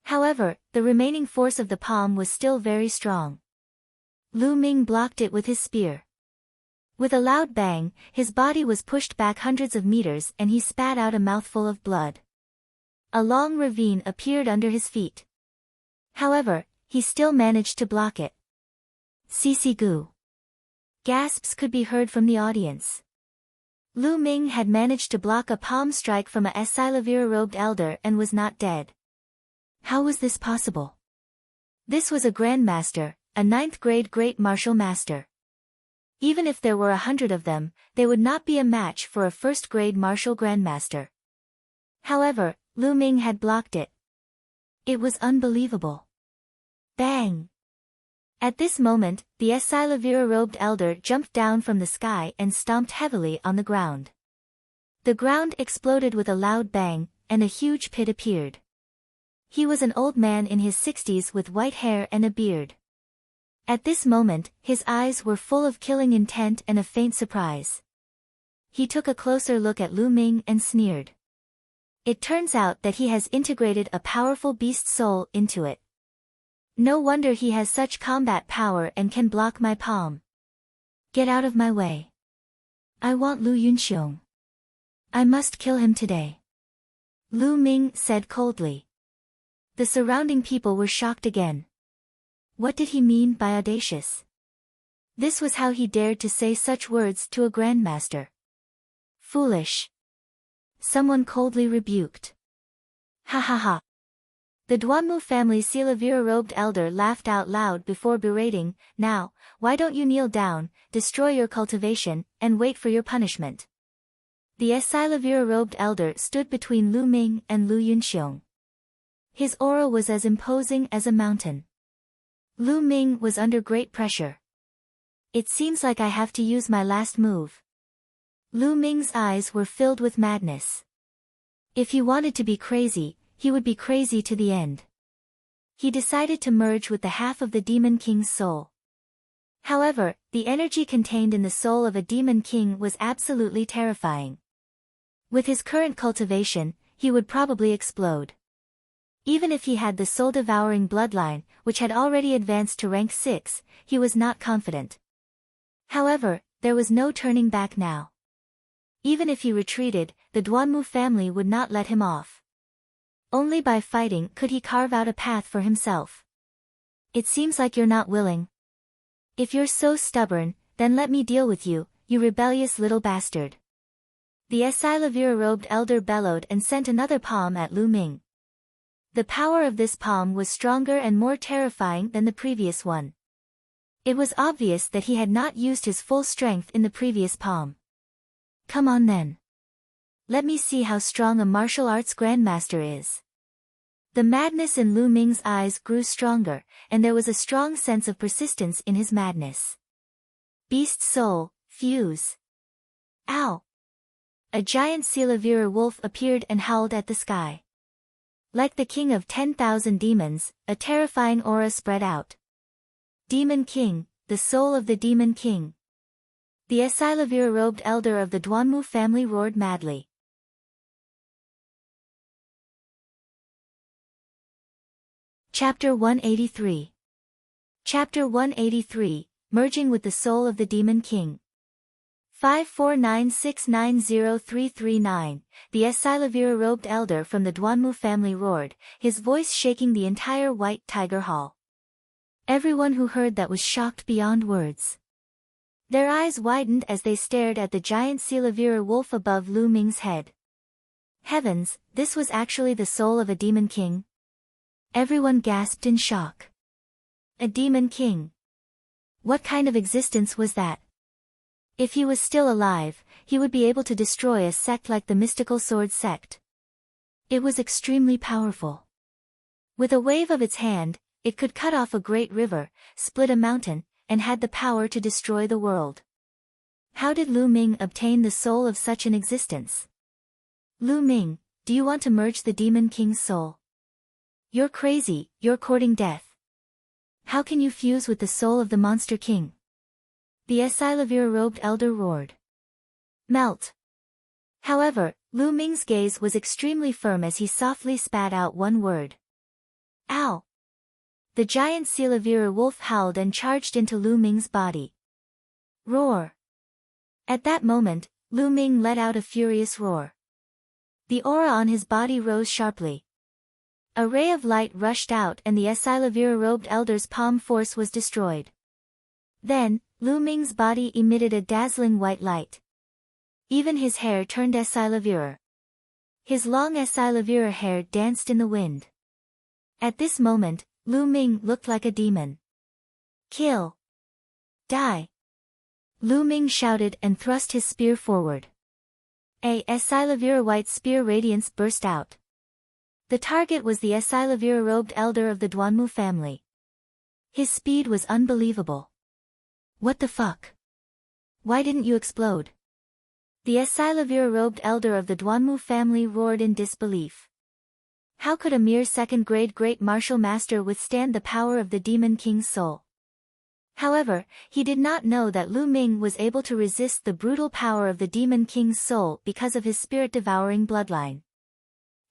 However, the remaining force of the palm was still very strong. Lu Ming blocked it with his spear. With a loud bang, his body was pushed back hundreds of meters and he spat out a mouthful of blood. A long ravine appeared under his feet. However, he still managed to block it. Cc gu. Gasps could be heard from the audience. Lu Ming had managed to block a palm strike from a Esilavira-robed elder and was not dead. How was this possible? This was a grandmaster, a 9th grade great martial master. Even if there were 100 of them, they would not be a match for a 1st grade martial grandmaster. However, Lu Ming had blocked it. It was unbelievable. Bang! At this moment, the Esilavira-robed elder jumped down from the sky and stomped heavily on the ground. The ground exploded with a loud bang, and a huge pit appeared. He was an old man in his 60s with white hair and a beard. At this moment, his eyes were full of killing intent and a faint surprise. He took a closer look at Lu Ming and sneered. It turns out that he has integrated a powerful beast soul into it. No wonder he has such combat power and can block my palm. Get out of my way. I want Lu Yunxiong. I must kill him today. Lu Ming said coldly. The surrounding people were shocked again. What did he mean by audacious? This was how he dared to say such words to a grandmaster. Foolish. Someone coldly rebuked. Ha ha ha. The Duanmu family's Silavira-robed elder laughed out loud before berating, now, why don't you kneel down, destroy your cultivation, and wait for your punishment. The Silavira-robed elder stood between Lu Ming and Lu Yunxiong. His aura was as imposing as a mountain. Lu Ming was under great pressure. It seems like I have to use my last move. Lu Ming's eyes were filled with madness. If he wanted to be crazy, he would be crazy to the end. He decided to merge with the half of the Demon King's soul. However, the energy contained in the soul of a Demon King was absolutely terrifying. With his current cultivation, he would probably explode. Even if he had the soul-devouring bloodline, which had already advanced to rank 6, he was not confident. However, there was no turning back now. Even if he retreated, the Duanmu family would not let him off. Only by fighting could he carve out a path for himself. It seems like you're not willing. If you're so stubborn, then let me deal with you, you rebellious little bastard. The Esilavira-robed elder bellowed and sent another palm at Lu Ming. The power of this palm was stronger and more terrifying than the previous one. It was obvious that he had not used his full strength in the previous palm. Come on then. Let me see how strong a martial arts grandmaster is. The madness in Lu Ming's eyes grew stronger, and there was a strong sense of persistence in his madness. Beast soul, fuse. Ow! A giant Silavira wolf appeared and howled at the sky. Like the king of 10,000 demons, a terrifying aura spread out. Demon King, the soul of the Demon King. The Esilavira-robed elder of the Duanmu family roared madly. Chapter 183. Chapter 183, Merging with the Soul of the Demon King. 549690339, the Esilavira-robed elder from the Duanmu family roared, his voice shaking the entire White Tiger Hall. Everyone who heard that was shocked beyond words. Their eyes widened as they stared at the giant Silavira wolf above Lu Ming's head. Heavens, this was actually the soul of a demon king? Everyone gasped in shock. A demon king? What kind of existence was that? If he was still alive, he would be able to destroy a sect like the mystical sword sect. It was extremely powerful. With a wave of its hand, it could cut off a great river, split a mountain, and had the power to destroy the world. How did Lu Ming obtain the soul of such an existence? Lu Ming, do you want to merge the Demon King's soul? You're crazy, you're courting death. How can you fuse with the soul of the Monster King? The Esilavira-robed elder roared. Melt. However, Lu Ming's gaze was extremely firm as he softly spat out one word. Ow! The giant Silavira wolf howled and charged into Lu Ming's body. Roar! At that moment, Lu Ming let out a furious roar. The aura on his body rose sharply. A ray of light rushed out and the Esilavira-robed elder's palm force was destroyed. Then, Lu Ming's body emitted a dazzling white light. Even his hair turned Esilavira. His long Esilavira hair danced in the wind. At this moment, Lu Ming looked like a demon. Kill! Die! Lu Ming shouted and thrust his spear forward. A Esilavira white spear radiance burst out. The target was the Esilavira-robed elder of the Duanmu family. His speed was unbelievable. What the fuck? Why didn't you explode? The Esilavira-robed elder of the Duanmu family roared in disbelief. How could a mere second-grade great martial master withstand the power of the Demon King's soul? However, he did not know that Lu Ming was able to resist the brutal power of the Demon King's soul because of his spirit-devouring bloodline.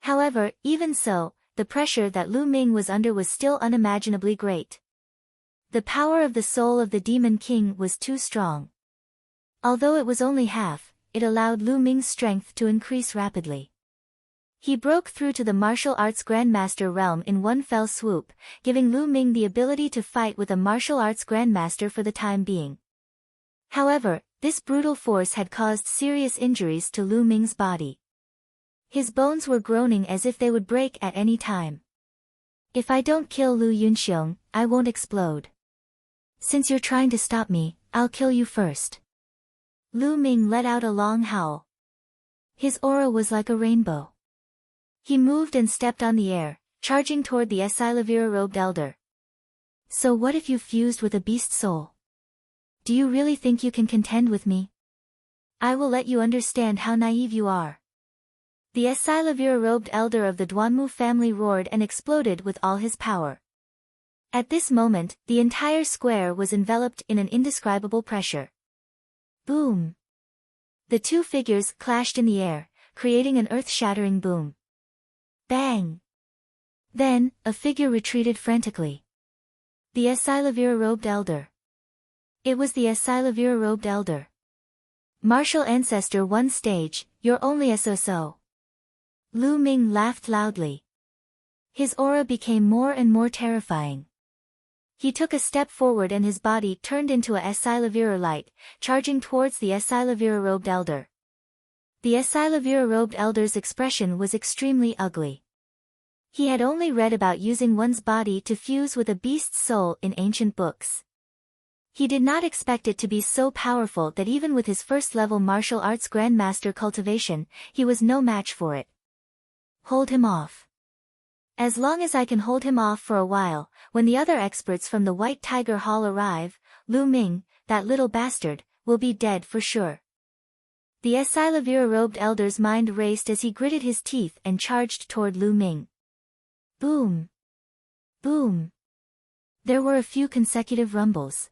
However, even so, the pressure that Lu Ming was under was still unimaginably great. The power of the soul of the Demon King was too strong. Although it was only half, it allowed Lu Ming's strength to increase rapidly. He broke through to the martial arts grandmaster realm in one fell swoop, giving Lu Ming the ability to fight with a martial arts grandmaster for the time being. However, this brutal force had caused serious injuries to Lu Ming's body. His bones were groaning as if they would break at any time. If I don't kill Lu Yunxiong, I won't explode. Since you're trying to stop me, I'll kill you first. Lu Ming let out a long howl. His aura was like a rainbow. He moved and stepped on the air, charging toward the Esilavira-robed elder. So what if you fused with a beast soul? Do you really think you can contend with me? I will let you understand how naive you are. The Esilavira-robed elder of the Duanmu family roared and exploded with all his power. At this moment, the entire square was enveloped in an indescribable pressure. Boom! The two figures clashed in the air, creating an earth-shattering boom. Bang! Then, a figure retreated frantically. The Esilavira-robed elder. It was the Esilavira-robed elder. Martial Ancestor 1 stage, you're only a so-so. Lu Ming laughed loudly. His aura became more and more terrifying. He took a step forward and his body turned into a Silavira light, charging towards the Silavira-robed elder. The Silavira-robed elder's expression was extremely ugly. He had only read about using one's body to fuse with a beast's soul in ancient books. He did not expect it to be so powerful that even with his first-level martial arts grandmaster cultivation, he was no match for it. Hold him off. As long as I can hold him off for a while, when the other experts from the White Tiger Hall arrive, Lu Ming, that little bastard, will be dead for sure. The Silavira-robed elder's mind raced as he gritted his teeth and charged toward Lu Ming. Boom! Boom! There were a few consecutive rumbles.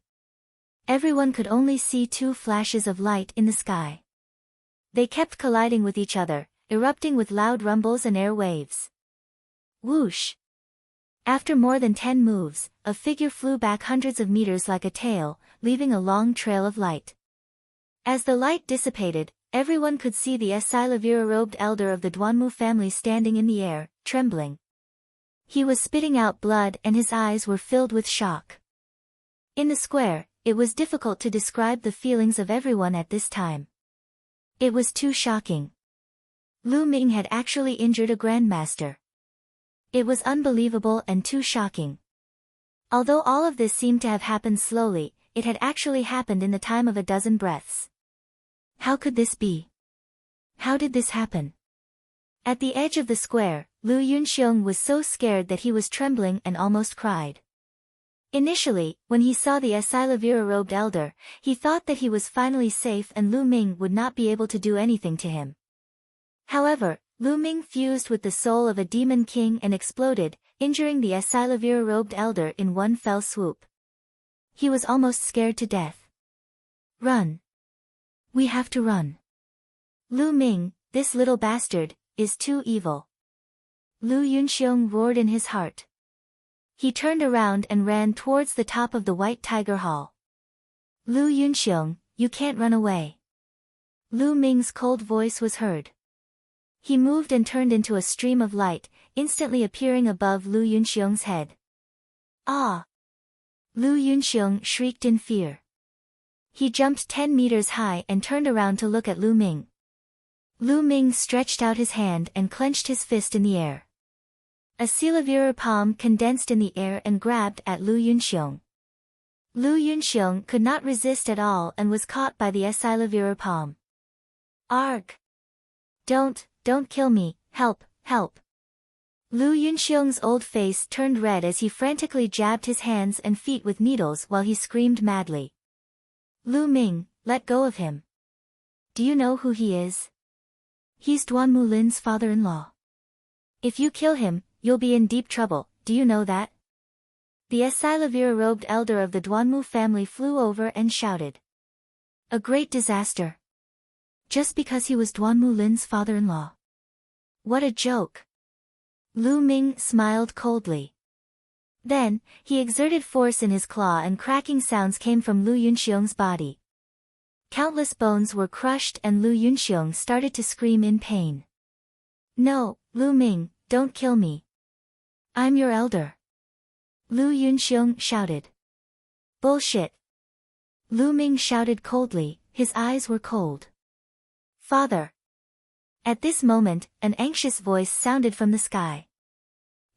Everyone could only see 2 flashes of light in the sky. They kept colliding with each other, erupting with loud rumbles and air waves. Whoosh! After more than 10 moves, a figure flew back hundreds of meters like a tail, leaving a long trail of light. As the light dissipated, everyone could see the Silavira-robed elder of the Duanmu family standing in the air, trembling. He was spitting out blood and his eyes were filled with shock. In the square, it was difficult to describe the feelings of everyone at this time. It was too shocking. Lu Ming had actually injured a grandmaster. It was unbelievable and too shocking. Although all of this seemed to have happened slowly, it had actually happened in the time of a dozen breaths. How could this be? How did this happen? At the edge of the square, Lu Yunxiong was so scared that he was trembling and almost cried. Initially, when he saw the Silavira-robed elder, he thought that he was finally safe and Lu Ming would not be able to do anything to him. However, Lu Ming fused with the soul of a demon king and exploded, injuring the Silavira-robed elder in one fell swoop. He was almost scared to death. Run! We have to run. Lu Ming, this little bastard, is too evil. Lu Yunxiong roared in his heart. He turned around and ran towards the top of the White Tiger Hall. Lu Yunxiong, you can't run away. Lu Ming's cold voice was heard. He moved and turned into a stream of light, instantly appearing above Lu Yunxiong's head. Ah! Lu Yunxiong shrieked in fear. He jumped 10 meters high and turned around to look at Lu Ming. Lu Ming stretched out his hand and clenched his fist in the air. A Silavira palm condensed in the air and grabbed at Lu Yunxiong. Lu Yunxiong could not resist at all and was caught by the Silavira palm. Arg! Don't kill me, help, help. Lu Yunxiong's old face turned red as he frantically jabbed his hands and feet with needles while he screamed madly. Lu Ming, let go of him. Do you know who he is? He's Duanmu Lin's father-in-law. If you kill him, you'll be in deep trouble, do you know that? The Silavira-robed elder of the Duanmu family flew over and shouted. A great disaster. Just because he was Duanmu Lin's father-in-law. What a joke. Lu Ming smiled coldly. Then, he exerted force in his claw and cracking sounds came from Lu Yunxiong's body. Countless bones were crushed and Lu Yunxiong started to scream in pain. No, Lu Ming, don't kill me. I'm your elder. Lu Yunxiong shouted. Bullshit. Lu Ming shouted coldly, his eyes were cold. Father. At this moment, an anxious voice sounded from the sky.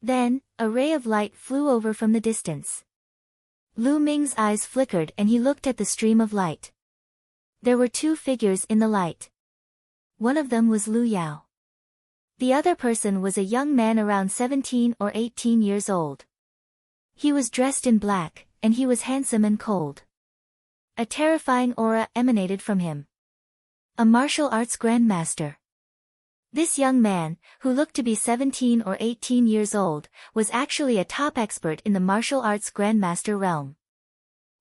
Then, a ray of light flew over from the distance. Lu Ming's eyes flickered and he looked at the stream of light. There were 2 figures in the light. One of them was Lu Yao. The other person was a young man around 17 or 18 years old. He was dressed in black, and he was handsome and cold. A terrifying aura emanated from him. A martial arts grandmaster. This young man, who looked to be 17 or 18 years old, was actually a top expert in the martial arts grandmaster realm.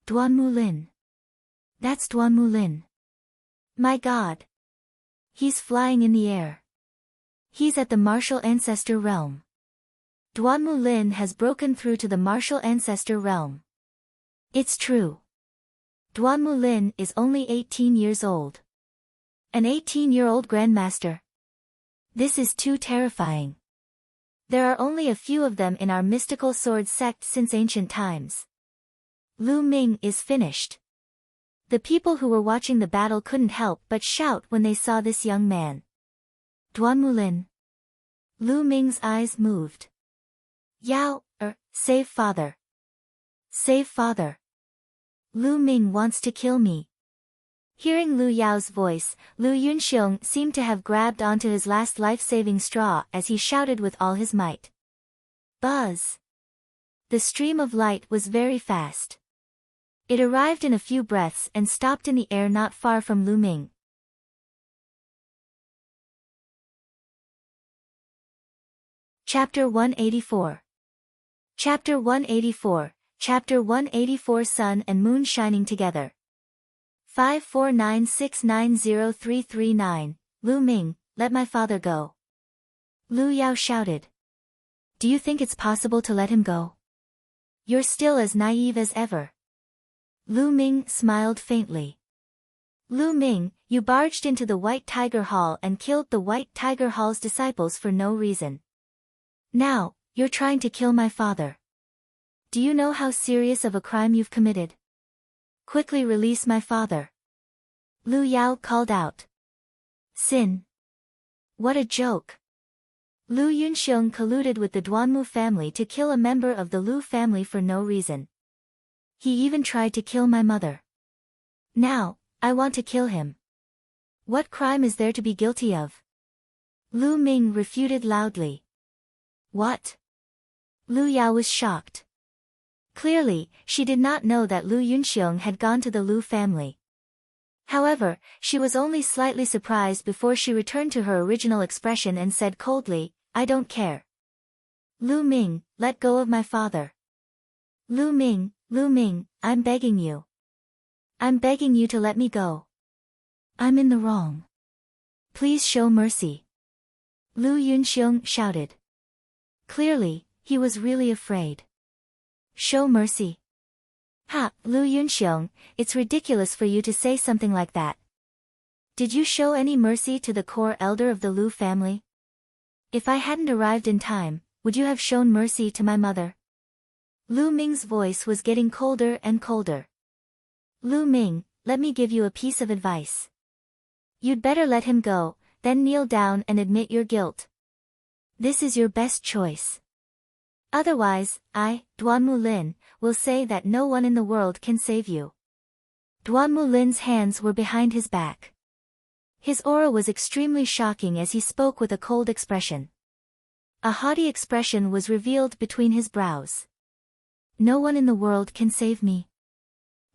Duanmu Lin. That's Duanmu Lin. My God. He's flying in the air. He's at the martial ancestor realm. Duanmu Lin has broken through to the martial ancestor realm. It's true. Duanmu Lin is only 18 years old. An 18-year-old grandmaster. This is too terrifying. There are only a few of them in our mystical sword sect since ancient times. Lu Ming is finished. The people who were watching the battle couldn't help but shout when they saw this young man. Duanmulin. Lu Ming's eyes moved. Yao, save father. Save father. Lu Ming wants to kill me. Hearing Lu Yao's voice, Lu Yunxiong seemed to have grabbed onto his last life-saving straw as he shouted with all his might. Buzz! The stream of light was very fast. It arrived in a few breaths and stopped in the air not far from Lu Ming. Chapter 184. Chapter 184, Chapter 184. Sun and Moon shining together. 549690339, Lu Ming, let my father go. Lu Yao shouted. Do you think it's possible to let him go? You're still as naive as ever. Lu Ming smiled faintly. Lu Ming, you barged into the White Tiger Hall and killed the White Tiger Hall's disciples for no reason. Now, you're trying to kill my father. Do you know how serious of a crime you've committed? Quickly release my father. Lu Yao called out. Sin. What a joke. Lu Yunxiong colluded with the Duanmu family to kill a member of the Lu family for no reason. He even tried to kill my mother. Now, I want to kill him. What crime is there to be guilty of? Lu Ming refuted loudly. What? Lu Yao was shocked. Clearly, she did not know that Lu Yunxiong had gone to the Lu family. However, she was only slightly surprised before she returned to her original expression and said coldly, I don't care. Lu Ming, let go of my father. Lu Ming, I'm begging you. I'm begging you to let me go. I'm in the wrong. Please show mercy. Lu Yunxiong shouted. Clearly, he was really afraid. Show mercy. Ha, Lu Yunxiong, it's ridiculous for you to say something like that. Did you show any mercy to the core elder of the Lu family? If I hadn't arrived in time, would you have shown mercy to my mother? Lu Ming's voice was getting colder and colder. Lu Ming, let me give you a piece of advice. You'd better let him go, then kneel down and admit your guilt. This is your best choice. Otherwise, I, Duanmu Lin, will say that no one in the world can save you. Duanmu Lin's hands were behind his back. His aura was extremely shocking as he spoke with a cold expression. A haughty expression was revealed between his brows. No one in the world can save me.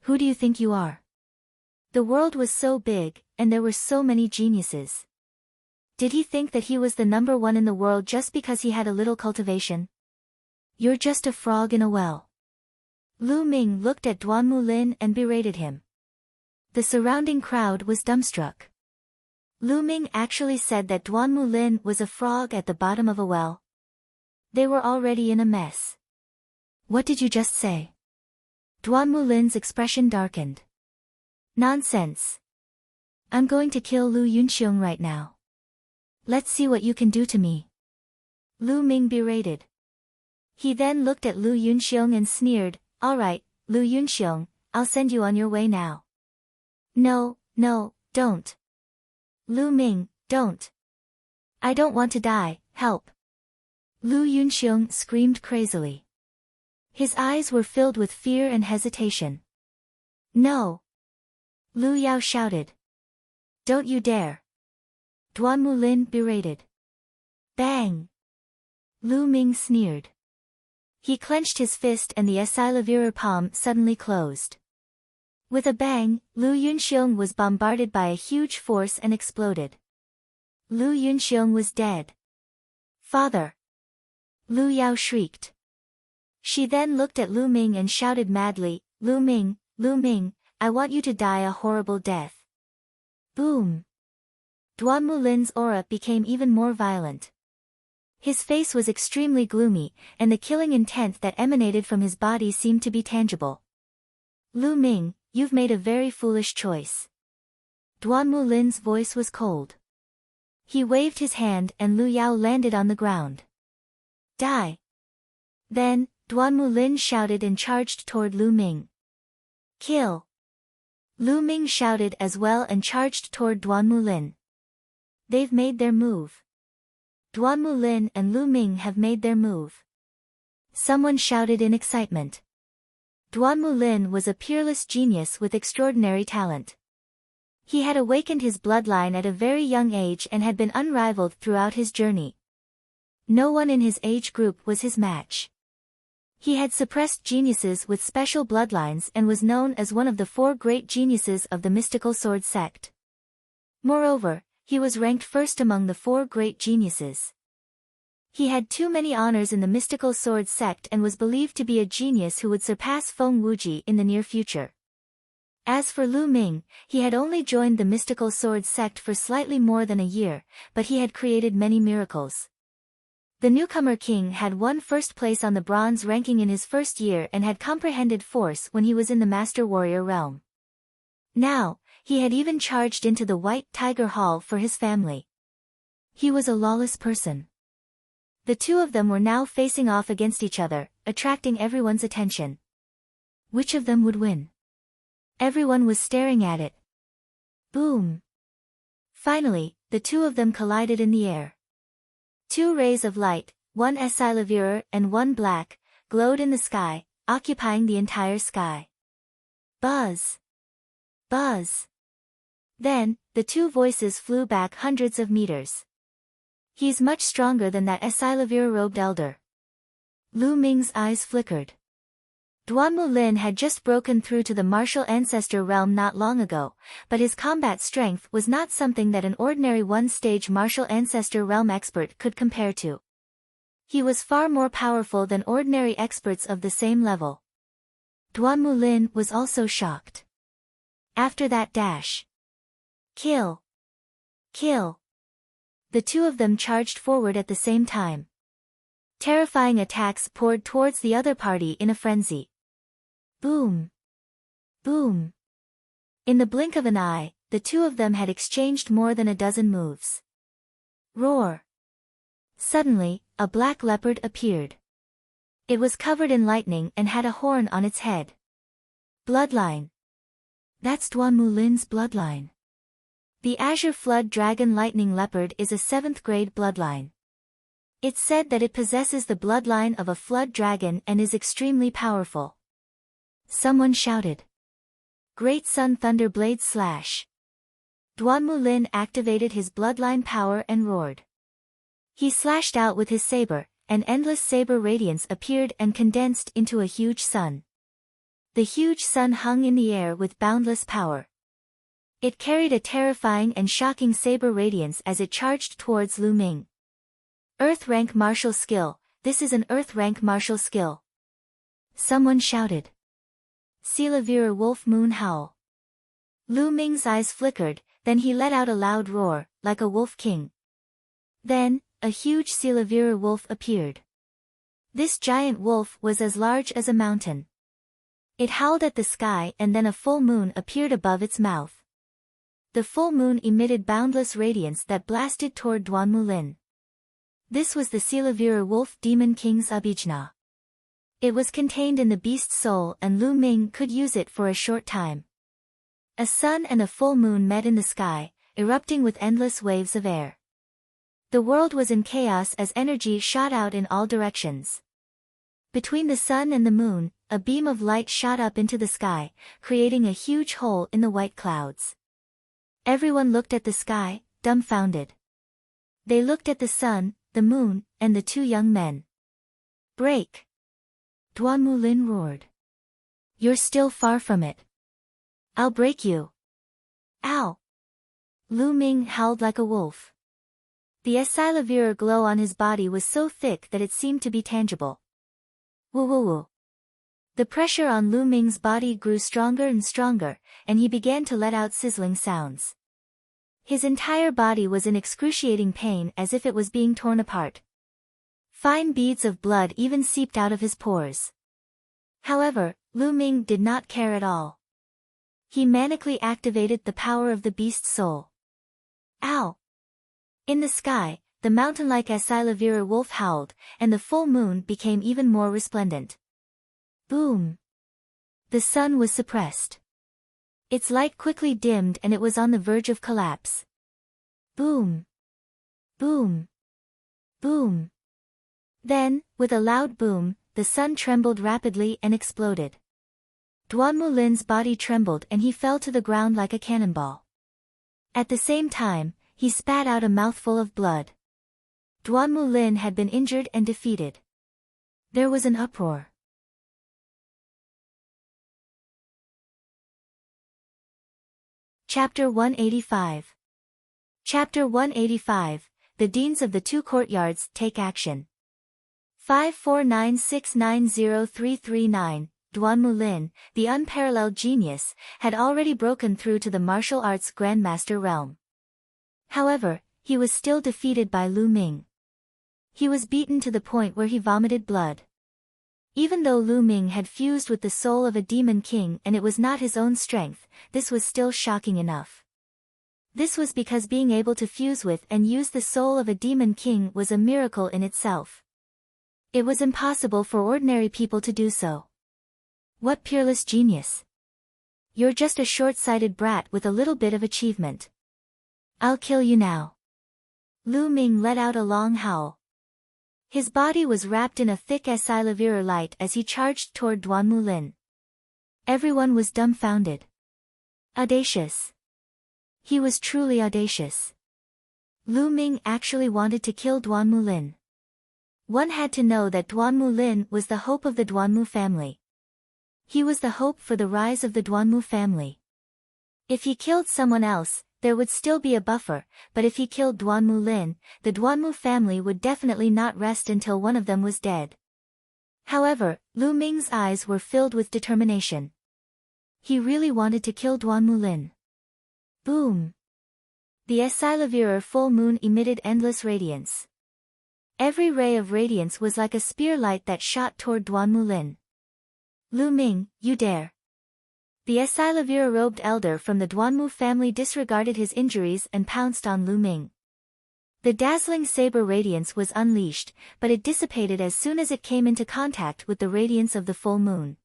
Who do you think you are? The world was so big, and there were so many geniuses. Did he think that he was the number one in the world just because he had a little cultivation? You're just a frog in a well. Lu Ming looked at Duanmu Lin and berated him. The surrounding crowd was dumbstruck. Lu Ming actually said that Duanmu Lin was a frog at the bottom of a well. They were already in a mess. What did you just say? Duanmu Lin's expression darkened. Nonsense. I'm going to kill Lu Yunxiong right now. Let's see what you can do to me. Lu Ming berated. He then looked at Lu Yunxiong and sneered, All right, Lu Yunxiong, I'll send you on your way now. No, don't. Lu Ming, don't. I don't want to die, help. Lu Yunxiong screamed crazily. His eyes were filled with fear and hesitation. No. Lu Yao shouted. Don't you dare. Duanmu Lin berated. Bang. Lu Ming sneered. He clenched his fist and the Esilevirer palm suddenly closed. With a bang, Lu Yunxiong was bombarded by a huge force and exploded. Lu Yunxiong was dead. Father! Lu Yao shrieked. She then looked at Lu Ming and shouted madly, Lu Ming, I want you to die a horrible death. Boom! Duanmu Lin's aura became even more violent. His face was extremely gloomy, and the killing intent that emanated from his body seemed to be tangible. Lu Ming, you've made a very foolish choice. Duanmu Lin's voice was cold. He waved his hand and Lu Yao landed on the ground. Die! Then, Duanmu Lin shouted and charged toward Lu Ming. Kill! Lu Ming shouted as well and charged toward Duanmu Lin. They've made their move. Duanmu Lin and Lu Ming have made their move. Someone shouted in excitement. Duanmu Lin was a peerless genius with extraordinary talent. He had awakened his bloodline at a very young age and had been unrivaled throughout his journey. No one in his age group was his match. He had suppressed geniuses with special bloodlines and was known as one of the 4 great geniuses of the mystical sword sect. Moreover, he was ranked first among the 4 great geniuses. He had too many honors in the mystical sword sect and was believed to be a genius who would surpass Feng Wuji in the near future. As for Lu Ming, he had only joined the mystical sword sect for slightly more than a year, but he had created many miracles. The newcomer king had won first place on the bronze ranking in his first year and had comprehended force when he was in the master warrior realm. Now, he had even charged into the White Tiger Hall for his family. He was a lawless person. The two of them were now facing off against each other, attracting everyone's attention. Which of them would win? Everyone was staring at it. Boom! Finally, the two of them collided in the air. 2 rays of light, one Esilavirer and one black, glowed in the sky, occupying the entire sky. Buzz! Buzz! Then, the 2 voices flew back hundreds of meters. He's much stronger than that Esilavirer-robed elder. Lu Ming's eyes flickered. Duanmu Lin had just broken through to the martial ancestor realm not long ago, but his combat strength was not something that an ordinary one-stage martial ancestor realm expert could compare to. He was far more powerful than ordinary experts of the same level. Duanmu Lin was also shocked. After that dash. Kill! Kill! The two of them charged forward at the same time. Terrifying attacks poured towards the other party in a frenzy. Boom! Boom! In the blink of an eye, the two of them had exchanged more than a dozen moves. Roar! Suddenly, a black leopard appeared. It was covered in lightning and had a horn on its head. Bloodline! That's Duanmu Lin's bloodline. The Azure Flood Dragon Lightning Leopard is a 7th grade bloodline. It's said that it possesses the bloodline of a flood dragon and is extremely powerful. Someone shouted. Great Sun Thunder Blade Slash! Duanmu Lin activated his bloodline power and roared. He slashed out with his saber, and endless saber radiance appeared and condensed into a huge sun. The huge sun hung in the air with boundless power. It carried a terrifying and shocking saber radiance as it charged towards Lu Ming. Earth rank martial skill, this is an Earth rank martial skill. Someone shouted. Silavira Wolf Moon Howl. Lu Ming's eyes flickered, then he let out a loud roar, like a wolf king. Then, a huge Silavira wolf appeared. This giant wolf was as large as a mountain. It howled at the sky and then a full moon appeared above its mouth. The full moon emitted boundless radiance that blasted toward Duanmu Lin. This was the Silavira Wolf Demon King's Abhijna. It was contained in the beast's soul and Lu Ming could use it for a short time. A sun and a full moon met in the sky, erupting with endless waves of air. The world was in chaos as energy shot out in all directions. Between the sun and the moon, a beam of light shot up into the sky, creating a huge hole in the white clouds. Everyone looked at the sky, dumbfounded. They looked at the sun, the moon, and the 2 young men. Break! Duanmu Lin roared. You're still far from it. I'll break you. Ow! Lu Ming howled like a wolf. The Esilavira glow on his body was so thick that it seemed to be tangible. Woo woo woo. The pressure on Lu Ming's body grew stronger and stronger, and he began to let out sizzling sounds. His entire body was in excruciating pain as if it was being torn apart. Fine beads of blood even seeped out of his pores. However, Lu Ming did not care at all. He manically activated the power of the beast's soul. Ow! In the sky, the mountain-like Asilavira wolf howled, and the full moon became even more resplendent. Boom! The sun was suppressed. Its light quickly dimmed and it was on the verge of collapse. Boom! Boom! Boom! Then, with a loud boom, the sun trembled rapidly and exploded. Duanmu Lin's body trembled and he fell to the ground like a cannonball. At the same time, he spat out a mouthful of blood. Duanmu Lin had been injured and defeated. There was an uproar. Chapter 185. Chapter 185, The Deans of the Two Courtyards Take Action. 549690339, Duanmu Lin, the unparalleled genius, had already broken through to the martial arts grandmaster realm. However, he was still defeated by Lu Ming. He was beaten to the point where he vomited blood. Even though Lu Ming had fused with the soul of a demon king and it was not his own strength, this was still shocking enough. This was because being able to fuse with and use the soul of a demon king was a miracle in itself. It was impossible for ordinary people to do so. What peerless genius! You're just a short-sighted brat with a little bit of achievement. I'll kill you now. Lu Ming let out a long howl. His body was wrapped in a thick Asilavira light as he charged toward Duanmu Lin. Everyone was dumbfounded. Audacious. He was truly audacious. Lu Ming actually wanted to kill Duanmu Lin. One had to know that Duanmu Lin was the hope of the Duanmu family. He was the hope for the rise of the Duanmu family. If he killed someone else, there would still be a buffer, but if he killed Duanmu Lin, the Duanmu family would definitely not rest until one of them was dead. However, Lu Ming's eyes were filled with determination. He really wanted to kill Duanmu Lin. Boom! The Asilavira full moon emitted endless radiance. Every ray of radiance was like a spear light that shot toward Duanmu Lin. Lu Ming, you dare! The Asilavira-robed elder from the Duanmu family disregarded his injuries and pounced on Lu Ming. The dazzling saber radiance was unleashed, but it dissipated as soon as it came into contact with the radiance of the full moon.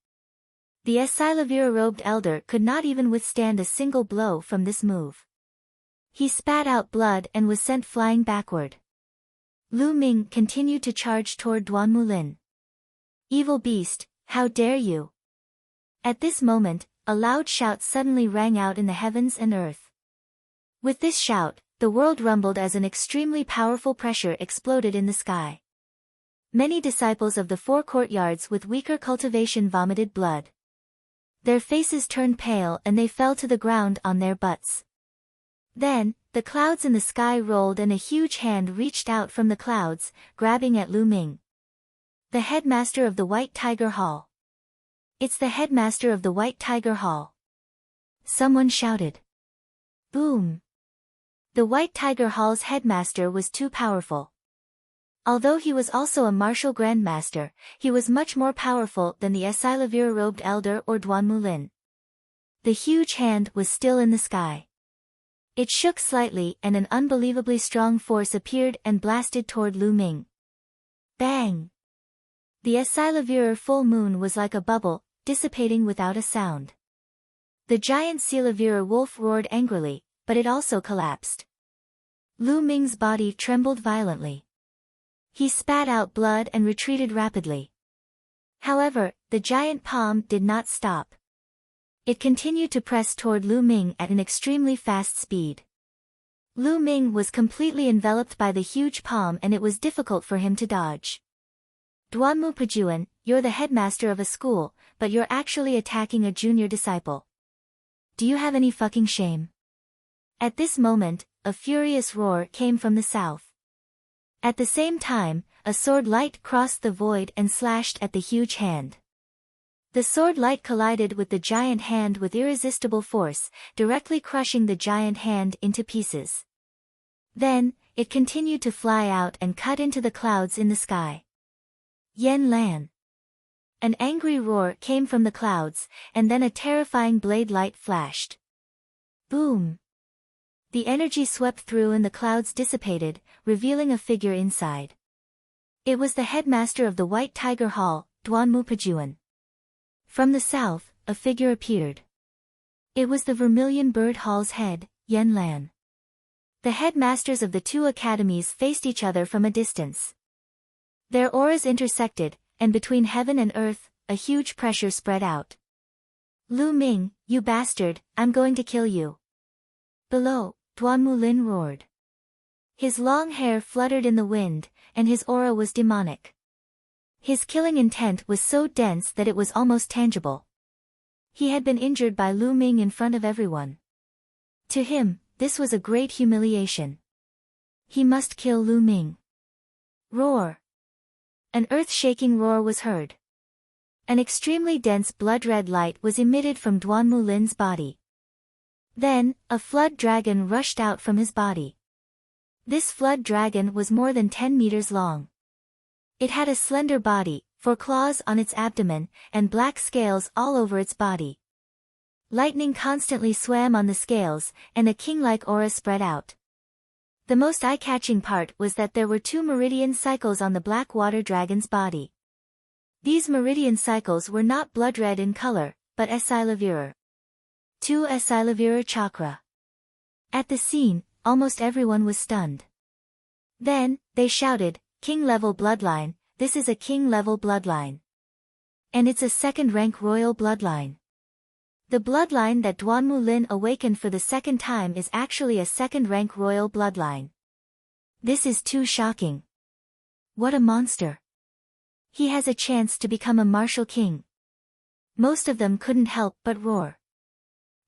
The Asilavira-robed elder could not even withstand a single blow from this move. He spat out blood and was sent flying backward. Lu Ming continued to charge toward Duanmu Lin. Evil beast, how dare you! At this moment, a loud shout suddenly rang out in the heavens and earth. With this shout, the world rumbled as an extremely powerful pressure exploded in the sky. Many disciples of the four courtyards with weaker cultivation vomited blood. Their faces turned pale and they fell to the ground on their butts. Then, the clouds in the sky rolled and a huge hand reached out from the clouds, grabbing at Lu Ming. The headmaster of the White Tiger Hall. It's the headmaster of the White Tiger Hall. Someone shouted. Boom! The White Tiger Hall's headmaster was too powerful. Although he was also a martial grandmaster, he was much more powerful than the Asilavira-robed elder or Duanmu Lin. The huge hand was still in the sky. It shook slightly and an unbelievably strong force appeared and blasted toward Lu Ming. Bang! The Asilavira full moon was like a bubble, dissipating without a sound. The giant Silavira wolf roared angrily, but it also collapsed. Lu Ming's body trembled violently. He spat out blood and retreated rapidly. However, the giant palm did not stop. It continued to press toward Lu Ming at an extremely fast speed. Lu Ming was completely enveloped by the huge palm and it was difficult for him to dodge. Duanmu Pajuan, you're the headmaster of a school, but you're actually attacking a junior disciple. Do you have any fucking shame? At this moment, a furious roar came from the south. At the same time, a sword light crossed the void and slashed at the huge hand. The sword light collided with the giant hand with irresistible force, directly crushing the giant hand into pieces. Then, it continued to fly out and cut into the clouds in the sky. Yen Lan. An angry roar came from the clouds, and then a terrifying blade light flashed. Boom! The energy swept through and the clouds dissipated, revealing a figure inside. It was the headmaster of the White Tiger Hall, Duanmu Pajuan. From the south, a figure appeared. It was the Vermilion Bird Hall's head, Yen Lan. The headmasters of the two academies faced each other from a distance. Their auras intersected, and between heaven and earth, a huge pressure spread out. Lu Ming, you bastard, I'm going to kill you. Below, Duanmu Lin roared. His long hair fluttered in the wind, and his aura was demonic. His killing intent was so dense that it was almost tangible. He had been injured by Lu Ming in front of everyone. To him, this was a great humiliation. He must kill Lu Ming. Roar! An earth-shaking roar was heard. An extremely dense blood-red light was emitted from Duanmu Lin's body. Then, a flood dragon rushed out from his body. This flood dragon was more than 10 meters long. It had a slender body, 4 claws on its abdomen, and black scales all over its body. Lightning constantly swam on the scales, and a king-like aura spread out. The most eye-catching part was that there were 2 meridian cycles on the black water dragon's body. These meridian cycles were not blood-red in color, but Esilavirer. 2 Esilavirer chakra. At the scene, almost everyone was stunned. Then, they shouted, King-level bloodline, this is a king-level bloodline. And it's a second-rank royal bloodline. The bloodline that Duanmu Lin awakened for the second time is actually a second-rank royal bloodline. This is too shocking. What a monster. He has a chance to become a martial king. Most of them couldn't help but roar.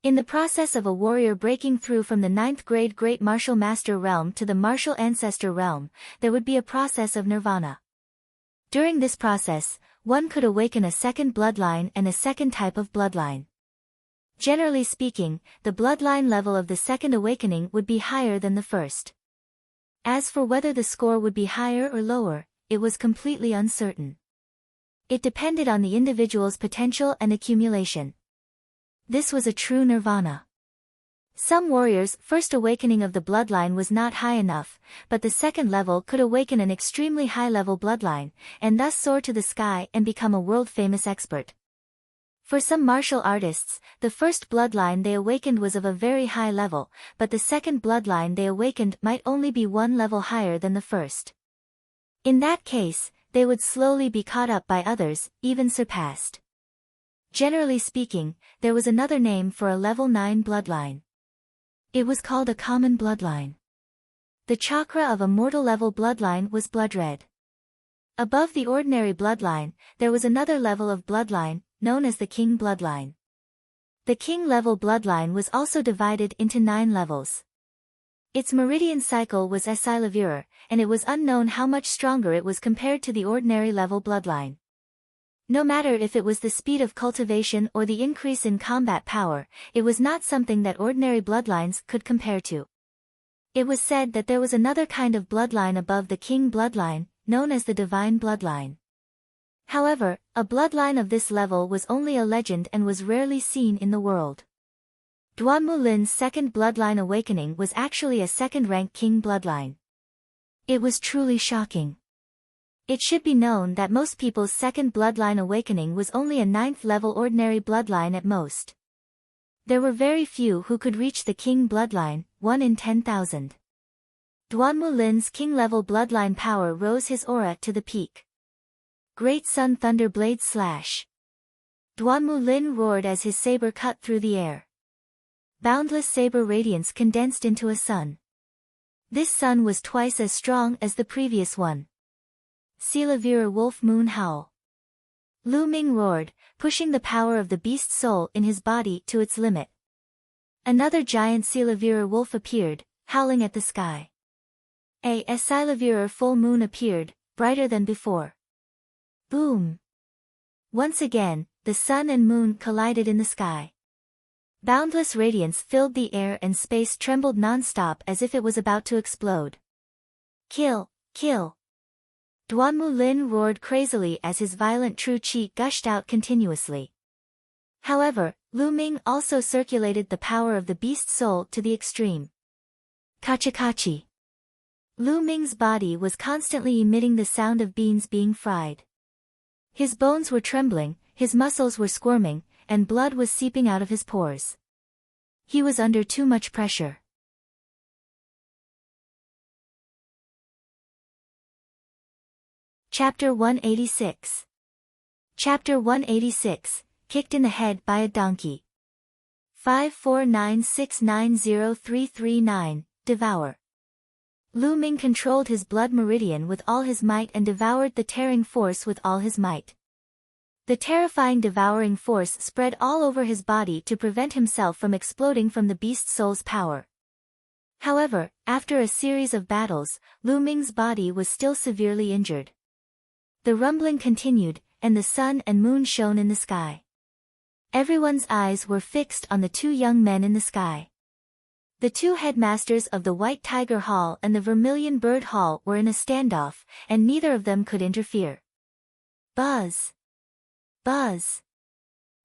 In the process of a warrior breaking through from the 9th grade Great Martial Master realm to the Martial Ancestor realm, there would be a process of nirvana. During this process, one could awaken a second bloodline and a second type of bloodline. Generally speaking, the bloodline level of the second awakening would be higher than the first. As for whether the score would be higher or lower, it was completely uncertain. It depended on the individual's potential and accumulation. This was a true nirvana. Some warriors' first awakening of the bloodline was not high enough, but the second level could awaken an extremely high-level bloodline, and thus soar to the sky and become a world-famous expert. For some martial artists, the first bloodline they awakened was of a very high level, but the second bloodline they awakened might only be 1 level higher than the first. In that case, they would slowly be caught up by others, even surpassed. Generally speaking, there was another name for a level 9 bloodline. It was called a common bloodline. The chakra of a mortal level bloodline was blood red. Above the ordinary bloodline, there was another level of bloodline, known as the king bloodline. The king level bloodline was also divided into 9 levels. Its meridian cycle was Esilavirer, and it was unknown how much stronger it was compared to the ordinary level bloodline. No matter if it was the speed of cultivation or the increase in combat power, it was not something that ordinary bloodlines could compare to. It was said that there was another kind of bloodline above the king bloodline, known as the divine bloodline. However, a bloodline of this level was only a legend and was rarely seen in the world. Duanmu Lin's second bloodline awakening was actually a second-rank king bloodline. It was truly shocking. It should be known that most people's second bloodline awakening was only a 9th level ordinary bloodline at most. There were very few who could reach the king bloodline, 1 in 10,000. Duanmu Lin's king-level bloodline power rose his aura to the peak. Great Sun Thunder Blade Slash. Duanmu Lin roared as his saber cut through the air. Boundless saber radiance condensed into a sun. This sun was twice as strong as the previous one. Silavira Wolf Moon Howl. Lu Ming roared, pushing the power of the beast soul in his body to its limit. Another giant Silavira wolf appeared, howling at the sky. A Silavira full moon appeared, brighter than before. Boom! Once again, the sun and moon collided in the sky. Boundless radiance filled the air and space trembled non-stop as if it was about to explode. Kill! Kill! Duanmu Lin roared crazily as his violent true qi gushed out continuously. However, Lu Ming also circulated the power of the beast soul to the extreme. Kachi. Lu Ming's body was constantly emitting the sound of beans being fried. His bones were trembling, his muscles were squirming, and blood was seeping out of his pores. He was under too much pressure. Chapter 186. Chapter 186, Kicked in the Head by a Donkey. 549690339, Devour. Lu Ming controlled his blood meridian with all his might and devoured the tearing force with all his might. The terrifying devouring force spread all over his body to prevent himself from exploding from the beast soul's power. However, after a series of battles, Lu Ming's body was still severely injured. The rumbling continued, and the sun and moon shone in the sky. Everyone's eyes were fixed on the two young men in the sky. The two headmasters of the White Tiger Hall and the Vermilion Bird Hall were in a standoff, and neither of them could interfere. Buzz! Buzz!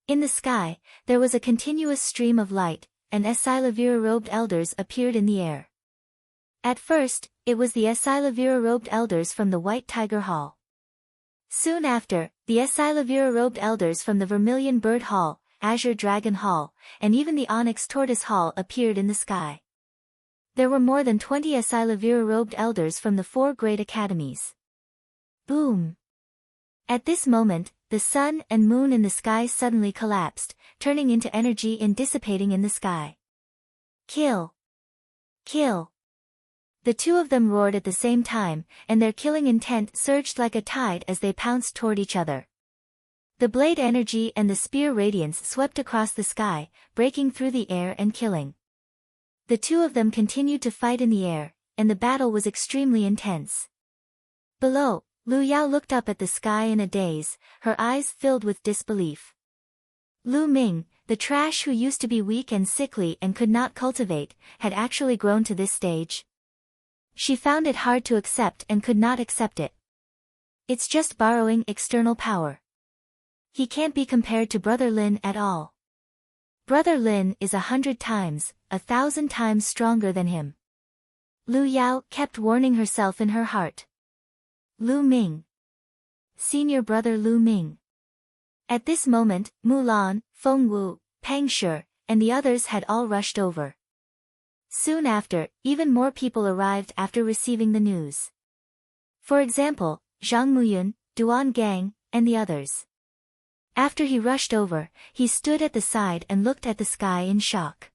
In the sky, there was a continuous stream of light, and Esilavira-robed elders appeared in the air. At first, it was the Esilavira-robed elders from the White Tiger Hall. Soon after, the Esilavira-robed elders from the Vermilion Bird Hall, Azure Dragon Hall, and even the Onyx Tortoise Hall appeared in the sky. There were more than 20 Esilavira-robed elders from the 4 great academies. Boom! At this moment, the sun and moon in the sky suddenly collapsed, turning into energy and dissipating in the sky. Kill! Kill! The two of them roared at the same time, and their killing intent surged like a tide as they pounced toward each other. The blade energy and the spear radiance swept across the sky, breaking through the air and killing. The two of them continued to fight in the air, and the battle was extremely intense. Below, Lu Yao looked up at the sky in a daze, her eyes filled with disbelief. Lu Ming, the trash who used to be weak and sickly and could not cultivate, had actually grown to this stage. She found it hard to accept and could not accept it. It's just borrowing external power. He can't be compared to Brother Lin at all. Brother Lin is 100 times, 1,000 times stronger than him. Lu Yao kept warning herself in her heart. Lu Ming. Senior brother Lu Ming. At this moment, Mulan, Feng Wu, Pang Shi, and the others had all rushed over. Soon after, even more people arrived after receiving the news. For example, Zhang Muyun, Duan Gang, and the others. After he rushed over, he stood at the side and looked at the sky in shock.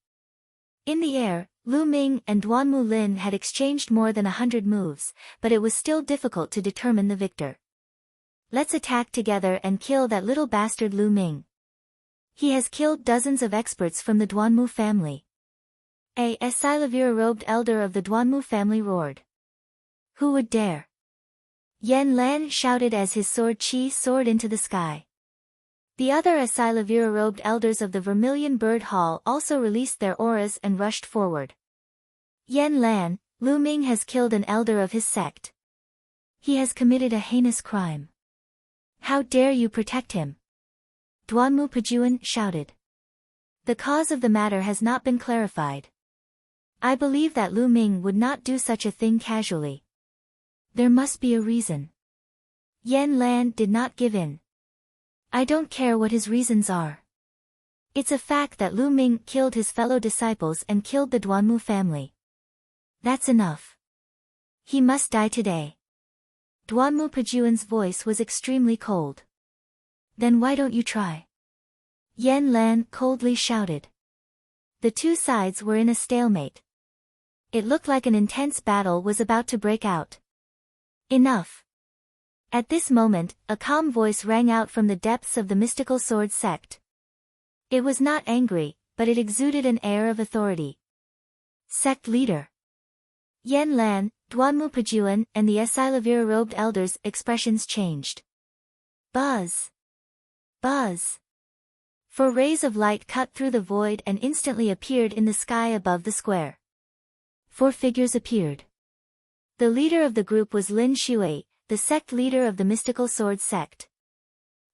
In the air, Lu Ming and Duanmu Lin had exchanged more than 100 moves, but it was still difficult to determine the victor. Let's attack together and kill that little bastard Lu Ming. He has killed dozens of experts from the Duanmu family. A Esilavira-robed elder of the Duanmu family roared. Who would dare? Yan Lan shouted as his sword qi soared into the sky. The other Esilavira-robed elders of the Vermilion Bird Hall also released their auras and rushed forward. Yan Lan, Lu Ming has killed an elder of his sect. He has committed a heinous crime. How dare you protect him? Duanmu Pajuan shouted. The cause of the matter has not been clarified. I believe that Lu Ming would not do such a thing casually. There must be a reason. Yan Lan did not give in. I don't care what his reasons are. It's a fact that Lu Ming killed his fellow disciples and killed the Duanmu family. That's enough. He must die today. Duanmu Pajuan's voice was extremely cold. Then why don't you try? Yan Lan coldly shouted. The two sides were in a stalemate. It looked like an intense battle was about to break out. Enough. At this moment, a calm voice rang out from the depths of the mystical sword sect. It was not angry, but it exuded an air of authority. Sect leader. Yan Lan, Duanmu Pajuan, and the Esilavira-robed elders' expressions changed. Buzz. Buzz. For rays of light cut through the void and instantly appeared in the sky above the square. 4 figures appeared. The leader of the group was Lin Shui, the sect leader of the mystical sword sect.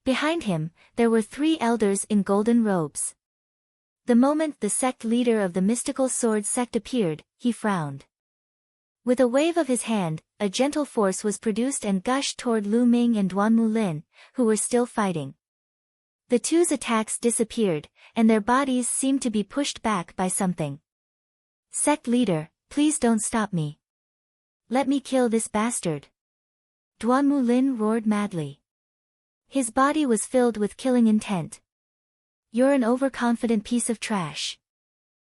Behind him, there were 3 elders in golden robes. The moment the sect leader of the mystical sword sect appeared, he frowned. With a wave of his hand, a gentle force was produced and gushed toward Lu Ming and Duanmu Lin, who were still fighting. The two's attacks disappeared, and their bodies seemed to be pushed back by something. Sect leader, please don't stop me. Let me kill this bastard. Duanmu Lin roared madly. His body was filled with killing intent. You're an overconfident piece of trash.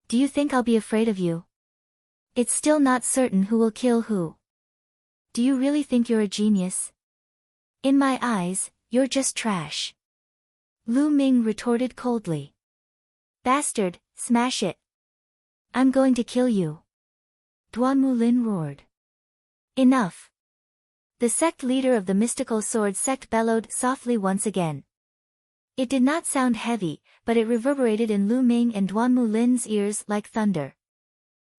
Do you think I'll be afraid of you? It's still not certain who will kill who. Do you really think you're a genius? In my eyes, you're just trash. Lu Ming retorted coldly. Bastard, smash it. I'm going to kill you. Duanmu Lin roared. Enough. The sect leader of the mystical sword sect bellowed softly once again. It did not sound heavy, but it reverberated in Lu Ming and Duanmu Lin's ears like thunder.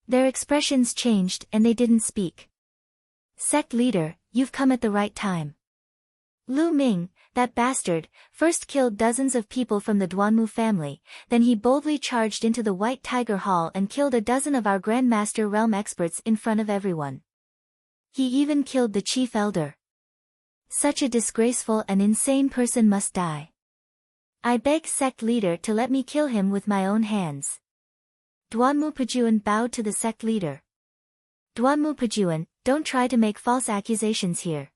Their expressions changed and they didn't speak. Sect leader, you've come at the right time. Lu Ming, that bastard, first killed dozens of people from the Duanmu family, then he boldly charged into the White Tiger Hall and killed a dozen of our Grandmaster Realm experts in front of everyone. He even killed the chief elder. Such a disgraceful and insane person must die. I beg sect leader to let me kill him with my own hands. Duanmu Pajuan bowed to the sect leader. Duanmu Pajuan, don't try to make false accusations here.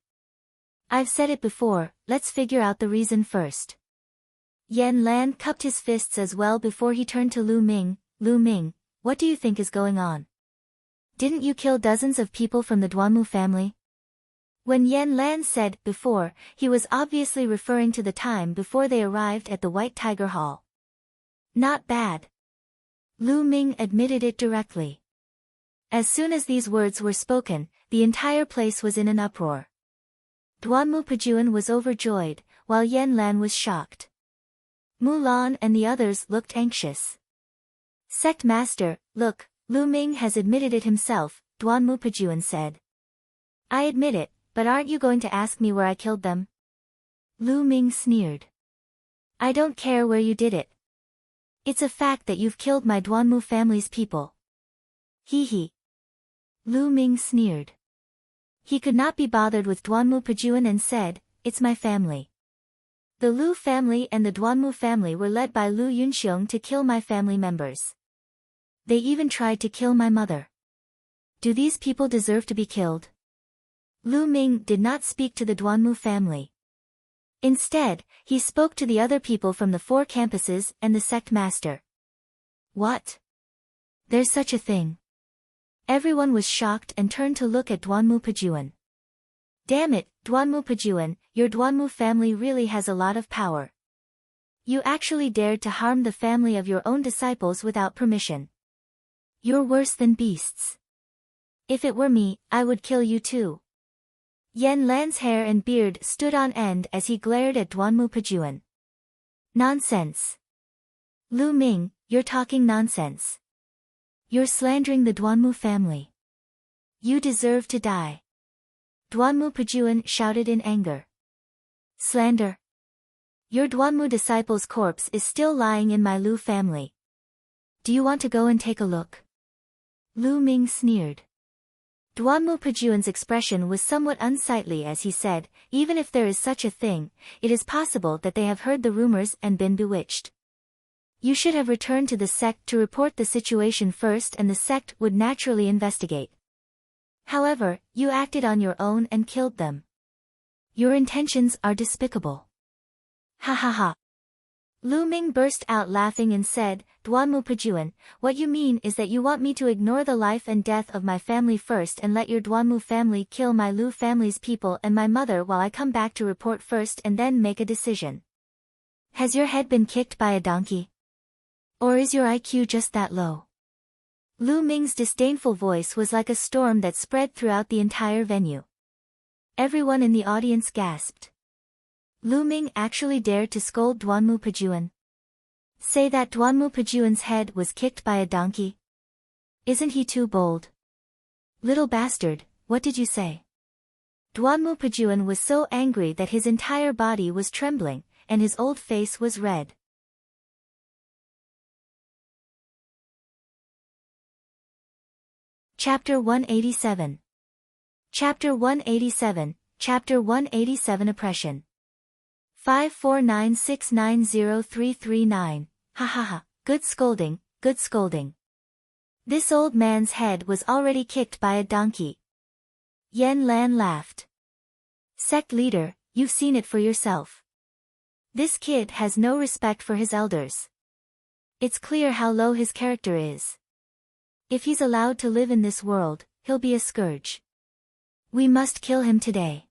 I've said it before, let's figure out the reason first. Yan Lan cupped his fists as well before he turned to Lu Ming. Lu Ming, what do you think is going on? Didn't you kill dozens of people from the Duanmu family? When Yan Lan said before, he was obviously referring to the time before they arrived at the White Tiger Hall. Not bad. Lu Ming admitted it directly. As soon as these words were spoken, the entire place was in an uproar. Duanmu Pajuan was overjoyed, while Yan Lan was shocked. Mulan and the others looked anxious. Sect Master, look, Lu Ming has admitted it himself, Duanmu Pajuan said. I admit it, but aren't you going to ask me where I killed them? Lu Ming sneered. I don't care where you did it. It's a fact that you've killed my Duanmu family's people. Hee hee. Lu Ming sneered. He could not be bothered with Duanmu Pajuan and said, it's my family. The Lu family and the Duanmu family were led by Lu Yunxiong to kill my family members. They even tried to kill my mother. Do these people deserve to be killed? Lu Ming did not speak to the Duanmu family. Instead, he spoke to the other people from the 4 campuses and the sect master. What? There's such a thing. Everyone was shocked and turned to look at Duanmu Pajuan. Damn it, Duanmu Pajuan, your Duanmu family really has a lot of power. You actually dared to harm the family of your own disciples without permission. You're worse than beasts. If it were me, I would kill you too. Yan Lan's hair and beard stood on end as he glared at Duanmu Pajuan. Nonsense. Lu Ming, you're talking nonsense. You're slandering the Duanmu family. You deserve to die. Duanmu Pajuan shouted in anger. Slander. Your Duanmu disciple's corpse is still lying in my Lu family. Do you want to go and take a look? Lu Ming sneered. Duanmu Pajuan's expression was somewhat unsightly as he said, even if there is such a thing, it is possible that they have heard the rumors and been bewitched. You should have returned to the sect to report the situation first and the sect would naturally investigate. However, you acted on your own and killed them. Your intentions are despicable. Ha ha ha. Lu Ming burst out laughing and said, Duanmu Pajuan, what you mean is that you want me to ignore the life and death of my family first and let your Duanmu family kill my Lu family's people and my mother while I come back to report first and then make a decision. Has your head been kicked by a donkey? Or is your IQ just that low? Lu Ming's disdainful voice was like a storm that spread throughout the entire venue. Everyone in the audience gasped. Lu Ming actually dared to scold Duanmu Pajuan. Say that Duanmu Pajuan's head was kicked by a donkey? Isn't he too bold? Little bastard, what did you say? Duanmu Pajuan was so angry that his entire body was trembling, and his old face was red. Chapter 187. Chapter 187, Chapter 187 Oppression. 549690339, ha ha ha, good scolding, good scolding. This old man's head was already kicked by a donkey. Yan Lan laughed. Sect leader, you've seen it for yourself. This kid has no respect for his elders. It's clear how low his character is. If he's allowed to live in this world, he'll be a scourge. We must kill him today.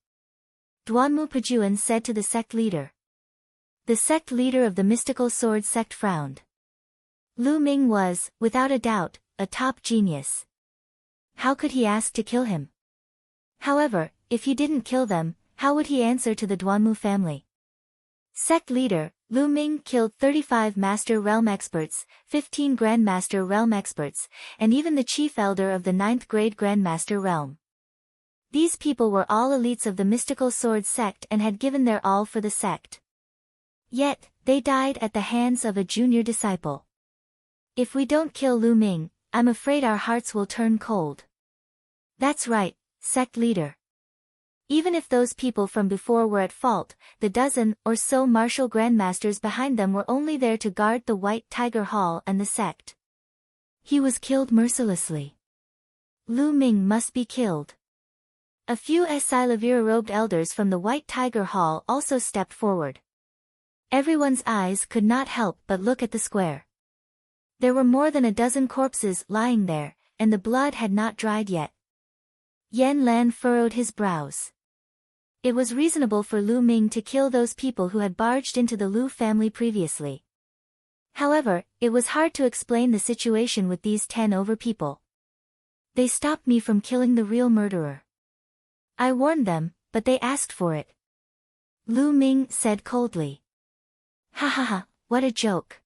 Duanmu Pajuan said to the sect leader. The sect leader of the mystical sword sect frowned. Lu Ming was, without a doubt, a top genius. How could he ask to kill him? However, if he didn't kill them, how would he answer to the Duanmu family? Sect leader, Lu Ming killed 35 Master Realm Experts, 15 Grandmaster Realm Experts, and even the Chief Elder of the 9th Grade Grandmaster Realm. These people were all elites of the mystical sword sect and had given their all for the sect. Yet, they died at the hands of a junior disciple. If we don't kill Lu Ming, I'm afraid our hearts will turn cold. That's right, sect leader. Even if those people from before were at fault, the dozen or so martial grandmasters behind them were only there to guard the White Tiger Hall and the sect. He was killed mercilessly. Lu Ming must be killed. A few Silavira-robed elders from the White Tiger Hall also stepped forward. Everyone's eyes could not help but look at the square. There were more than a dozen corpses lying there, and the blood had not dried yet. Yan Lan furrowed his brows. It was reasonable for Lu Ming to kill those people who had barged into the Lu family previously. However, it was hard to explain the situation with these 10 over people. They stopped me from killing the real murderer. I warned them, but they asked for it. Lu Ming said coldly. Ha ha ha, what a joke.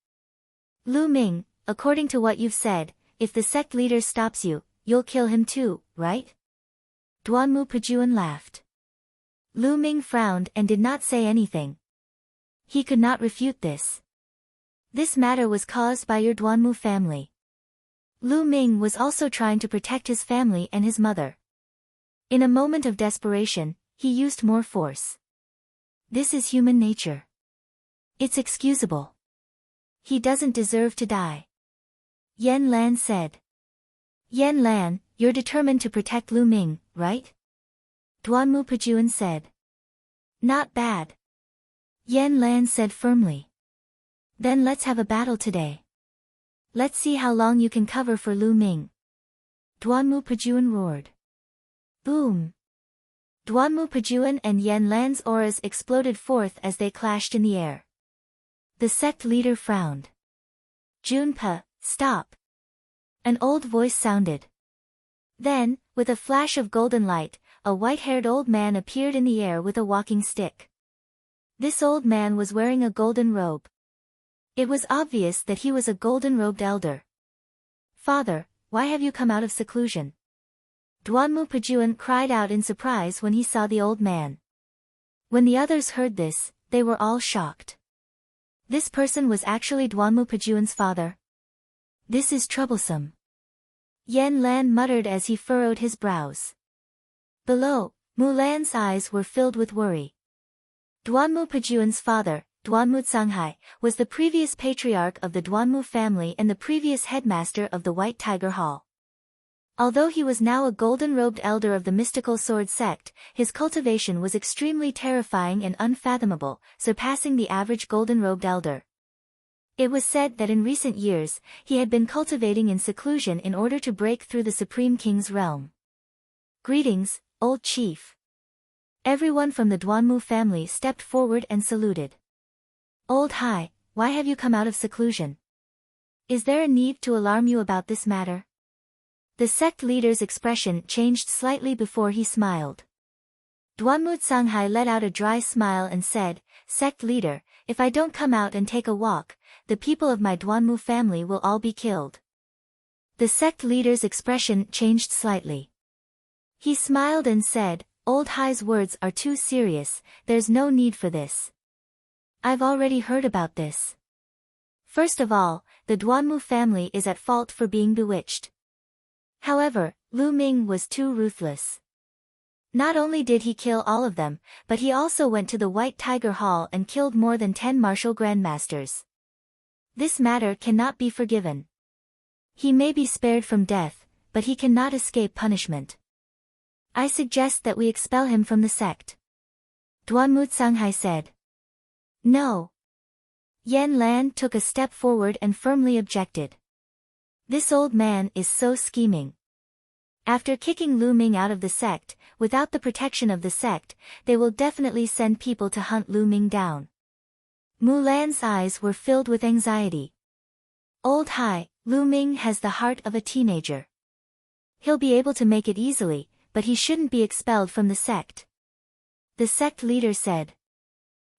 Lu Ming, according to what you've said, if the sect leader stops you, you'll kill him too, right? Duanmu Pajuan laughed. Lu Ming frowned and did not say anything. He could not refute this. This matter was caused by your Duanmu family. Lu Ming was also trying to protect his family and his mother. In a moment of desperation, he used more force. This is human nature. It's excusable. He doesn't deserve to die. Yan Lan said. Yan Lan, you're determined to protect Lu Ming, right? Duanmu Pajuan said. Not bad. Yan Lan said firmly. Then let's have a battle today. Let's see how long you can cover for Lu Ming. Duanmu Pajuan roared. Boom! Duanmu Pajuan and Yan Lan's auras exploded forth as they clashed in the air. The sect leader frowned. Junpa, stop! An old voice sounded. Then, with a flash of golden light, a white-haired old man appeared in the air with a walking stick. This old man was wearing a golden robe. It was obvious that he was a golden-robed elder. Father, why have you come out of seclusion? Duanmu Pajuan cried out in surprise when he saw the old man. When the others heard this, they were all shocked. This person was actually Duanmu Pajuan's father. This is troublesome. Yan Lan muttered as he furrowed his brows. Below, Mulan's eyes were filled with worry. Duanmu Pajuan's father, Duanmu Tsanghai, was the previous patriarch of the Duanmu family and the previous headmaster of the White Tiger Hall. Although he was now a golden-robed elder of the mystical sword sect, his cultivation was extremely terrifying and unfathomable, surpassing the average golden-robed elder. It was said that in recent years, he had been cultivating in seclusion in order to break through the Supreme King's realm. Greetings, old chief. Everyone from the Duanmu family stepped forward and saluted. Old Hai, why have you come out of seclusion? Is there a need to alarm you about this matter? The sect leader's expression changed slightly before he smiled. Duanmu Tsanghai let out a dry smile and said, Sect leader, if I don't come out and take a walk, the people of my Duanmu family will all be killed. The sect leader's expression changed slightly. He smiled and said, Old Hai's words are too serious, there's no need for this. I've already heard about this. First of all, the Duanmu family is at fault for being bewitched. However, Lu Ming was too ruthless. Not only did he kill all of them, but he also went to the White Tiger Hall and killed more than 10 martial grandmasters. This matter cannot be forgiven. He may be spared from death, but he cannot escape punishment. I suggest that we expel him from the sect. Duanmu Canghai said. No. Yan Lan took a step forward and firmly objected. This old man is so scheming. After kicking Lu Ming out of the sect, without the protection of the sect, they will definitely send people to hunt Lu Ming down. Mulan's eyes were filled with anxiety. Old Hai, Lu Ming has the heart of a teenager. He'll be able to make it easily, but he shouldn't be expelled from the sect. The sect leader said.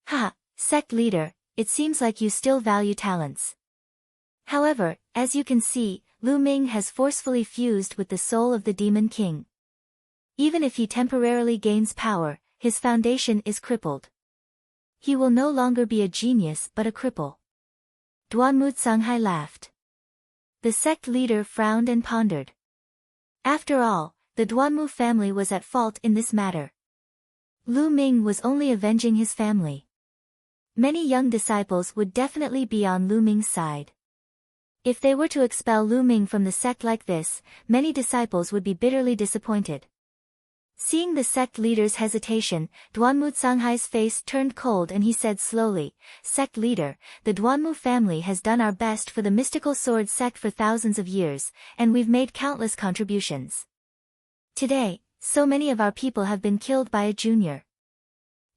Ha, sect leader, it seems like you still value talents. However, as you can see, Lu Ming has forcefully fused with the soul of the Demon King. Even if he temporarily gains power, his foundation is crippled. He will no longer be a genius but a cripple. Duanmu Canghai laughed. The sect leader frowned and pondered. After all, the Duanmu family was at fault in this matter. Lu Ming was only avenging his family. Many young disciples would definitely be on Lu Ming's side. If they were to expel Lu Ming from the sect like this, many disciples would be bitterly disappointed. Seeing the sect leader's hesitation, Duanmu Canghai's face turned cold and he said slowly, Sect leader, the Duanmu family has done our best for the mystical sword sect for thousands of years, and we've made countless contributions. Today, so many of our people have been killed by a junior.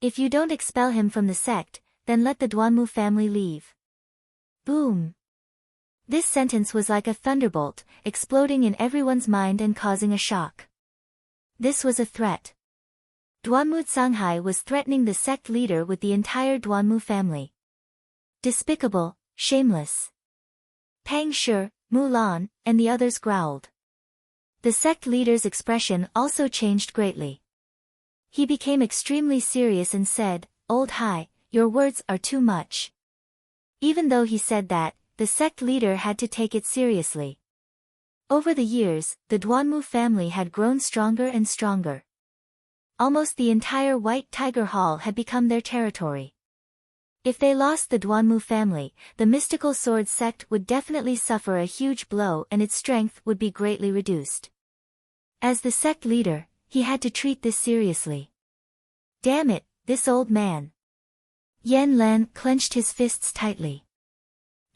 If you don't expel him from the sect, then let the Duanmu family leave. Boom! This sentence was like a thunderbolt, exploding in everyone's mind and causing a shock. This was a threat. Duanmu Canghai was threatening the sect leader with the entire Duanmu family. Despicable, shameless. Pang Shi, Mulan, and the others growled. The sect leader's expression also changed greatly. He became extremely serious and said, Old Hai, your words are too much. Even though he said that, the sect leader had to take it seriously. Over the years, the Duanmu family had grown stronger and stronger. Almost the entire White Tiger Hall had become their territory. If they lost the Duanmu family, the mystical sword sect would definitely suffer a huge blow and its strength would be greatly reduced. As the sect leader, he had to treat this seriously. Damn it, this old man. Yan Lan clenched his fists tightly.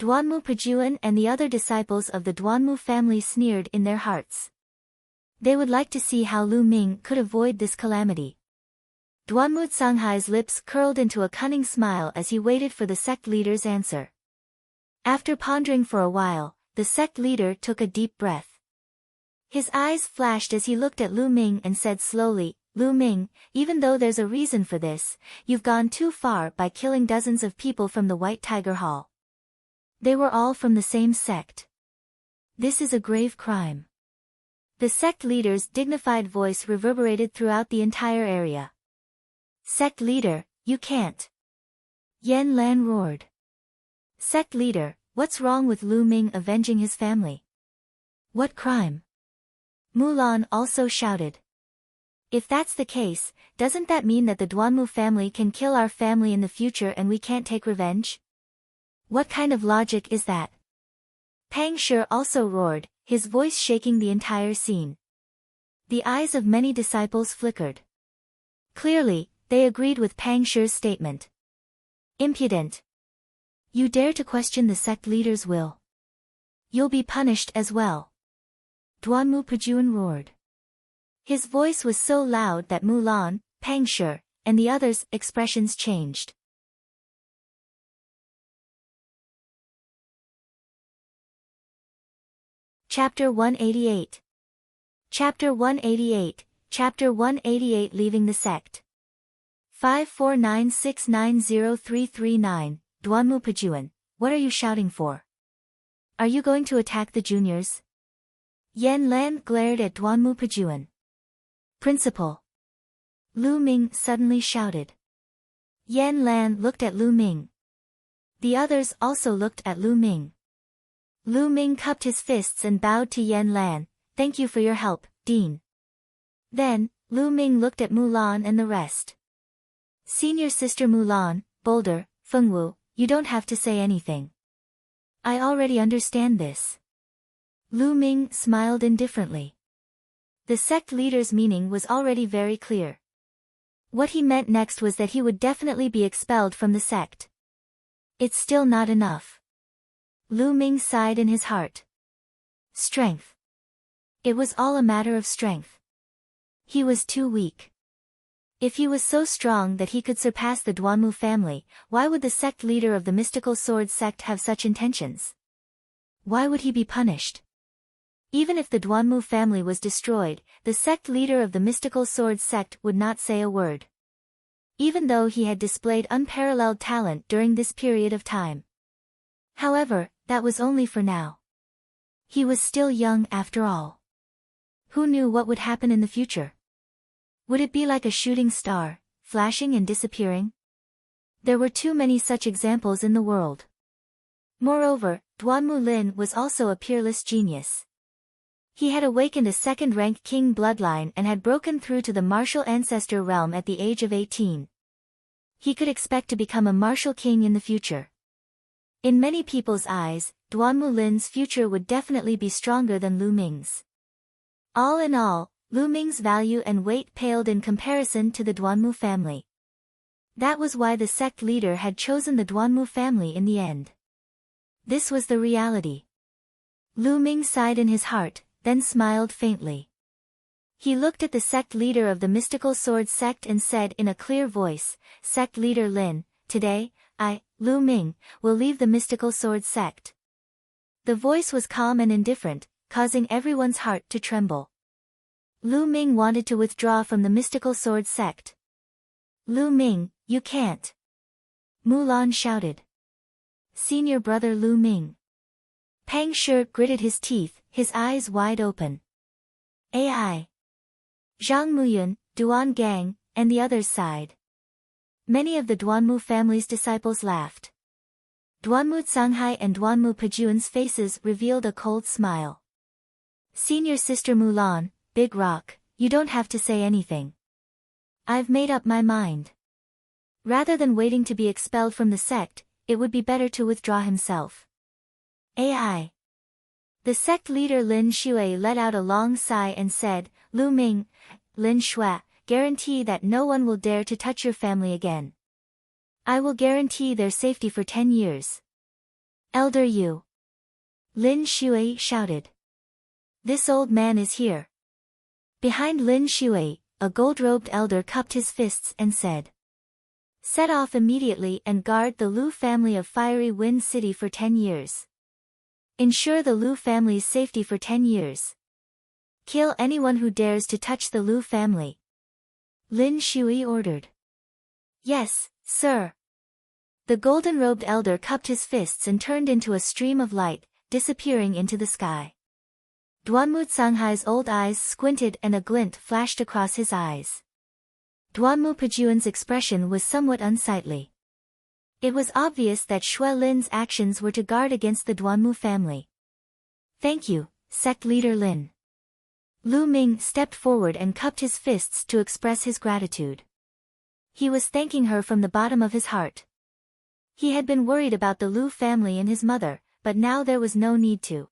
Duanmu Pajuan and the other disciples of the Duanmu family sneered in their hearts. They would like to see how Lu Ming could avoid this calamity. Duanmu Canghai's lips curled into a cunning smile as he waited for the sect leader's answer. After pondering for a while, the sect leader took a deep breath. His eyes flashed as he looked at Lu Ming and said slowly, Lu Ming, even though there's a reason for this, you've gone too far by killing dozens of people from the White Tiger Hall. They were all from the same sect. This is a grave crime. The sect leader's dignified voice reverberated throughout the entire area. Sect leader, you can't. Yan Lan roared. Sect leader, what's wrong with Lu Ming avenging his family? What crime? Mulan also shouted. If that's the case, doesn't that mean that the Duanmu family can kill our family in the future and we can't take revenge? What kind of logic is that? Pang Shi also roared, his voice shaking the entire scene. The eyes of many disciples flickered. Clearly, they agreed with Pang Shi's statement. Impudent. You dare to question the sect leader's will. You'll be punished as well. Duanmu Pajuan roared. His voice was so loud that Mulan, Pang Shi, and the others' expressions changed. Chapter 188. Chapter 188, Chapter 188 Leaving the Sect. 549690339, Duanmu Pajuan, what are you shouting for? Are you going to attack the juniors? Yan Lan glared at Duanmu Pajuan. Principal. Lu Ming suddenly shouted. Yan Lan looked at Lu Ming. The others also looked at Lu Ming. Lu Ming cupped his fists and bowed to Yan Lan. Thank you for your help, Dean. Then, Lu Ming looked at Mulan and the rest. Senior sister Mulan, Boulder, Fengwu, you don't have to say anything. I already understand this. Lu Ming smiled indifferently. The sect leader's meaning was already very clear. What he meant next was that he would definitely be expelled from the sect. It's still not enough. Lu Ming sighed in his heart. Strength. It was all a matter of strength. He was too weak. If he was so strong that he could surpass the Duanmu family, why would the sect leader of the mystical sword sect have such intentions? Why would he be punished? Even if the Duanmu family was destroyed, the sect leader of the mystical sword sect would not say a word. Even though he had displayed unparalleled talent during this period of time. However, that was only for now. He was still young after all. Who knew what would happen in the future? Would it be like a shooting star, flashing and disappearing? There were too many such examples in the world. Moreover, Duanmu Lin was also a peerless genius. He had awakened a second-rank king bloodline and had broken through to the martial ancestor realm at the age of 18. He could expect to become a martial king in the future. In many people's eyes, Duanmu Lin's future would definitely be stronger than Lu Ming's. All in all, Lu Ming's value and weight paled in comparison to the Duanmu family. That was why the sect leader had chosen the Duanmu family in the end. This was the reality. Lu Ming sighed in his heart, then smiled faintly. He looked at the sect leader of the mystical sword sect and said in a clear voice, Sect leader Lin, today, I, Lu Ming, will leave the mystical sword sect. The voice was calm and indifferent, causing everyone's heart to tremble. Lu Ming wanted to withdraw from the mystical sword sect. Lu Ming, you can't. Mulan shouted. Senior brother Lu Ming. Pang Shi gritted his teeth, his eyes wide open. AI. Zhang Muyun, Duan Gang, and the others sighed. Many of the Duanmu family's disciples laughed. Duanmu Canghai and Duanmu Pejuan's faces revealed a cold smile. Senior sister Mulan, Big Rock, you don't have to say anything. I've made up my mind. Rather than waiting to be expelled from the sect, it would be better to withdraw himself. AI. The sect leader Lin Shui let out a long sigh and said, Lu Ming, Lin Shui, guarantee that no one will dare to touch your family again. I will guarantee their safety for 10 years. Elder Yu. Lin Shui shouted. This old man is here. Behind Lin Shui, a gold-robed elder cupped his fists and said. Set off immediately and guard the Lu family of Fiery Wind City for 10 years. Ensure the Lu family's safety for 10 years. Kill anyone who dares to touch the Lu family. Lin Shui ordered. Yes, sir. The golden-robed elder cupped his fists and turned into a stream of light, disappearing into the sky. Duanmu Canghai's old eyes squinted and a glint flashed across his eyes. Duanmu Pejuan's expression was somewhat unsightly. It was obvious that Shui Lin's actions were to guard against the Duanmu family. Thank you, sect leader Lin. Lu Ming stepped forward and cupped his fists to express his gratitude. He was thanking her from the bottom of his heart. He had been worried about the Lu family and his mother, but now there was no need to.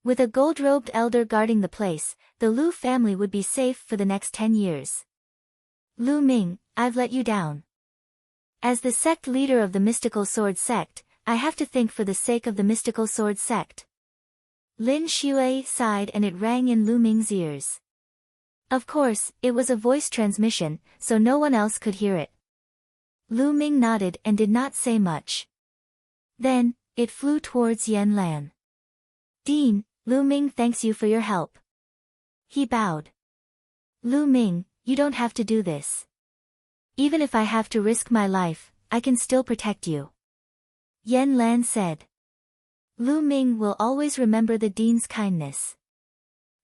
With a gold-robed elder guarding the place, the Lu family would be safe for the next 10 years. Lu Ming, I've let you down. As the sect leader of the mystical sword sect, I have to think for the sake of the mystical sword sect. Lin Shui sighed and it rang in Lu Ming's ears. Of course, it was a voice transmission, so no one else could hear it. Lu Ming nodded and did not say much. Then, it flew towards Yan Lan. Dean, Lu Ming thanks you for your help. He bowed. Lu Ming, you don't have to do this. Even if I have to risk my life, I can still protect you. Yan Lan said. Lu Ming will always remember the Dean's kindness.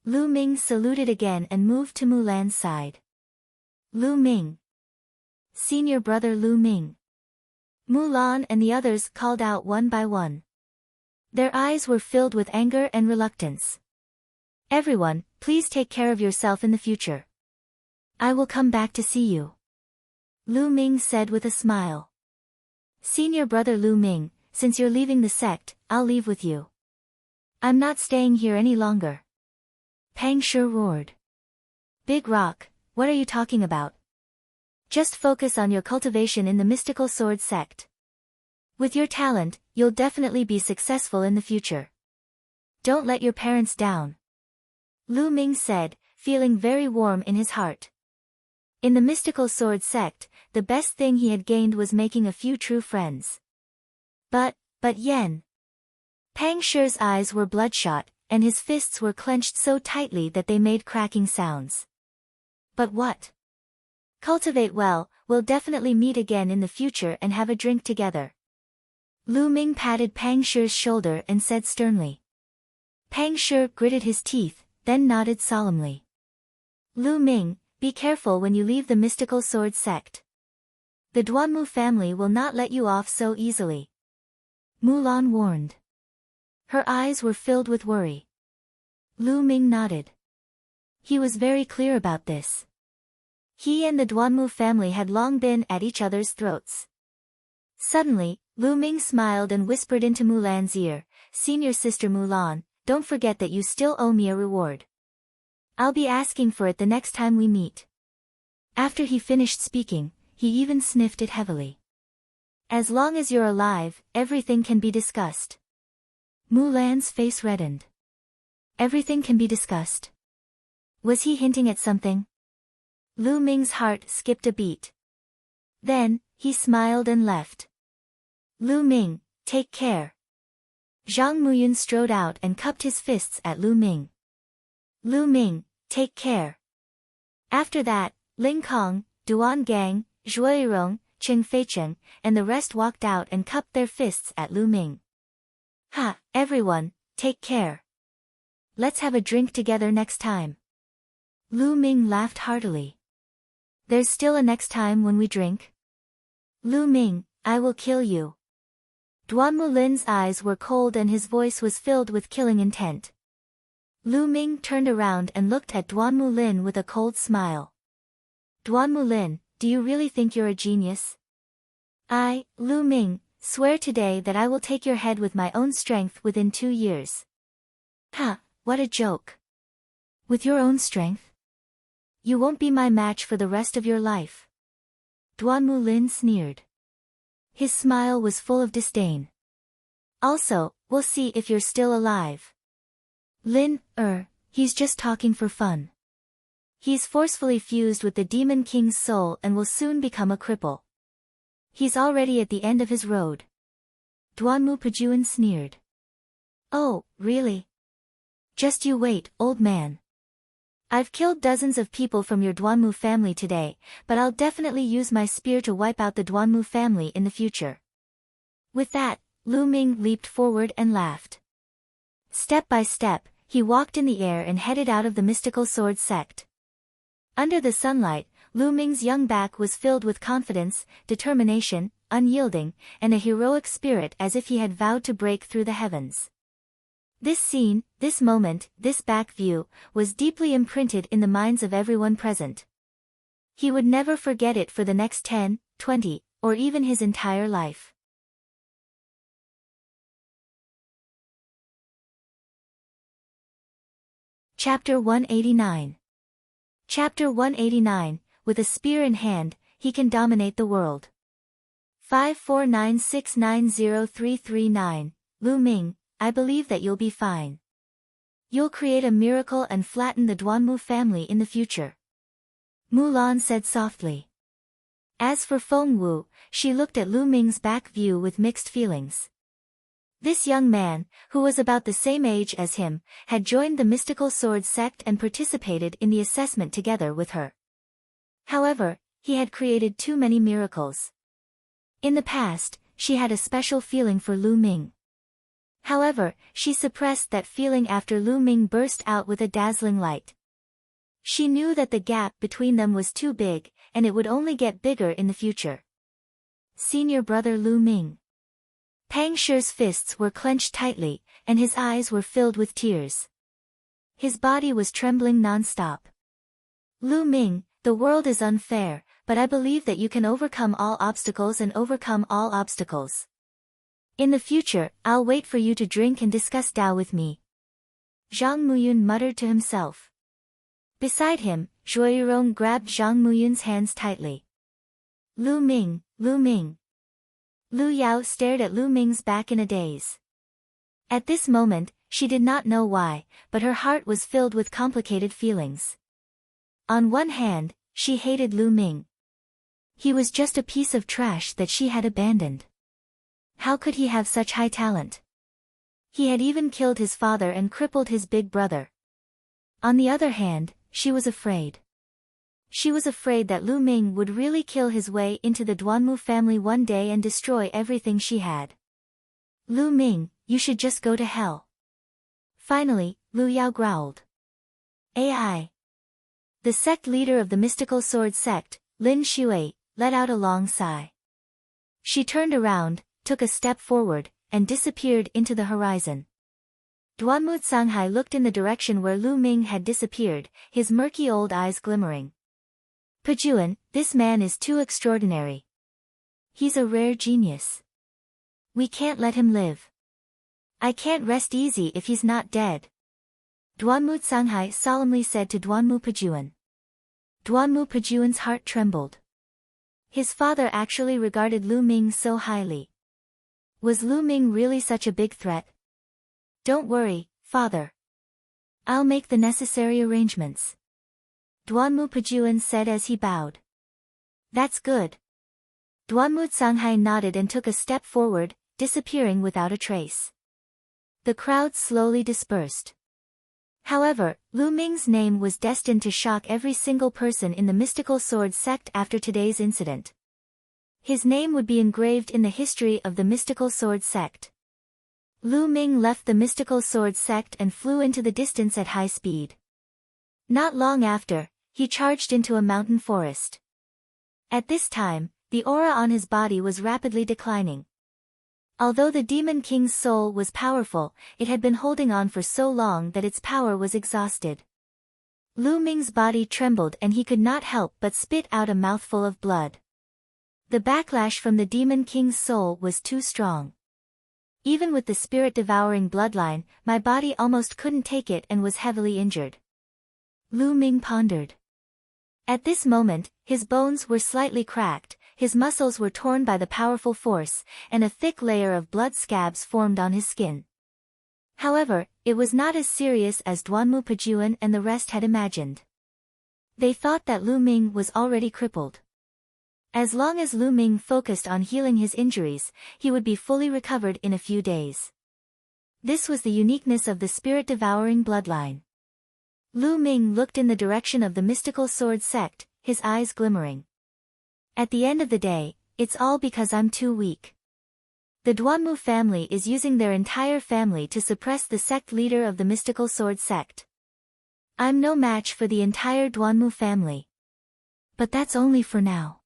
Lu Ming saluted again and moved to Mulan's side. Lu Ming. Senior brother Lu Ming. Mulan and the others called out one by one. Their eyes were filled with anger and reluctance. Everyone, please take care of yourself in the future. I will come back to see you. Lu Ming said with a smile. Senior brother Lu Ming, since you're leaving the sect, I'll leave with you. I'm not staying here any longer. Pang Shi roared. Big Rock, what are you talking about? Just focus on your cultivation in the mystical sword sect. With your talent, you'll definitely be successful in the future. Don't let your parents down. Lu Ming said, feeling very warm in his heart. In the mystical sword sect, the best thing he had gained was making a few true friends. But Yen. Pang Shi's eyes were bloodshot, and his fists were clenched so tightly that they made cracking sounds. But what? Cultivate well, we'll definitely meet again in the future and have a drink together. Lu Ming patted Pang Shi's shoulder and said sternly. Pang Shi gritted his teeth, then nodded solemnly. Lu Ming, be careful when you leave the mystical sword sect. The Duanmu family will not let you off so easily. Mulan warned. Her eyes were filled with worry. Lu Ming nodded. He was very clear about this. He and the Duanmu family had long been at each other's throats. Suddenly, Lu Ming smiled and whispered into Mulan's ear, Senior sister Mulan, don't forget that you still owe me a reward. I'll be asking for it the next time we meet. After he finished speaking, he even sniffed it heavily. As long as you're alive, everything can be discussed. Mulan's face reddened. Everything can be discussed. Was he hinting at something? Lu Ming's heart skipped a beat. Then, he smiled and left. Lu Ming, take care. Zhang Muyun strode out and cupped his fists at Lu Ming. Lu Ming, take care. After that, Ling Kong, Duan Gang, Zhuirong, Qing Feicheng, and the rest walked out and cupped their fists at Lu Ming. Ha, everyone, take care. Let's have a drink together next time. Lu Ming laughed heartily. There's still a next time when we drink? Lu Ming, I will kill you. Duanmu Lin's eyes were cold and his voice was filled with killing intent. Lu Ming turned around and looked at Duanmu Lin with a cold smile. Duanmu Lin, do you really think you're a genius? I, Lu Ming, swear today that I will take your head with my own strength within 2 years. Ha, what a joke. With your own strength? You won't be my match for the rest of your life. Duanmu Lin sneered. His smile was full of disdain. Also, we'll see if you're still alive. Lin, he's just talking for fun. He's forcefully fused with the Demon King's soul and will soon become a cripple. He's already at the end of his road. Duanmu Pajuan sneered. Oh, really? Just you wait, old man. I've killed dozens of people from your Duanmu family today, but I'll definitely use my spear to wipe out the Duanmu family in the future. With that, Lu Ming leaped forward and laughed. Step by step, he walked in the air and headed out of the mystical sword sect. Under the sunlight, Lu Ming's young back was filled with confidence, determination, unyielding, and a heroic spirit as if he had vowed to break through the heavens. This scene, this moment, this back view, was deeply imprinted in the minds of everyone present. He would never forget it for the next 10, 20, or even his entire life. Chapter 189. Chapter 189, with a spear in hand, he can dominate the world. 549690339, Lu Ming, I believe that you'll be fine. You'll create a miracle and flatten the Duanmu family in the future. Mulan said softly. As for Feng Wu, she looked at Lu Ming's back view with mixed feelings. This young man, who was about the same age as him, had joined the mystical sword sect and participated in the assessment together with her. However, he had created too many miracles. In the past, she had a special feeling for Lu Ming. However, she suppressed that feeling after Lu Ming burst out with a dazzling light. She knew that the gap between them was too big, and it would only get bigger in the future. Senior brother Lu Ming. Pang Shi's fists were clenched tightly, and his eyes were filled with tears. His body was trembling non-stop. Lu Ming, the world is unfair, but I believe that you can overcome all obstacles and overcome all obstacles. In the future, I'll wait for you to drink and discuss Tao with me. Zhang Muyun muttered to himself. Beside him, Zhuo Yurong grabbed Zhang Muyun's hands tightly. Lu Ming, Lu Ming. Lu Yao stared at Lu Ming's back in a daze. At this moment, she did not know why, but her heart was filled with complicated feelings. On one hand, she hated Lu Ming. He was just a piece of trash that she had abandoned. How could he have such high talent? He had even killed his father and crippled his big brother. On the other hand, she was afraid. She was afraid that Lu Ming would really kill his way into the Duanmu family one day and destroy everything she had. Lu Ming, you should just go to hell. Finally, Lu Yao growled. AI. The sect leader of the mystical sword sect, Lin Shui, let out a long sigh. She turned around, took a step forward, and disappeared into the horizon. Duanmu Canghai looked in the direction where Lu Ming had disappeared, his murky old eyes glimmering. Pajuan, this man is too extraordinary. He's a rare genius. We can't let him live. I can't rest easy if he's not dead. Duanmu Canghai solemnly said to Duanmu Pajuan. Duanmu Pajuan's heart trembled. His father actually regarded Lu Ming so highly. Was Lu Ming really such a big threat? Don't worry, father. I'll make the necessary arrangements. Duanmu Pajuan said as he bowed. That's good. Duanmu Canghai nodded and took a step forward, disappearing without a trace. The crowd slowly dispersed. However, Lu Ming's name was destined to shock every single person in the mystical sword sect after today's incident. His name would be engraved in the history of the mystical sword sect. Lu Ming left the mystical sword sect and flew into the distance at high speed. Not long after, he charged into a mountain forest. At this time, the aura on his body was rapidly declining. Although the Demon King's soul was powerful, it had been holding on for so long that its power was exhausted. Lu Ming's body trembled and he could not help but spit out a mouthful of blood. The backlash from the Demon King's soul was too strong. Even with the spirit-devouring bloodline, my body almost couldn't take it and was heavily injured. Lu Ming pondered. At this moment, his bones were slightly cracked, his muscles were torn by the powerful force, and a thick layer of blood scabs formed on his skin. However, it was not as serious as Duanmu Pajuan and the rest had imagined. They thought that Lu Ming was already crippled. As long as Lu Ming focused on healing his injuries, he would be fully recovered in a few days. This was the uniqueness of the spirit-devouring bloodline. Lu Ming looked in the direction of the mystical sword sect, his eyes glimmering. At the end of the day, it's all because I'm too weak. The Duanmu family is using their entire family to suppress the sect leader of the mystical sword sect. I'm no match for the entire Duanmu family. But that's only for now.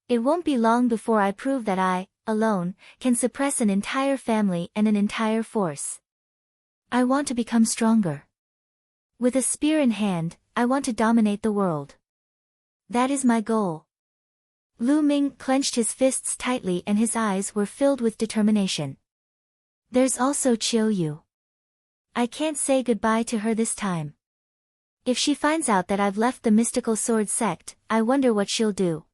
It won't be long before I prove that I, alone, can suppress an entire family and an entire force. I want to become stronger. With a spear in hand, I want to dominate the world. That is my goal. Lu Ming clenched his fists tightly and his eyes were filled with determination. There's also Qiu Yu. I can't say goodbye to her this time. If she finds out that I've left the mystical sword sect, I wonder what she'll do.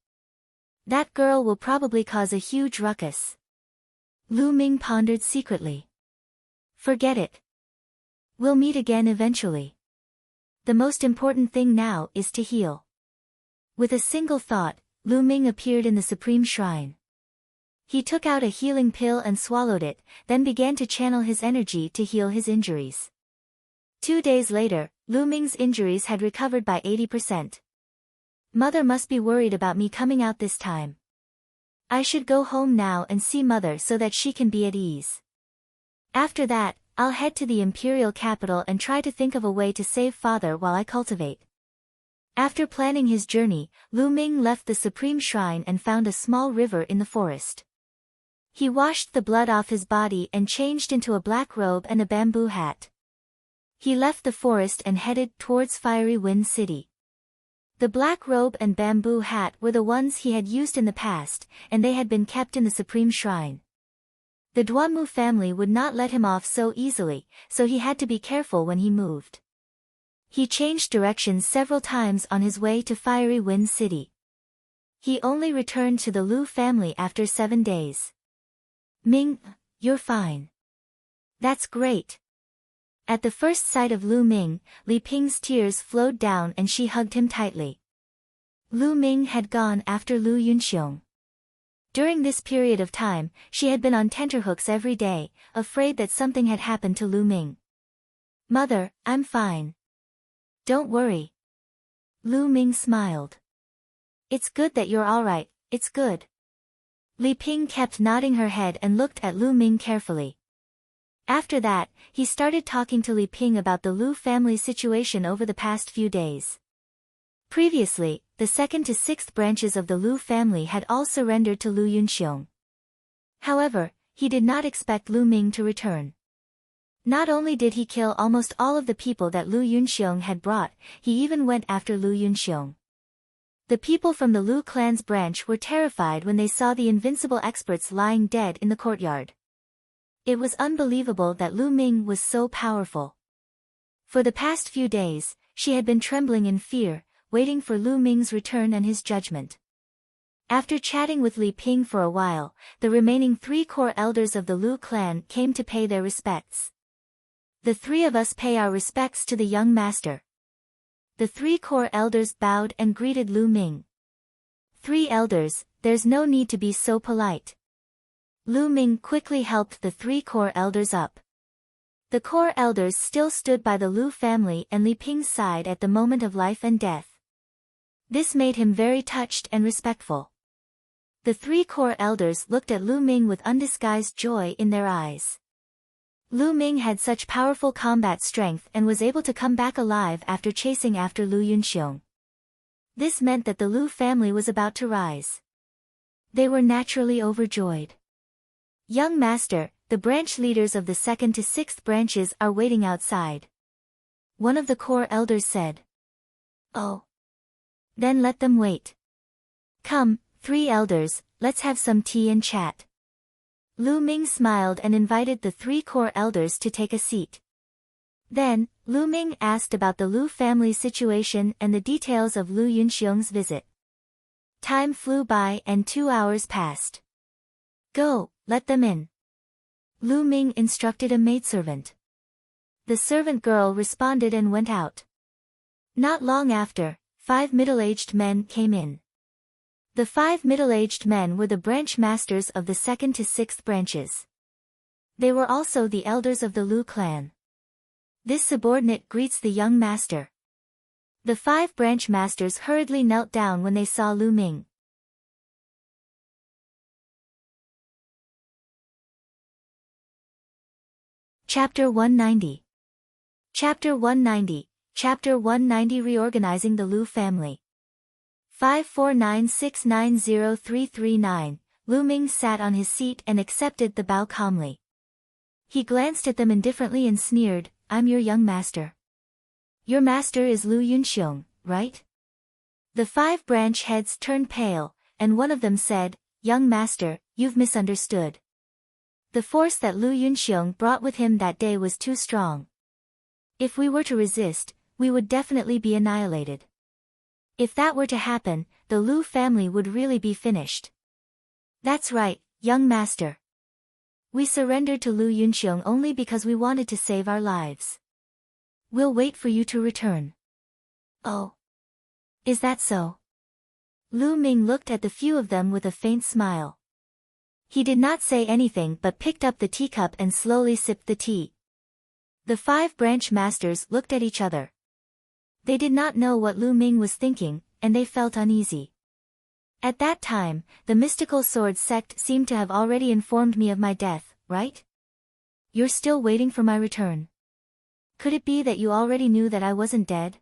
That girl will probably cause a huge ruckus. Lu Ming pondered secretly. Forget it. We'll meet again eventually. The most important thing now is to heal. With a single thought, Lu Ming appeared in the Supreme Shrine. He took out a healing pill and swallowed it, then began to channel his energy to heal his injuries. 2 days later, Lu Ming's injuries had recovered by 80%. Mother must be worried about me coming out this time. I should go home now and see Mother so that she can be at ease. After that, I'll head to the imperial capital and try to think of a way to save Father while I cultivate. After planning his journey, Lu Ming left the supreme shrine and found a small river in the forest. He washed the blood off his body and changed into a black robe and a bamboo hat. He left the forest and headed towards Fiery Wind City. The black robe and bamboo hat were the ones he had used in the past, and they had been kept in the supreme shrine. The Duanmu family would not let him off so easily, so he had to be careful when he moved. He changed directions several times on his way to Fiery Wind City. He only returned to the Lu family after 7 days. Ming, you're fine. That's great. At the first sight of Lu Ming, Li Ping's tears flowed down and she hugged him tightly. Lu Ming had gone after Lu Yunxiong. During this period of time, she had been on tenterhooks every day, afraid that something had happened to Lu Ming. Mother, I'm fine. Don't worry. Lu Ming smiled. It's good that you're all right, it's good. Li Ping kept nodding her head and looked at Lu Ming carefully. After that, he started talking to Li Ping about the Lu family situation over the past few days. Previously, the 2nd to 6th branches of the Lu family had all surrendered to Lu Yunxiong. However, he did not expect Lu Ming to return. Not only did he kill almost all of the people that Lu Yunxiong had brought, he even went after Lu Yunxiong. The people from the Lu clan's branch were terrified when they saw the invincible experts lying dead in the courtyard. It was unbelievable that Lu Ming was so powerful. For the past few days, she had been trembling in fear, waiting for Lu Ming's return and his judgment. After chatting with Li Ping for a while, the remaining 3 core elders of the Lu clan came to pay their respects. The 3 of us pay our respects to the young master. The 3 core elders bowed and greeted Lu Ming. 3 elders, there's no need to be so polite. Lu Ming quickly helped the 3 core elders up. The core elders still stood by the Lu family and Li Ping's side at the moment of life and death. This made him very touched and respectful. The 3 core elders looked at Lu Ming with undisguised joy in their eyes. Lu Ming had such powerful combat strength and was able to come back alive after chasing after Lu Yunxiong. This meant that the Lu family was about to rise. They were naturally overjoyed. Young master, the branch leaders of the 2nd to 6th branches are waiting outside. One of the core elders said. Oh. Then let them wait. Come, 3 elders, let's have some tea and chat. Lu Ming smiled and invited the 3 core elders to take a seat. Then, Lu Ming asked about the Lu family situation and the details of Lu Yunxiong's visit. Time flew by and 2 hours passed. Go, let them in. Lu Ming instructed a maidservant. The servant girl responded and went out. Not long after, 5 middle-aged men came in. The 5 middle-aged men were the branch masters of the 2nd to 6th branches. They were also the elders of the Lu clan. This subordinate greets the young master. The 5 branch masters hurriedly knelt down when they saw Lu Ming. Chapter 190. Chapter 190, Chapter 190 Reorganizing the Lu family. 549690339, Lu Ming sat on his seat and accepted the bow calmly. He glanced at them indifferently and sneered, I'm your young master. Your master is Lu Yunxiong, right? The 5 branch heads turned pale, and one of them said, Young master, you've misunderstood. The force that Lu Yunxiong brought with him that day was too strong. If we were to resist, we would definitely be annihilated. If that were to happen, the Lu family would really be finished. That's right, young master. We surrendered to Lu Yunxiong only because we wanted to save our lives. We'll wait for you to return. Oh. Is that so? Lu Ming looked at the few of them with a faint smile. He did not say anything but picked up the teacup and slowly sipped the tea. The 5 branch masters looked at each other. They did not know what Lu Ming was thinking, and they felt uneasy. At that time, the mystical sword sect seemed to have already informed me of my death, right? You're still waiting for my return. Could it be that you already knew that I wasn't dead?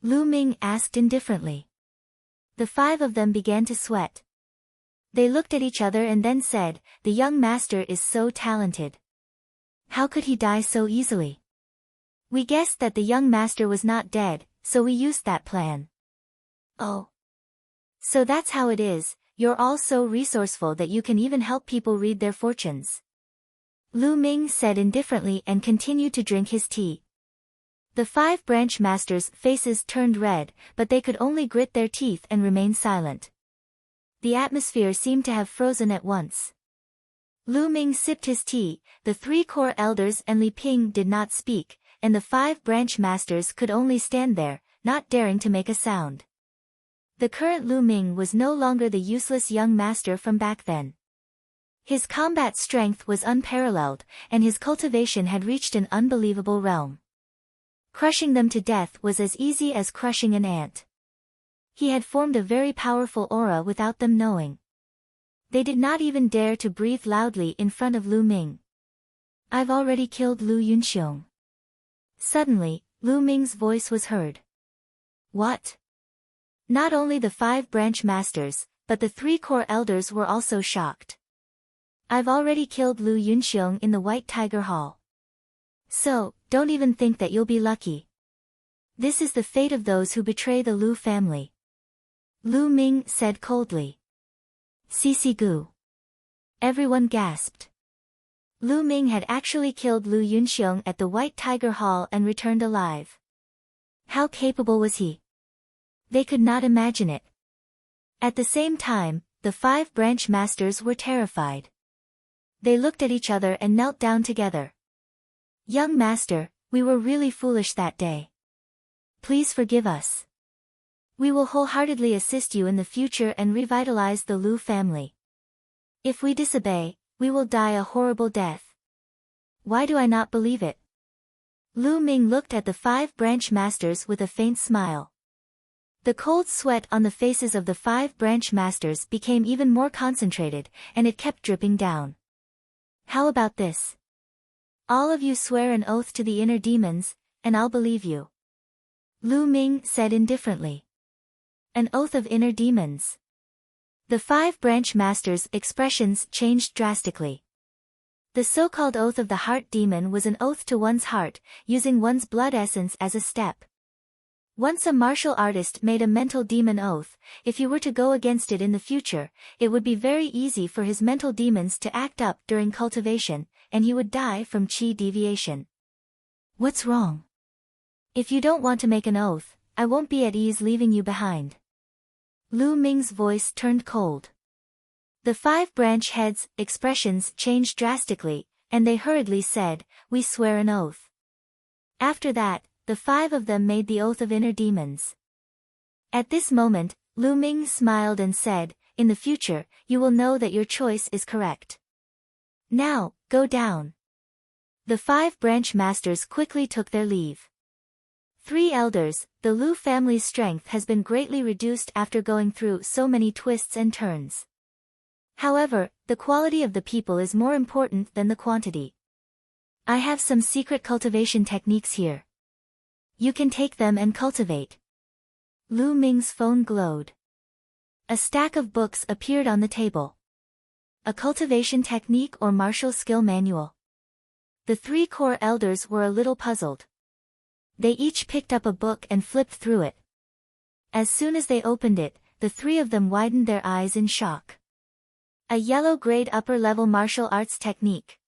Lu Ming asked indifferently. The 5 of them began to sweat. They looked at each other and then said, "The young master is so talented. How could he die so easily? We guessed that the young master was not dead, so we used that plan." "Oh. So that's how it is, you're all so resourceful that you can even help people read their fortunes." Lu Ming said indifferently and continued to drink his tea. The 5 branch masters' faces turned red, but they could only grit their teeth and remain silent. The atmosphere seemed to have frozen at once. Lu Ming sipped his tea, the 3 core elders and Li Ping did not speak, and the 5 branch masters could only stand there, not daring to make a sound. The current Lu Ming was no longer the useless young master from back then. His combat strength was unparalleled, and his cultivation had reached an unbelievable realm. Crushing them to death was as easy as crushing an ant. He had formed a very powerful aura without them knowing. They did not even dare to breathe loudly in front of Lu Ming. "I've already killed Lu Yunxiong." Suddenly, Lu Ming's voice was heard. "What?" Not only the 5 branch masters, but the 3 core elders were also shocked. "I've already killed Lu Yunxiong in the White Tiger Hall. So, don't even think that you'll be lucky. This is the fate of those who betray the Lu family." Lu Ming said coldly. "Sisi Gu." Everyone gasped. Lu Ming had actually killed Lu Yunxiong at the White Tiger Hall and returned alive. How capable was he? They could not imagine it. At the same time, the 5 branch masters were terrified. They looked at each other and knelt down together. "Young master, we were really foolish that day. Please forgive us. We will wholeheartedly assist you in the future and revitalize the Lu family. If we disobey, we will die a horrible death. Why do I not believe it?" Lu Ming looked at the 5 branch masters with a faint smile. The cold sweat on the faces of the 5 branch masters became even more concentrated, and it kept dripping down. "How about this? All of you swear an oath to the inner demons, and I'll believe you." Lu Ming said indifferently. "An oath of inner demons." The 5 branch masters' expressions changed drastically. The so-called oath of the heart demon was an oath to one's heart, using one's blood essence as a step. Once a martial artist made a mental demon oath, if he were to go against it in the future, it would be very easy for his mental demons to act up during cultivation, and he would die from chi deviation. "What's wrong? If you don't want to make an oath, I won't be at ease leaving you behind." Lu Ming's voice turned cold. The 5 branch heads' expressions changed drastically, and they hurriedly said, "We swear an oath." After that, the 5 of them made the oath of inner demons. At this moment, Lu Ming smiled and said, "In the future, you will know that your choice is correct. Now, go down." The 5 branch masters quickly took their leave. 3 elders, the Lu family's strength has been greatly reduced after going through so many twists and turns. However, the quality of the people is more important than the quantity. I have some secret cultivation techniques here. You can take them and cultivate. Lu Ming's phone glowed. A stack of books appeared on the table. A cultivation technique or martial skill manual. The 3 core elders were a little puzzled. They each picked up a book and flipped through it. As soon as they opened it, the 3 of them widened their eyes in shock. A yellow grade upper level martial arts technique.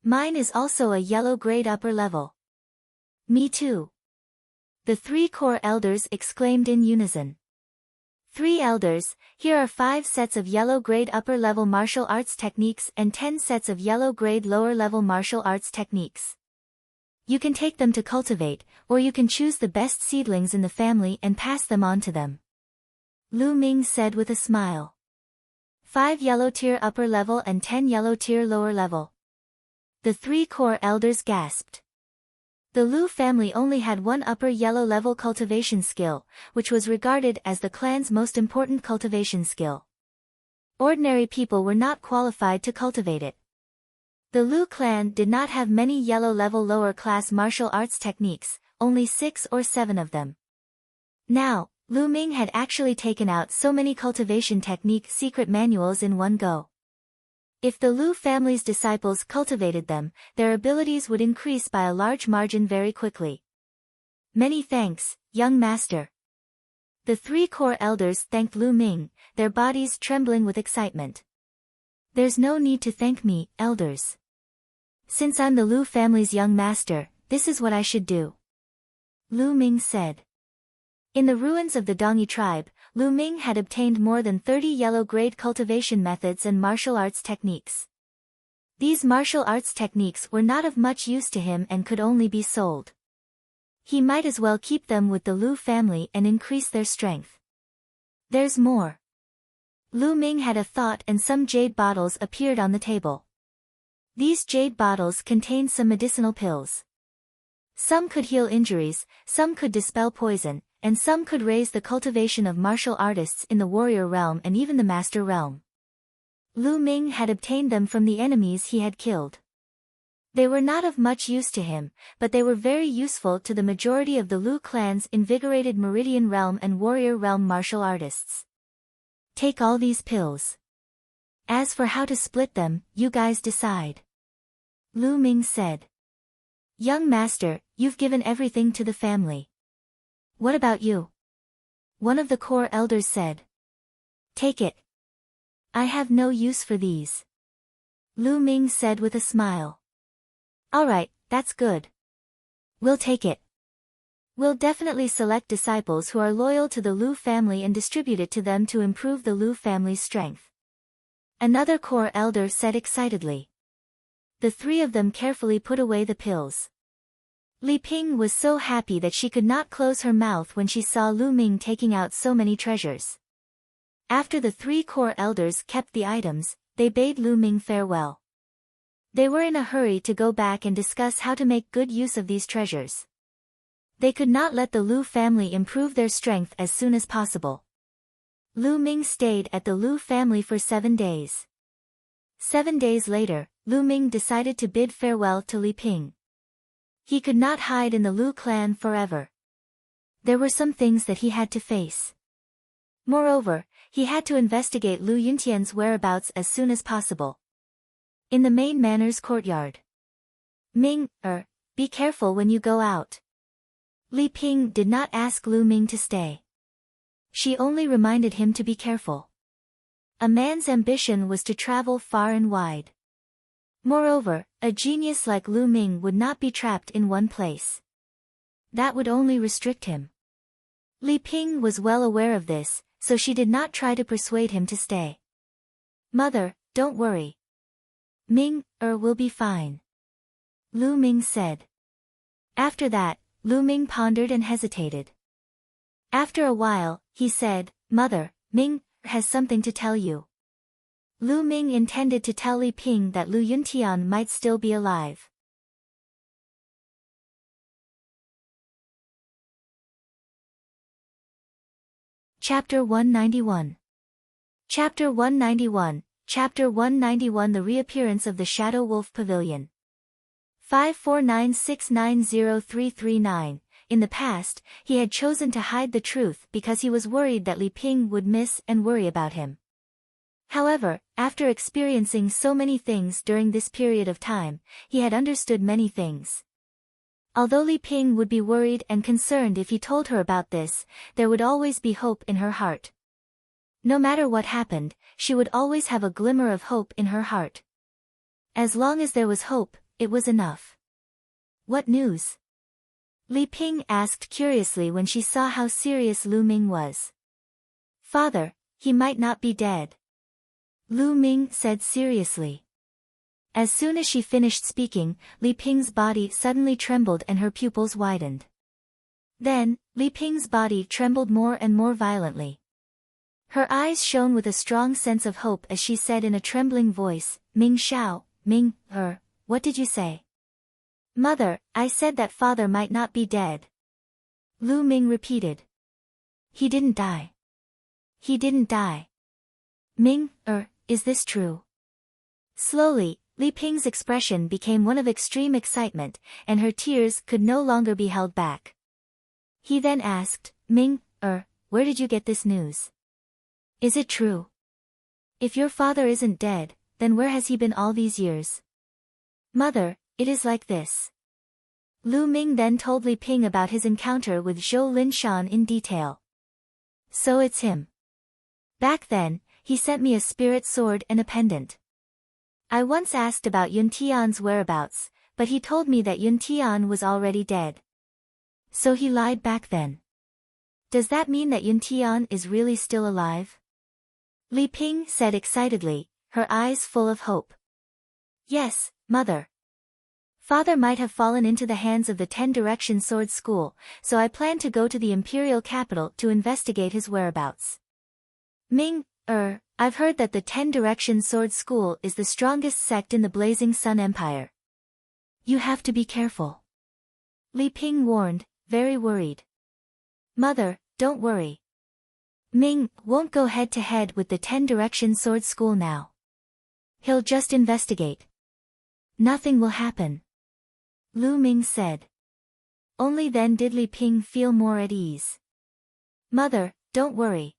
Mine is also a yellow grade upper level. Me too. The 3 core elders exclaimed in unison. 3 elders, here are 5 sets of yellow grade upper level martial arts techniques and 10 sets of yellow grade lower level martial arts techniques. You can take them to cultivate, or you can choose the best seedlings in the family and pass them on to them. Lu Ming said with a smile. 5 yellow tier upper level and 10 yellow tier lower level. The 3 core elders gasped. The Lu family only had 1 upper yellow level cultivation skill, which was regarded as the clan's most important cultivation skill. Ordinary people were not qualified to cultivate it. The Lu clan did not have many yellow level lower class martial arts techniques, only 6 or 7 of them. Now, Lu Ming had actually taken out so many cultivation technique secret manuals in one go. If the Lu family's disciples cultivated them, their abilities would increase by a large margin very quickly. Many thanks, young master. The three core elders thanked Lu Ming, their bodies trembling with excitement. There's no need to thank me, elders. Since I'm the Lu family's young master, this is what I should do. Lu Ming said. In the ruins of the Dongyi tribe, Lu Ming had obtained more than 30 yellow-grade cultivation methods and martial arts techniques. These martial arts techniques were not of much use to him and could only be sold. He might as well keep them with the Lu family and increase their strength. There's more. Lu Ming had a thought and some jade bottles appeared on the table. These jade bottles contained some medicinal pills. Some could heal injuries, some could dispel poison, and some could raise the cultivation of martial artists in the warrior realm and even the master realm. Lu Ming had obtained them from the enemies he had killed. They were not of much use to him, but they were very useful to the majority of the Lu clan's invigorated Meridian realm and warrior realm martial artists. Take all these pills. As for how to split them, you guys decide. Lu Ming said. Young master, you've given everything to the family. What about you? One of the core elders said. Take it. I have no use for these. Lu Ming said with a smile. Alright, that's good. We'll take it. We'll definitely select disciples who are loyal to the Lu family and distribute it to them to improve the Lu family's strength. Another core elder said excitedly. The three of them carefully put away the pills. Li Ping was so happy that she could not close her mouth when she saw Lu Ming taking out so many treasures. After the three core elders kept the items, they bade Lu Ming farewell. They were in a hurry to go back and discuss how to make good use of these treasures. They could not let the Lu family improve their strength as soon as possible. Lu Ming stayed at the Lu family for 7 days. 7 days later, Lu Ming decided to bid farewell to Li Ping. He could not hide in the Lu clan forever. There were some things that he had to face. Moreover, he had to investigate Lu Yuntian's whereabouts as soon as possible. In the main manor's courtyard. Ming, be careful when you go out. Li Ping did not ask Lu Ming to stay. She only reminded him to be careful. A man's ambition was to travel far and wide. Moreover, a genius like Lu Ming would not be trapped in one place. That would only restrict him. Li Ping was well aware of this, so she did not try to persuade him to stay. Mother, don't worry. Ming, will be fine. Lu Ming said. After that, Lu Ming pondered and hesitated. After a while, he said, Mother, Ming has something to tell you. Lu Ming intended to tell Li Ping that Lu Yuntian might still be alive. Chapter 191. Chapter 191, Chapter 191 The Reappearance of the Shadow Wolf Pavilion. 549690339. In the past, he had chosen to hide the truth because he was worried that Li Ping would miss and worry about him. However, after experiencing so many things during this period of time, he had understood many things. Although Li Ping would be worried and concerned if he told her about this, there would always be hope in her heart. No matter what happened, she would always have a glimmer of hope in her heart. As long as there was hope, it was enough. What news? Li Ping asked curiously when she saw how serious Lu Ming was. Father, he might not be dead. Lu Ming said seriously. As soon as she finished speaking, Li Ping's body suddenly trembled and her pupils widened. Then, Li Ping's body trembled more and more violently. Her eyes shone with a strong sense of hope as she said in a trembling voice, Ming Xiao, Ming, what did you say? Mother, I said that father might not be dead. Lu Ming repeated. He didn't die. He didn't die. Ming, is this true? Slowly, Li Ping's expression became one of extreme excitement, and her tears could no longer be held back. He then asked, Ming, where did you get this news? Is it true? If your father isn't dead, then where has he been all these years? Mother, it is like this. Lu Ming then told Li Ping about his encounter with Zhou Linshan in detail. So it's him. Back then, he sent me a spirit sword and a pendant. I once asked about Yun Tian's whereabouts, but he told me that Yun Tian was already dead. So he lied back then. Does that mean that Yun Tian is really still alive? Li Ping said excitedly, her eyes full of hope. Yes, mother. Father might have fallen into the hands of the 10 Direction Sword School, so I plan to go to the imperial capital to investigate his whereabouts. Ming, I've heard that the 10 Direction Sword School is the strongest sect in the Blazing Sun Empire. You have to be careful. Li Ping warned, very worried. Mother, don't worry. Ming won't go head-to-head with the 10 Direction Sword School now. He'll just investigate. Nothing will happen. Lu Ming said. Only then did Li Ping feel more at ease. Mother, don't worry.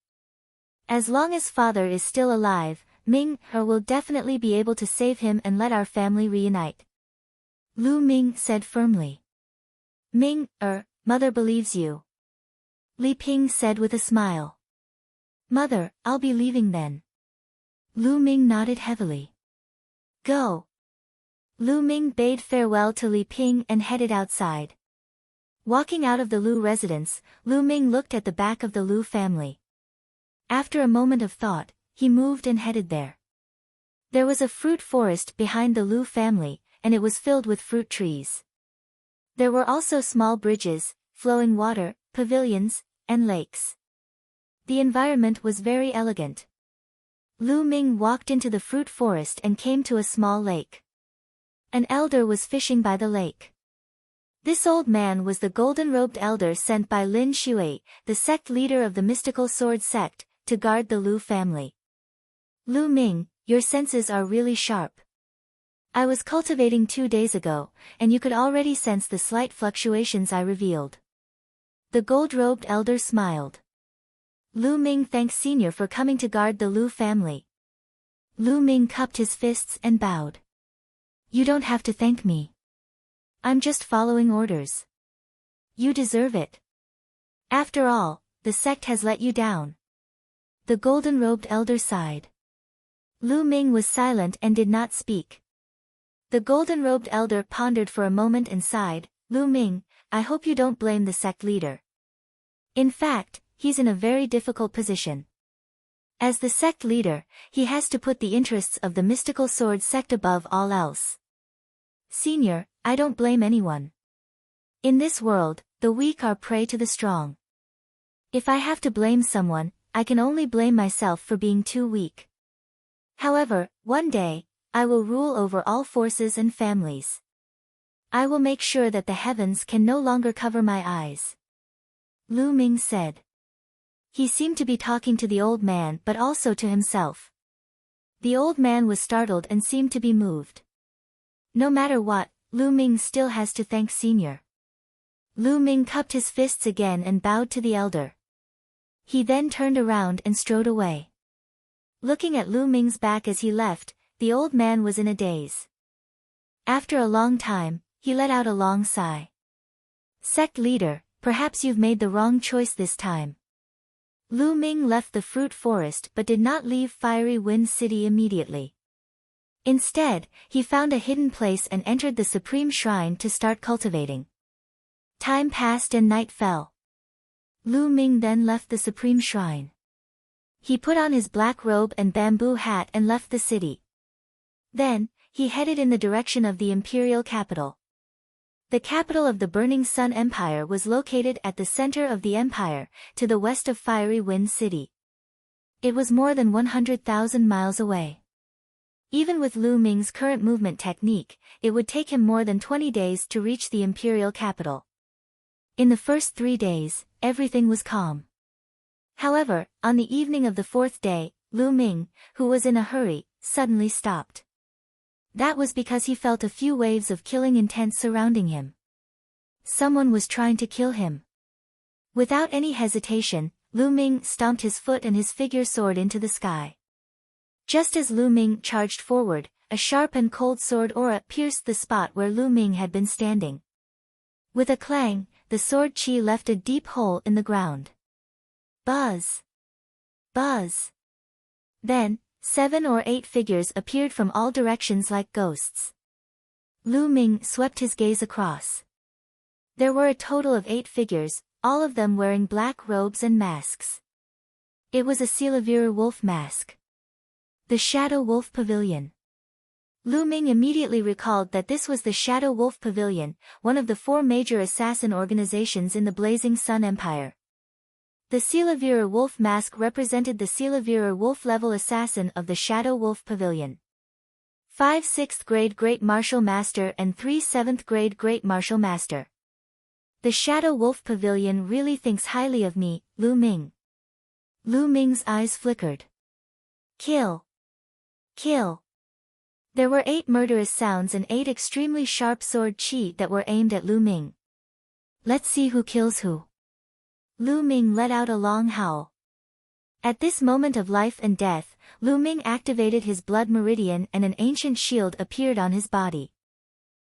As long as father is still alive, Ming will definitely be able to save him and let our family reunite. Lu Ming said firmly. Ming, mother believes you. Li Ping said with a smile. Mother, I'll be leaving then. Lu Ming nodded heavily. Go. Lu Ming bade farewell to Li Ping and headed outside. Walking out of the Lu residence, Lu Ming looked at the back of the Lu family. After a moment of thought, he moved and headed there. There was a fruit forest behind the Lu family, and it was filled with fruit trees. There were also small bridges, flowing water, pavilions, and lakes. The environment was very elegant. Lu Ming walked into the fruit forest and came to a small lake. An elder was fishing by the lake. This old man was the golden-robed elder sent by Lin Shui, the sect leader of the mystical sword sect, to guard the Lu family. Lu Ming, your senses are really sharp. I was cultivating 2 days ago, and you could already sense the slight fluctuations I revealed. The gold-robed elder smiled. Lu Ming thanked Senior for coming to guard the Lu family. Lu Ming cupped his fists and bowed. You don't have to thank me. I'm just following orders. You deserve it. After all, the sect has let you down. The golden-robed elder sighed. Lu Ming was silent and did not speak. The golden-robed elder pondered for a moment and sighed, Lu Ming, I hope you don't blame the sect leader. In fact, he's in a very difficult position. As the sect leader, he has to put the interests of the mystical sword sect above all else. Senior, I don't blame anyone. In this world, the weak are prey to the strong. If I have to blame someone, I can only blame myself for being too weak. However, one day, I will rule over all forces and families. I will make sure that the heavens can no longer cover my eyes. Lu Ming said. He seemed to be talking to the old man but also to himself. The old man was startled and seemed to be moved. No matter what, Lu Ming still has to thank Senior. Lu Ming cupped his fists again and bowed to the elder. He then turned around and strode away. Looking at Lu Ming's back as he left, the old man was in a daze. After a long time, he let out a long sigh. Sect leader, perhaps you've made the wrong choice this time. Lu Ming left the fruit forest but did not leave Fiery Wind City immediately. Instead, he found a hidden place and entered the Supreme Shrine to start cultivating. Time passed and night fell. Lu Ming then left the Supreme Shrine. He put on his black robe and bamboo hat and left the city. Then, he headed in the direction of the imperial capital. The capital of the Burning Sun Empire was located at the center of the empire, to the west of Fiery Wind City. It was more than 100,000 miles away. Even with Lu Ming's current movement technique, it would take him more than 20 days to reach the imperial capital. In the first 3 days, everything was calm. However, on the evening of the 4th day, Lu Ming, who was in a hurry, suddenly stopped. That was because he felt a few waves of killing intent surrounding him. Someone was trying to kill him. Without any hesitation, Lu Ming stomped his foot and his figure soared into the sky. Just as Lu Ming charged forward, a sharp and cold sword aura pierced the spot where Lu Ming had been standing. With a clang, the sword chi left a deep hole in the ground. Buzz! Buzz! Then, 7 or 8 figures appeared from all directions like ghosts. Lu Ming swept his gaze across. There were a total of 8 figures, all of them wearing black robes and masks. It was a Silavira wolf mask. The Shadow Wolf Pavilion. Lu Ming immediately recalled that this was the Shadow Wolf Pavilion, one of the 4 major assassin organizations in the Blazing Sun Empire. The Silavira wolf mask represented the Silavira wolf-level assassin of the Shadow Wolf Pavilion. 5 6th grade Great Martial Master and 3 7th grade Great Martial Master. The Shadow Wolf Pavilion really thinks highly of me, Lu Ming. Lu Ming's eyes flickered. Kill! Kill! There were 8 murderous sounds and 8 extremely sharp sword chi that were aimed at Lu Ming. Let's see who kills who. Lu Ming let out a long howl. At this moment of life and death, Lu Ming activated his blood meridian and an ancient shield appeared on his body.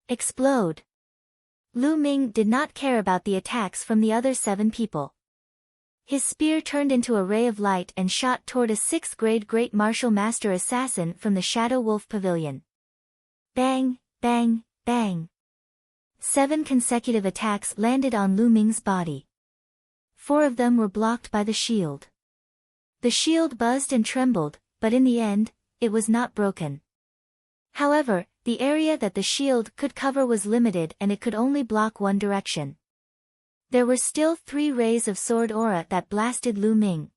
Explode! Lu Ming did not care about the attacks from the other 7 people. His spear turned into a ray of light and shot toward a 6th grade Great Martial Master assassin from the Shadow Wolf Pavilion. Bang, bang, bang. 7 consecutive attacks landed on Lu Ming's body. 4 of them were blocked by the shield. The shield buzzed and trembled, but in the end, it was not broken. However, the area that the shield could cover was limited and it could only block one direction. There were still 3 rays of sword aura that blasted Lu Ming.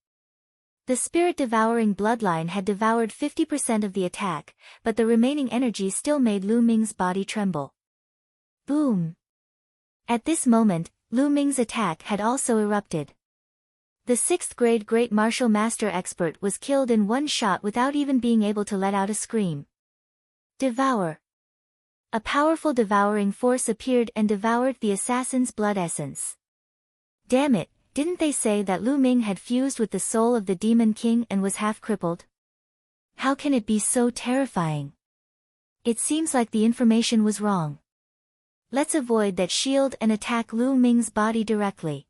The spirit-devouring bloodline had devoured 50% of the attack, but the remaining energy still made Lu Ming's body tremble. Boom! At this moment, Lu Ming's attack had also erupted. The 6th grade Great Martial Master expert was killed in one shot without even being able to let out a scream. Devour! A powerful devouring force appeared and devoured the assassin's blood essence. Damn it, didn't they say that Lu Ming had fused with the soul of the Demon King and was half crippled? How can it be so terrifying? It seems like the information was wrong. Let's avoid that shield and attack Lu Ming's body directly.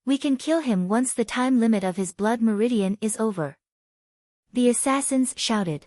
We can kill him once the time limit of his blood meridian is over. The assassins shouted.